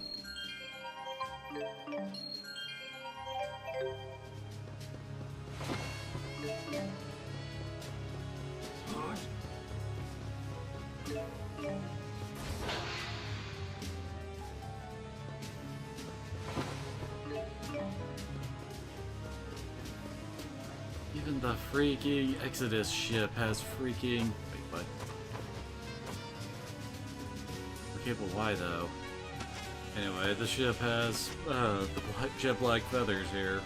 Even the freaking Exodus ship has freaking... Wait, what? Okay, but why though? Anyway, the ship has the jet-black feathers here.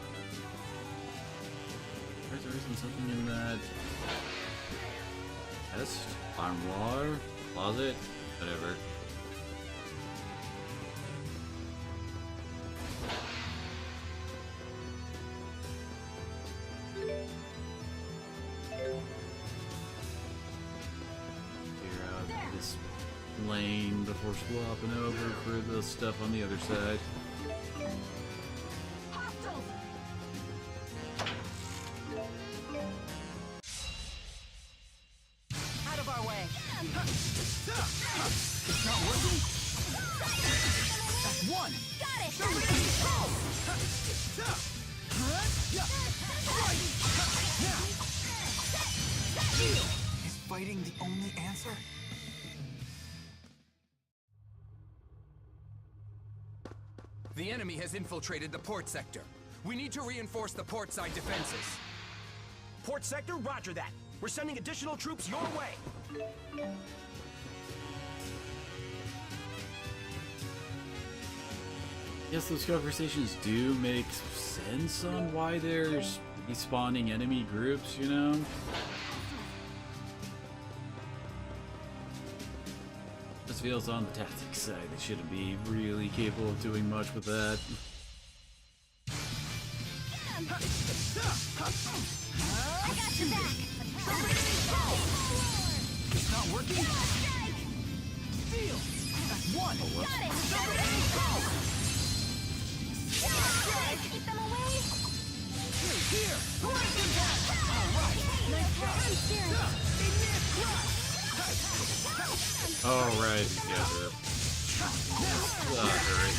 There isn't something in that chest, armoire, closet, whatever. Clear out this lane before swapping over for the stuff on the other side. Out of our way. It's not working. That's one. Got it. Is fighting the only answer? The enemy has infiltrated the port sector. We need to reinforce the port side defenses. Port sector, roger that. We're sending additional troops your way. Yes, those conversations do make sense on why there's respawning enemy groups, you know? This feels on the tactics side. They shouldn't be really capable of doing much with that. I got your back. It's not working. Steal. That's one. Got it. Keep them away. Here. Right impact. All right. Nice job. Alright, together. Hurry.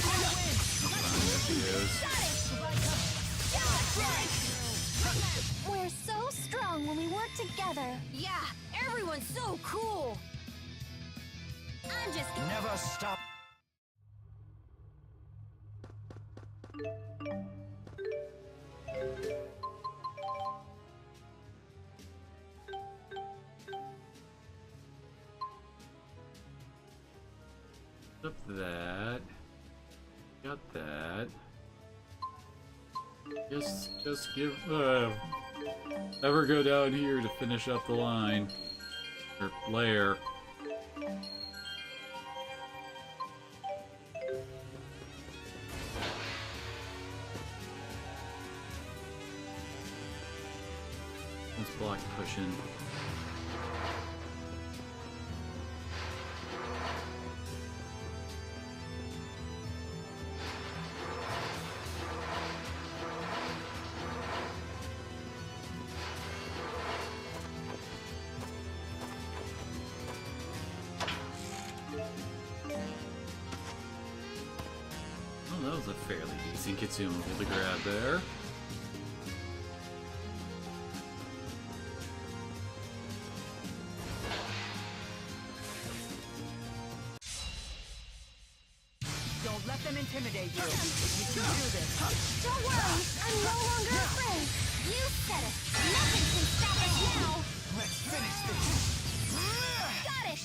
We're so strong when we work together. Yeah, everyone's so cool. I'm just... Never stop. Up that. Got that. Just give ever go down here to finish up the line. Or layer. Let's block pushing. Oh, that was a fairly decent consumable to grab there. Don't let them intimidate you. Don't worry, I'm no longer afraid. You said it. Nothing can stop us now. Let's finish this. Got it.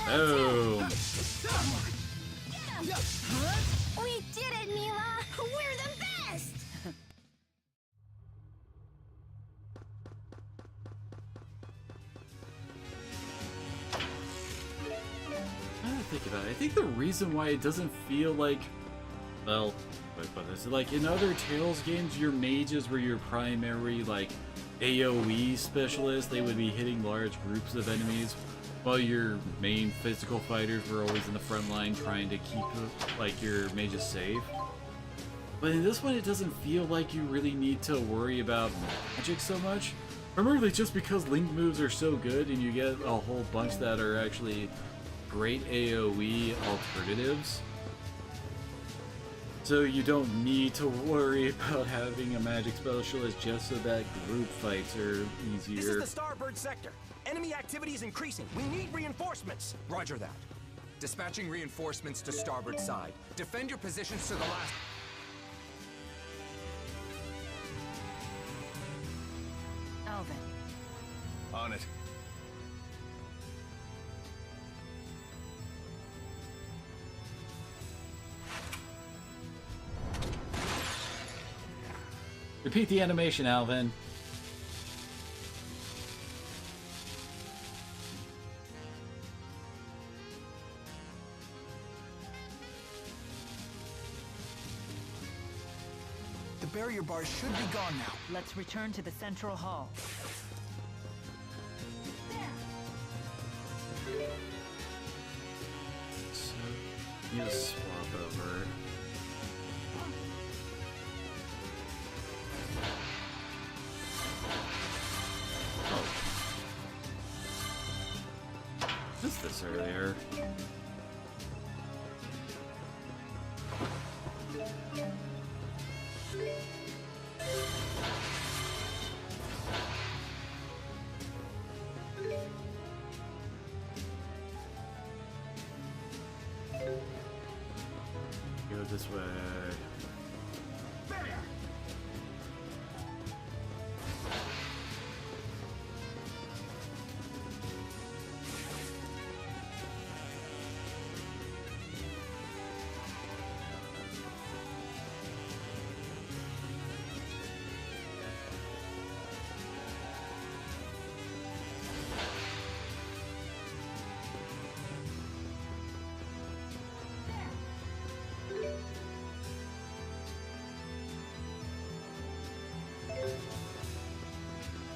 Oh. We did it, Mila. We're the best. Think about it. I think the reason why it doesn't feel like, well, but it's like in other Tales games, your mages were your primary like AoE specialist. They would be hitting large groups of enemies, while your main physical fighters were always in the front line trying to keep like your mages safe. But in this one, it doesn't feel like you really need to worry about magic so much. Primarily just because Link moves are so good, and you get a whole bunch that are actually great AoE alternatives. So you don't need to worry about having a magic specialist just so that group fights are easier. This is the starboard sector. Enemy activity is increasing. We need reinforcements. Roger that. Dispatching reinforcements to starboard side. Defend your positions to the last... Alvin. On it. Repeat the animation, Alvin. The barrier bars should be gone now. Let's return to the central hall. So, you just swap over. Missed this earlier. Go this way.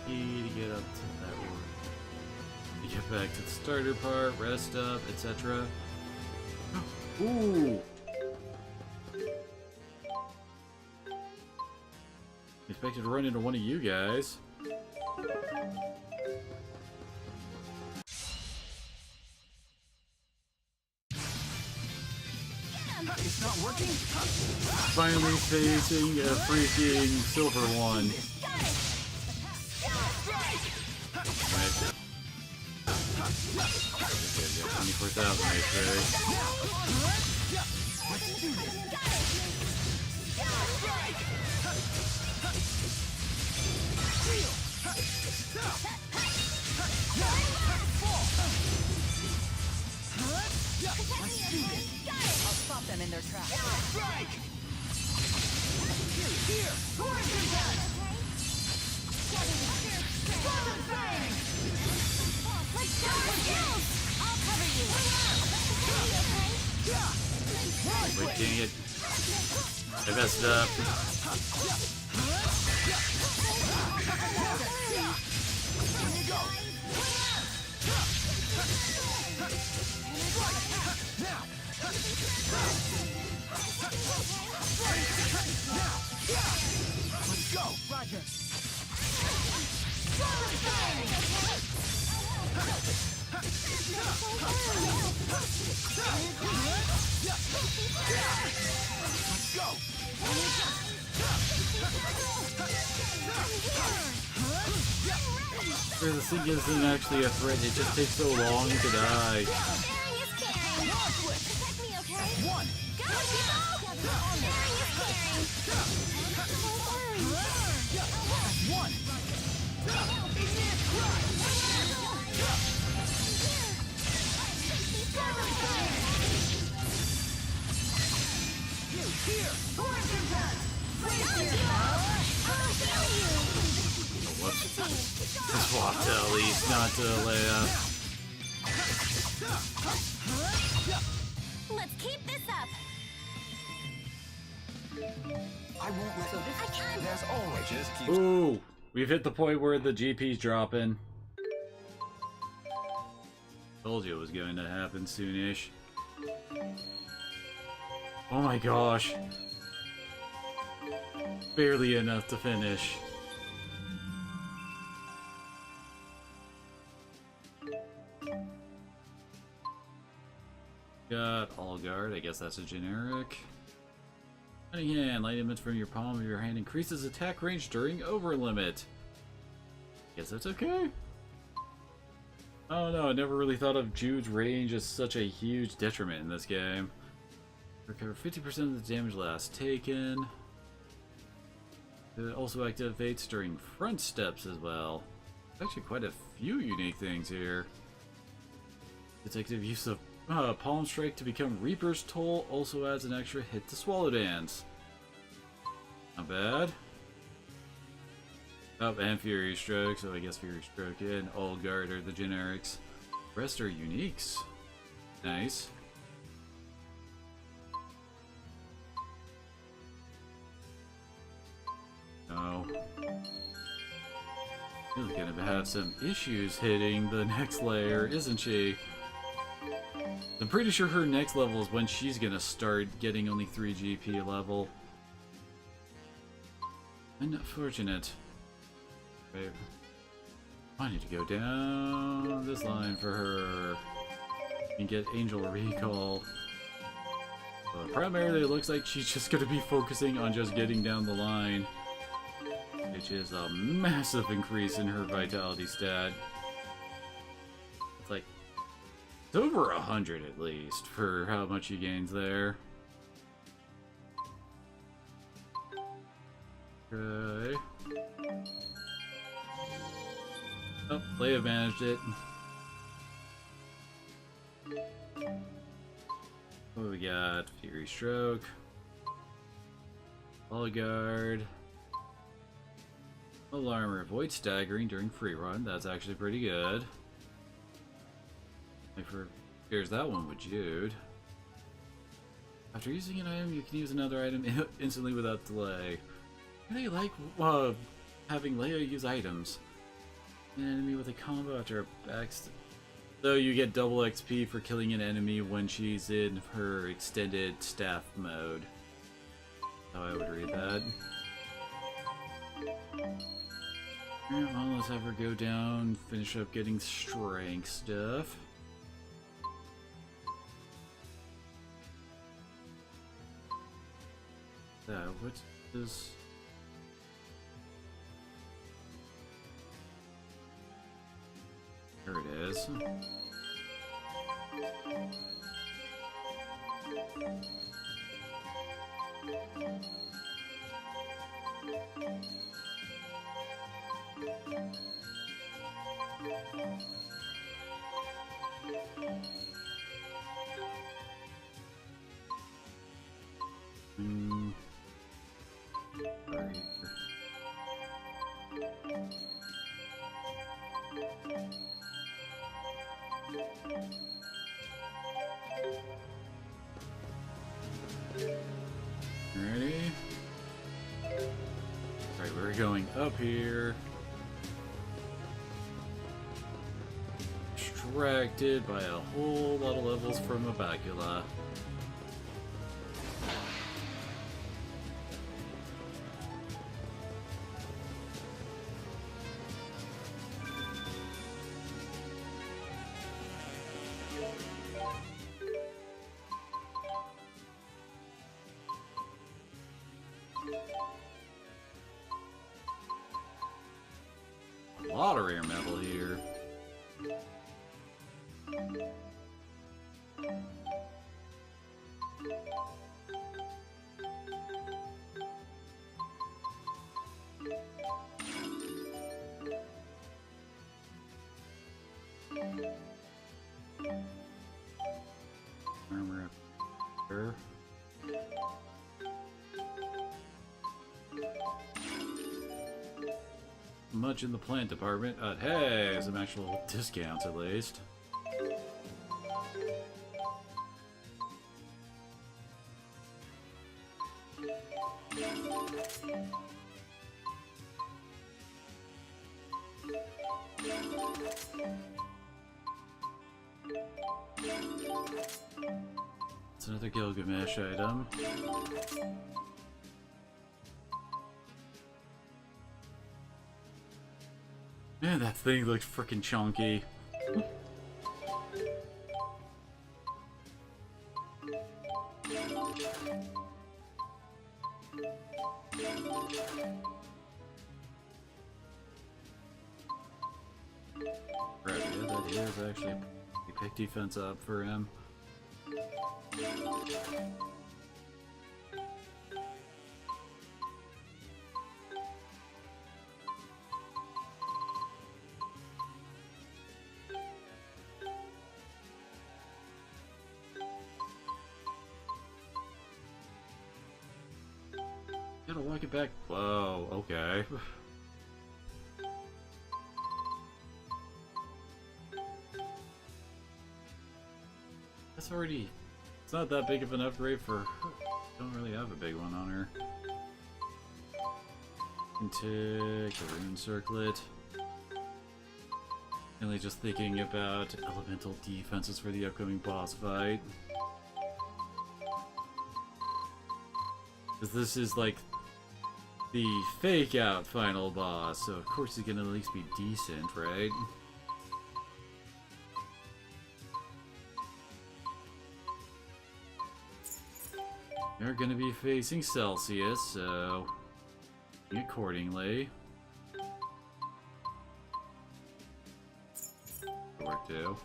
To get up to that one. To get back to the starter part, rest up, etc. Ooh! Expected to run into one of you guys. It's not working? Finally facing a freaking silver one. Right. Okay, 24,000 HP. I'll stop them in their tracks. Here! Let's go for kills! I'll cover you! Wait, dang it. I messed up. Let's go! Roger! Let's go! This thing isn't actually a threat, it just takes so long to die. One! Here! Force impact! Oh, whoops. I swapped to Elise, not to Leia. Let's keep this up. I won't let There's always just keep. Ooh, we've hit the point where the GP's dropping. Told you it was going to happen soonish. Oh my gosh. Barely enough to finish. Got All Guard, I guess that's a generic. Cutting hand, light image from your palm of your hand increases attack range during over limit. Guess that's okay. Oh no, I never really thought of Jude's range as such a huge detriment in this game. Recover 50% of the damage last taken. It also activates during front steps as well. Actually quite a few unique things here. Detective use of Palm Strike to become Reaper's Toll also adds an extra hit to Swallow Dance. Not bad. Oh, and Fury Stroke, so I guess Fury Stroke and All Guard are the generics. Rest are uniques. Nice. Oh. She's gonna have some issues hitting the next layer, isn't she? I'm pretty sure her next level is when she's gonna start getting only 3 GP level. Unfortunate. Right. I need to go down this line for her and get Angel Recall. But primarily it looks like she's just gonna be focusing on just getting down the line, which is a massive increase in her vitality stat. It's like it's over 100 at least for how much he gains there. Okay. Oh, Leia managed it. What do we got? Fury Stroke. All Guard. Full armor. Avoid staggering during free run. That's actually pretty good. Here's that one with Jude. After using an item, you can use another item instantly without delay. I really like having Leia use items. An enemy with a combo after a backstab. So you get double XP for killing an enemy when she's in her extended staff mode. How I would read that. Alright, well, let's have her go down, finish up getting strength stuff. What is... There it is. Right. Ready? Alright, we're going up here. Distracted by a whole lot of levels from Abacula. A lot of rare metal here. Armor up there. much in the plant department. Hey, some actual discounts at least. It's another Gilgamesh item. Man, that thing looks freaking chunky. Right, yeah, that is actually a pick defense up for him. Gotta walk it back. Whoa, okay. That's already... It's not that big of an upgrade for her. Don't really have a big one on her. Can take a rune circlet. Mainly just thinking about elemental defenses for the upcoming boss fight. Because this is like the fake out final boss, so of course he's gonna at least be decent, right? They're gonna be facing Celsius, so accordingly. Work too.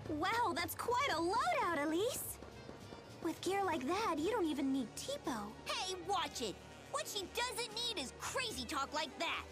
Wow, that's quite a loadout, Elise! With gear like that, you don't even need Tipo. Hey, watch it! What she doesn't need is crazy talk like that!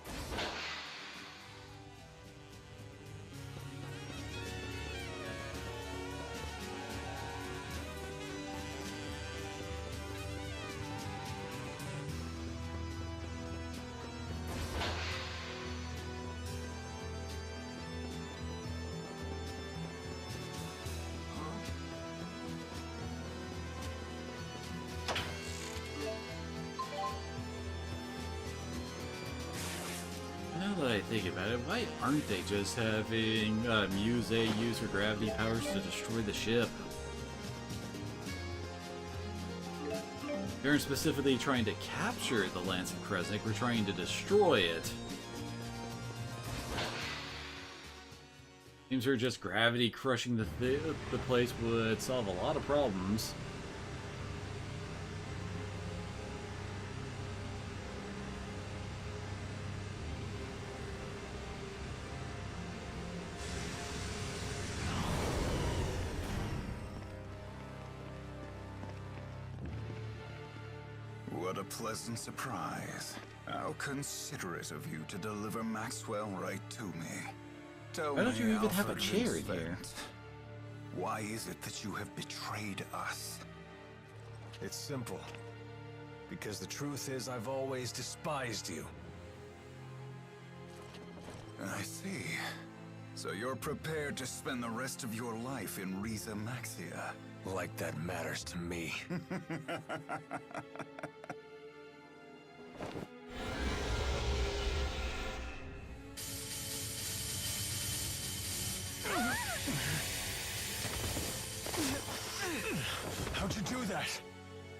Now that I think about it, why aren't they just having Muse use her gravity powers to destroy the ship? They aren't specifically trying to capture the Lance of Kresnik, we're trying to destroy it. Seems her just gravity crushing the place would solve a lot of problems. What a pleasant surprise. How considerate of you to deliver Maxwell right to me. Tell Why don't you me, even have a Alfred chair in Linsfeld, here? why is it that you have betrayed us? It's simple. Because the truth is, I've always despised you. I see. So you're prepared to spend the rest of your life in Riza Maxia? Like that matters to me. How'd you do that?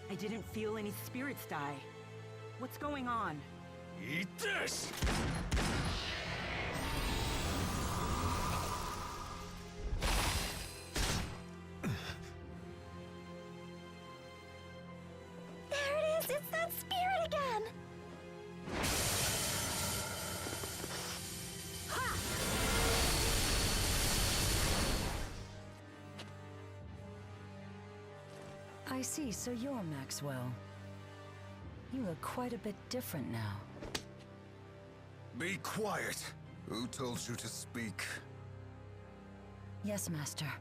I didn't feel any spirits die. What's going on? Eat this! There it is! It's that spirit again! Ha! I see, so you're Maxwell. You look quite a bit different now. Be quiet. Who told you to speak? Yes, Master.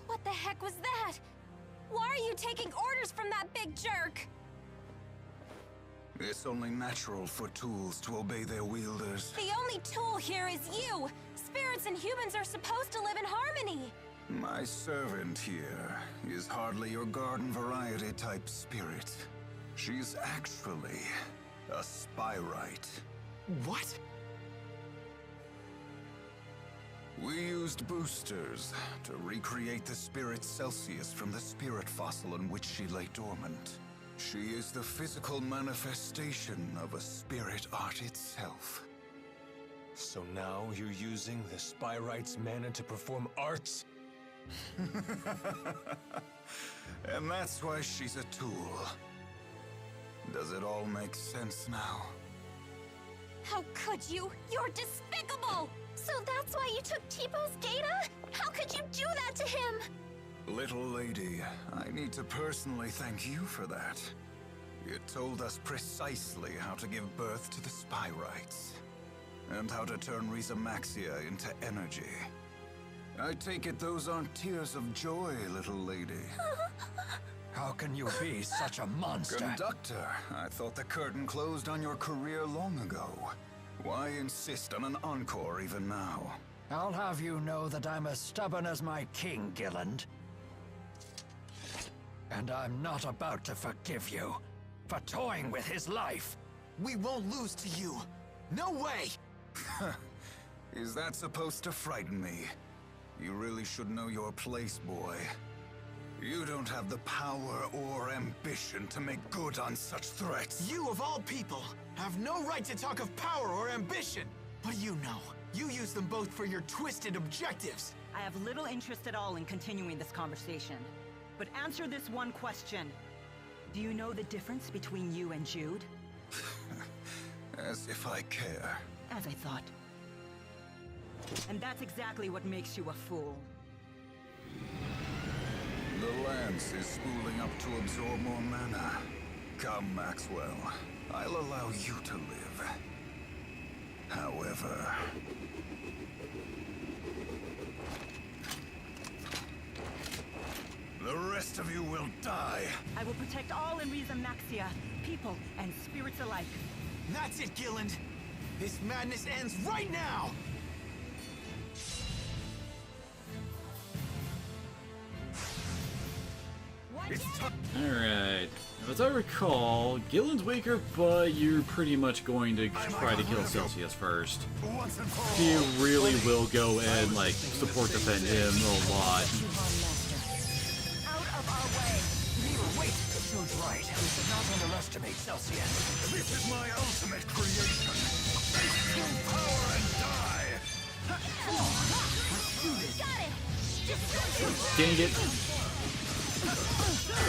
What the heck was that? Why are you taking orders from that big jerk? It's only natural for tools to obey their wielders. The only tool here is you! Spirits and humans are supposed to live in harmony! My servant here is hardly your garden variety type spirit. She's actually a spyrite. What? We used boosters to recreate the spirit Celsius from the spirit fossil in which she lay dormant. She is the physical manifestation of a spirit art itself. So now you're using the Spyrite's mana to perform arts? And that's why she's a tool. Does it all make sense now? How could you? You're despicable! So that's why you took T-Bow's data? How could you do that to him? Little lady, I need to personally thank you for that. You told us precisely how to give birth to the Spyrites, and how to turn Rhizamaxia into energy. I take it those aren't tears of joy, little lady. How can you be such a monster? Conductor, I thought the curtain closed on your career long ago. Why insist on an encore even now? I'll have you know that I'm as stubborn as my king, Gilland. And I'm not about to forgive you for toying with his life. We won't lose to you. No way! Is that supposed to frighten me? You really should know your place, boy. You don't have the power or ambition to make good on such threats. You, of all people, have no right to talk of power or ambition. But you know, you use them both for your twisted objectives. I have little interest at all in continuing this conversation. But answer this one question. Do you know the difference between you and Jude? As if I care. As I thought. And that's exactly what makes you a fool. The lance is spooling up to absorb more mana. Come, Maxwell. I'll allow you to live. However... the rest of you will die. I will protect all in Rhizamaxia, people and spirits alike. That's it, Gilland. This madness ends right now! Alright. As I recall, Gilland's weaker, but you're pretty much going to try to kill Celsius first. He really will go and, like, support defend him a lot. Out of our way! Wait! Jude's right. We should not underestimate Celsius. This is my ultimate creation. Face full power and die! Dang it!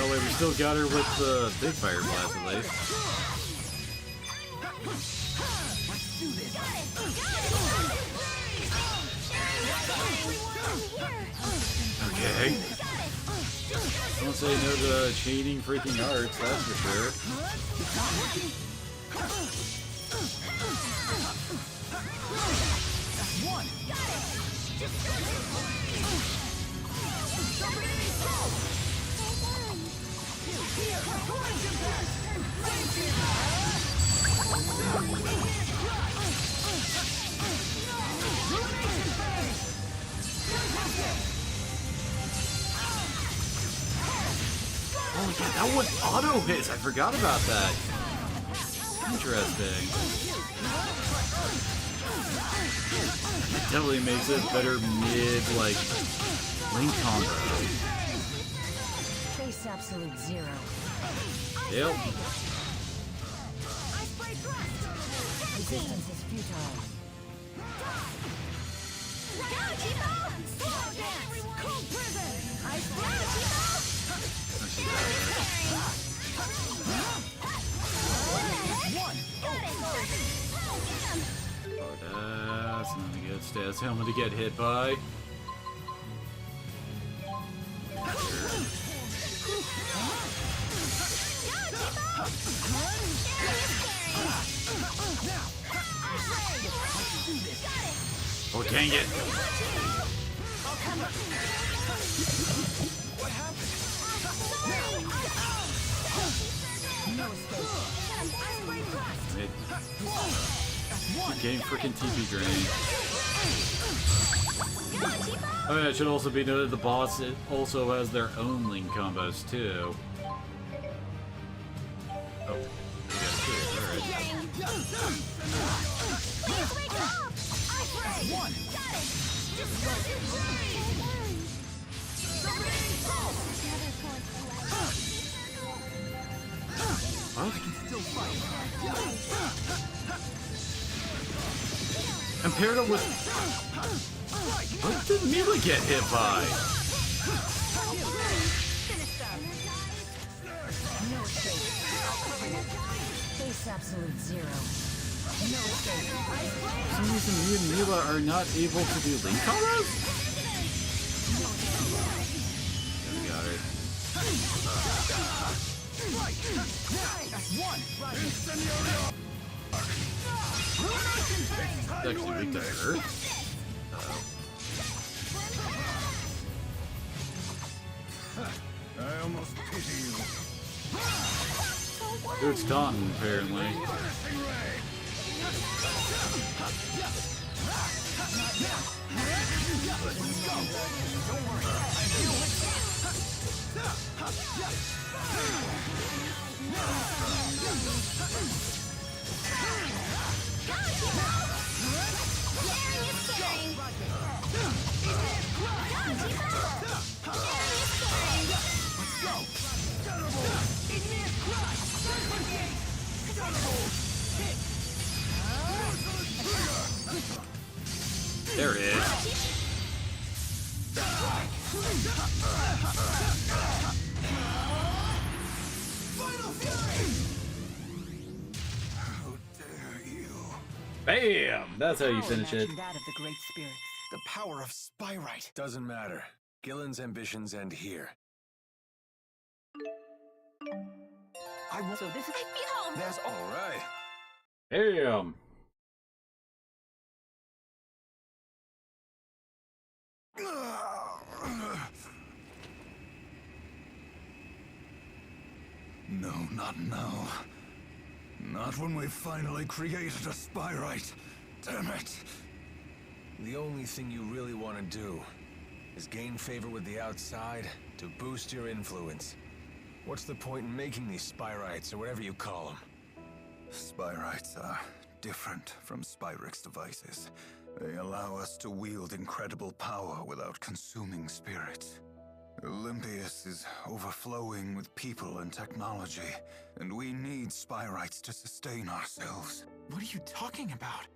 Oh wait, we still got her with the big fire blast at least. Okay. Don't say no to chaining freaking arts, that's for sure. Oh yeah, that one auto hits. I forgot about that. Interesting. It definitely makes it better mid, like, link combo. Face absolute zero. Yep. Resistance is futile. Oh, that's not a good stats helmet to get hit by. dang it. What happened? Getting freaking TP drained. Oh yeah, it should also be noted the boss also has their own link combos too. Oh, you guys too. Alright. Please wake up! One. Got it. And paired up with... What did Mila get hit by? Face absolute zero. For some reason, me and Mila are not able to do link combos? Yeah, we got it. It's actually weak to Earth. I almost pity you. Dude's taunting, apparently. There it is. How dare you? Bam! That's how you finish it. That of the great spirits. The power of Spyrite. Doesn't matter. Gillen's ambitions end here. I will. So this is. There's all right. Bam! No, not now. Not when we've finally created a Spyrite. Damn it. The only thing you really want to do is gain favor with the outside to boost your influence. What's the point in making these Spyrites, or whatever you call them? Spyrites are different from Spyrix devices. They allow us to wield incredible power without consuming spirits. Olympius is overflowing with people and technology, and we need Spyrites to sustain ourselves. What are you talking about?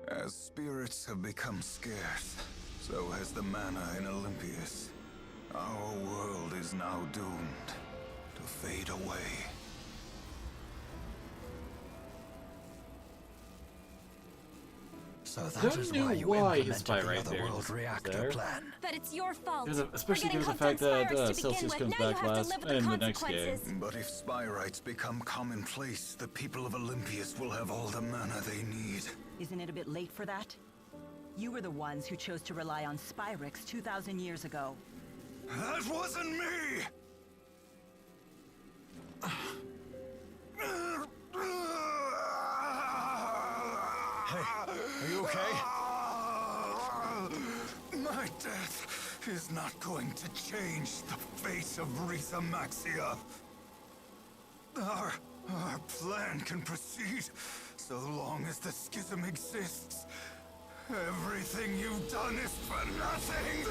As spirits have become scarce, so has the mana in Olympius. Our world is now doomed to fade away. So that is why you implemented the Otherworld reactor plan. But it's your fault. Especially given the fact that Celsius comes back last in the next game. But if Spyrites become commonplace, the people of Olympius will have all the mana they need. Isn't it a bit late for that? You were the ones who chose to rely on Spyrix 2,000 years ago. That wasn't me! Hey, are you okay? My death is not going to change the fate of Risa Maxia. Our plan can proceed so long as the schism exists. Everything you've done is for nothing.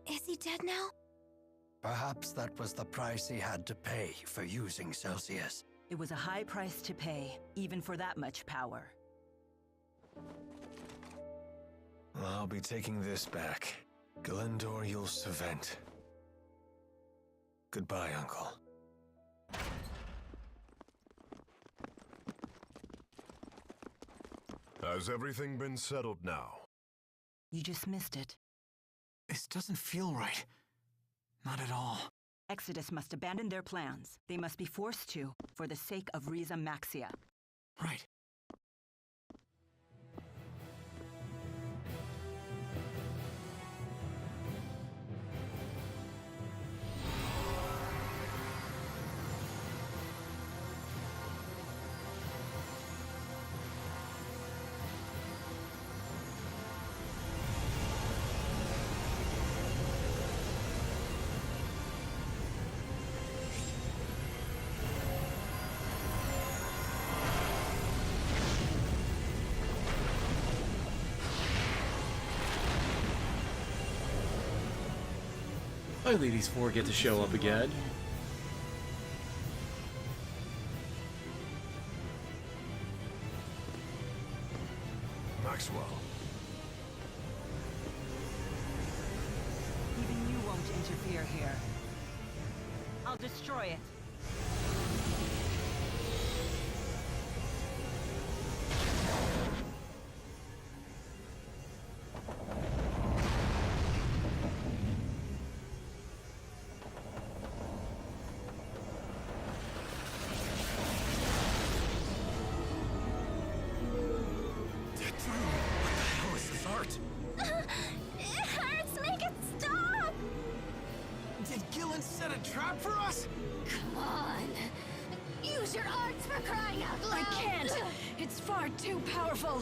Is he dead now? Perhaps that was the price he had to pay for using Celsius. It was a high price to pay, even for that much power. I'll be taking this back. Glendoriel Savent. Goodbye, Uncle. Has everything been settled now? You just missed it. This doesn't feel right. Not at all. Exodus must abandon their plans. They must be forced to, for the sake of Riza Maxia. Right. Finally, these four get to show up again. Maxwell. Even you won't interfere here. I'll destroy it. It hurts! Make it stop! Did Gillen set a trap for us? Come on. Use your arts for crying out loud. I can't! It's far too powerful.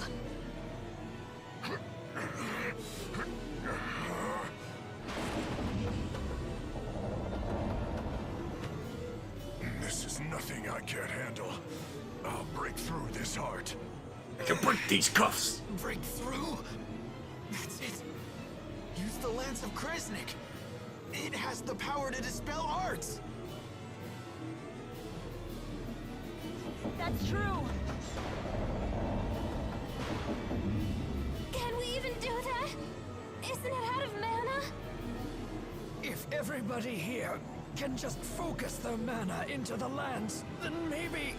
This is nothing I can't handle. I'll break through this heart. I can break these cuffs! Break through? That's it. Use the Lance of Kresnik. It has the power to dispel arts. That's true. Can we even do that? Isn't it out of mana? If everybody here can just focus their mana into the lance, then maybe...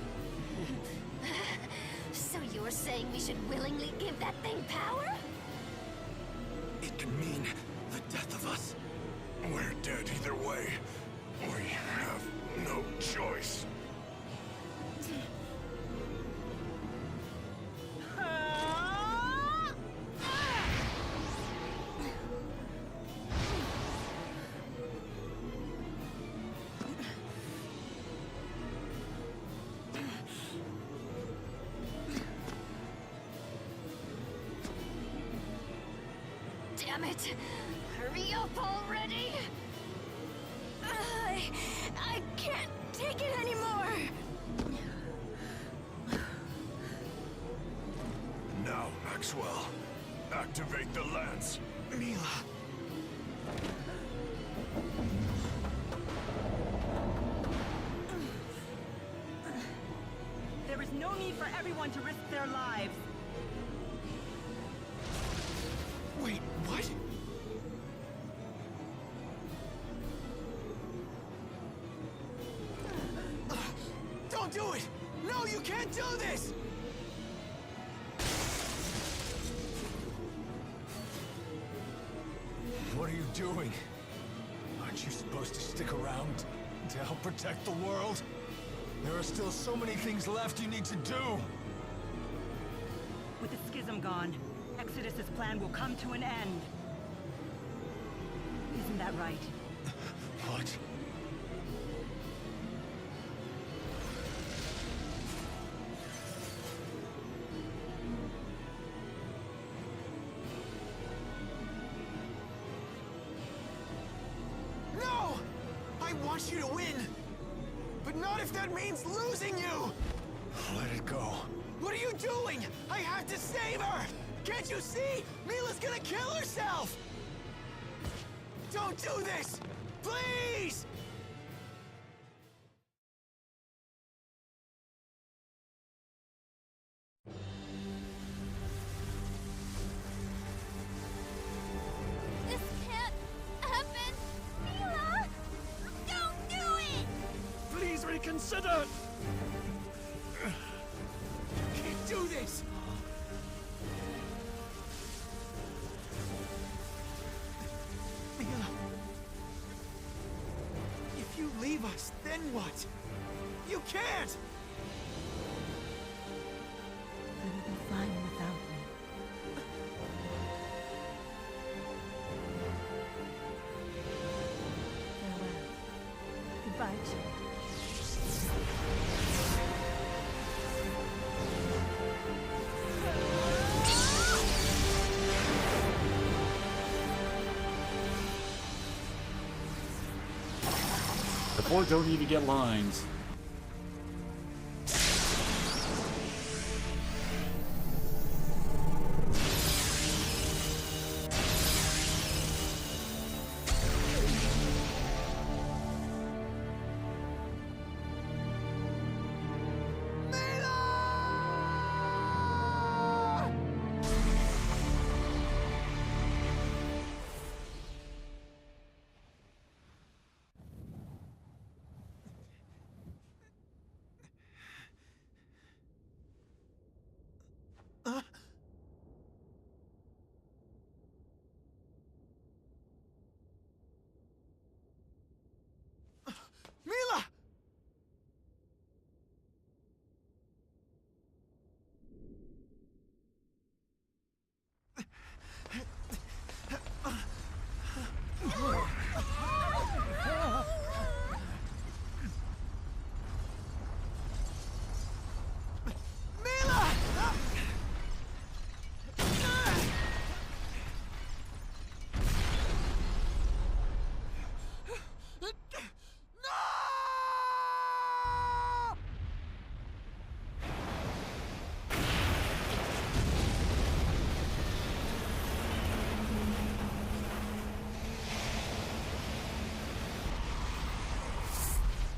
So you're saying we should willingly give that thing power? It could mean the death of us. We're dead either way. We have no choice. Damn it! Hurry up already! I can't take it anymore! Now, Maxwell, activate the lance. Mila. There is no need for everyone to risk their lives. Wait, what? Don't do it! No, you can't do this! What are you doing? Aren't you supposed to stick around to help protect the world? There are still so many things left you need to do! With the schism gone, Exodus's plan will come to an end. Isn't that right? What? No! I want you to win! But not if that means losing you! Let it go. What are you doing? I have to save her! Can't you see? Mila's gonna kill herself! Don't do this! Please! This can't happen! Mila! Don't do it! Please reconsider! You can't do this! Mila! us, then what? You can't! You will be fine without me. Farewell. Goodbye, Chad. The boy don't even get lines. Mila!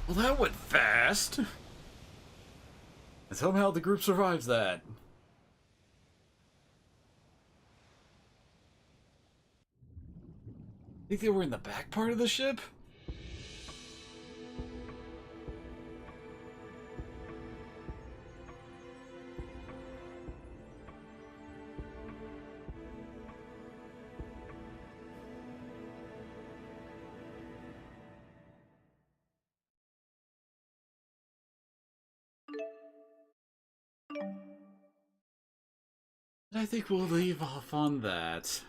Well, that went fast. And somehow the group survives that. I think they were in the back part of the ship? I think we'll leave off on that.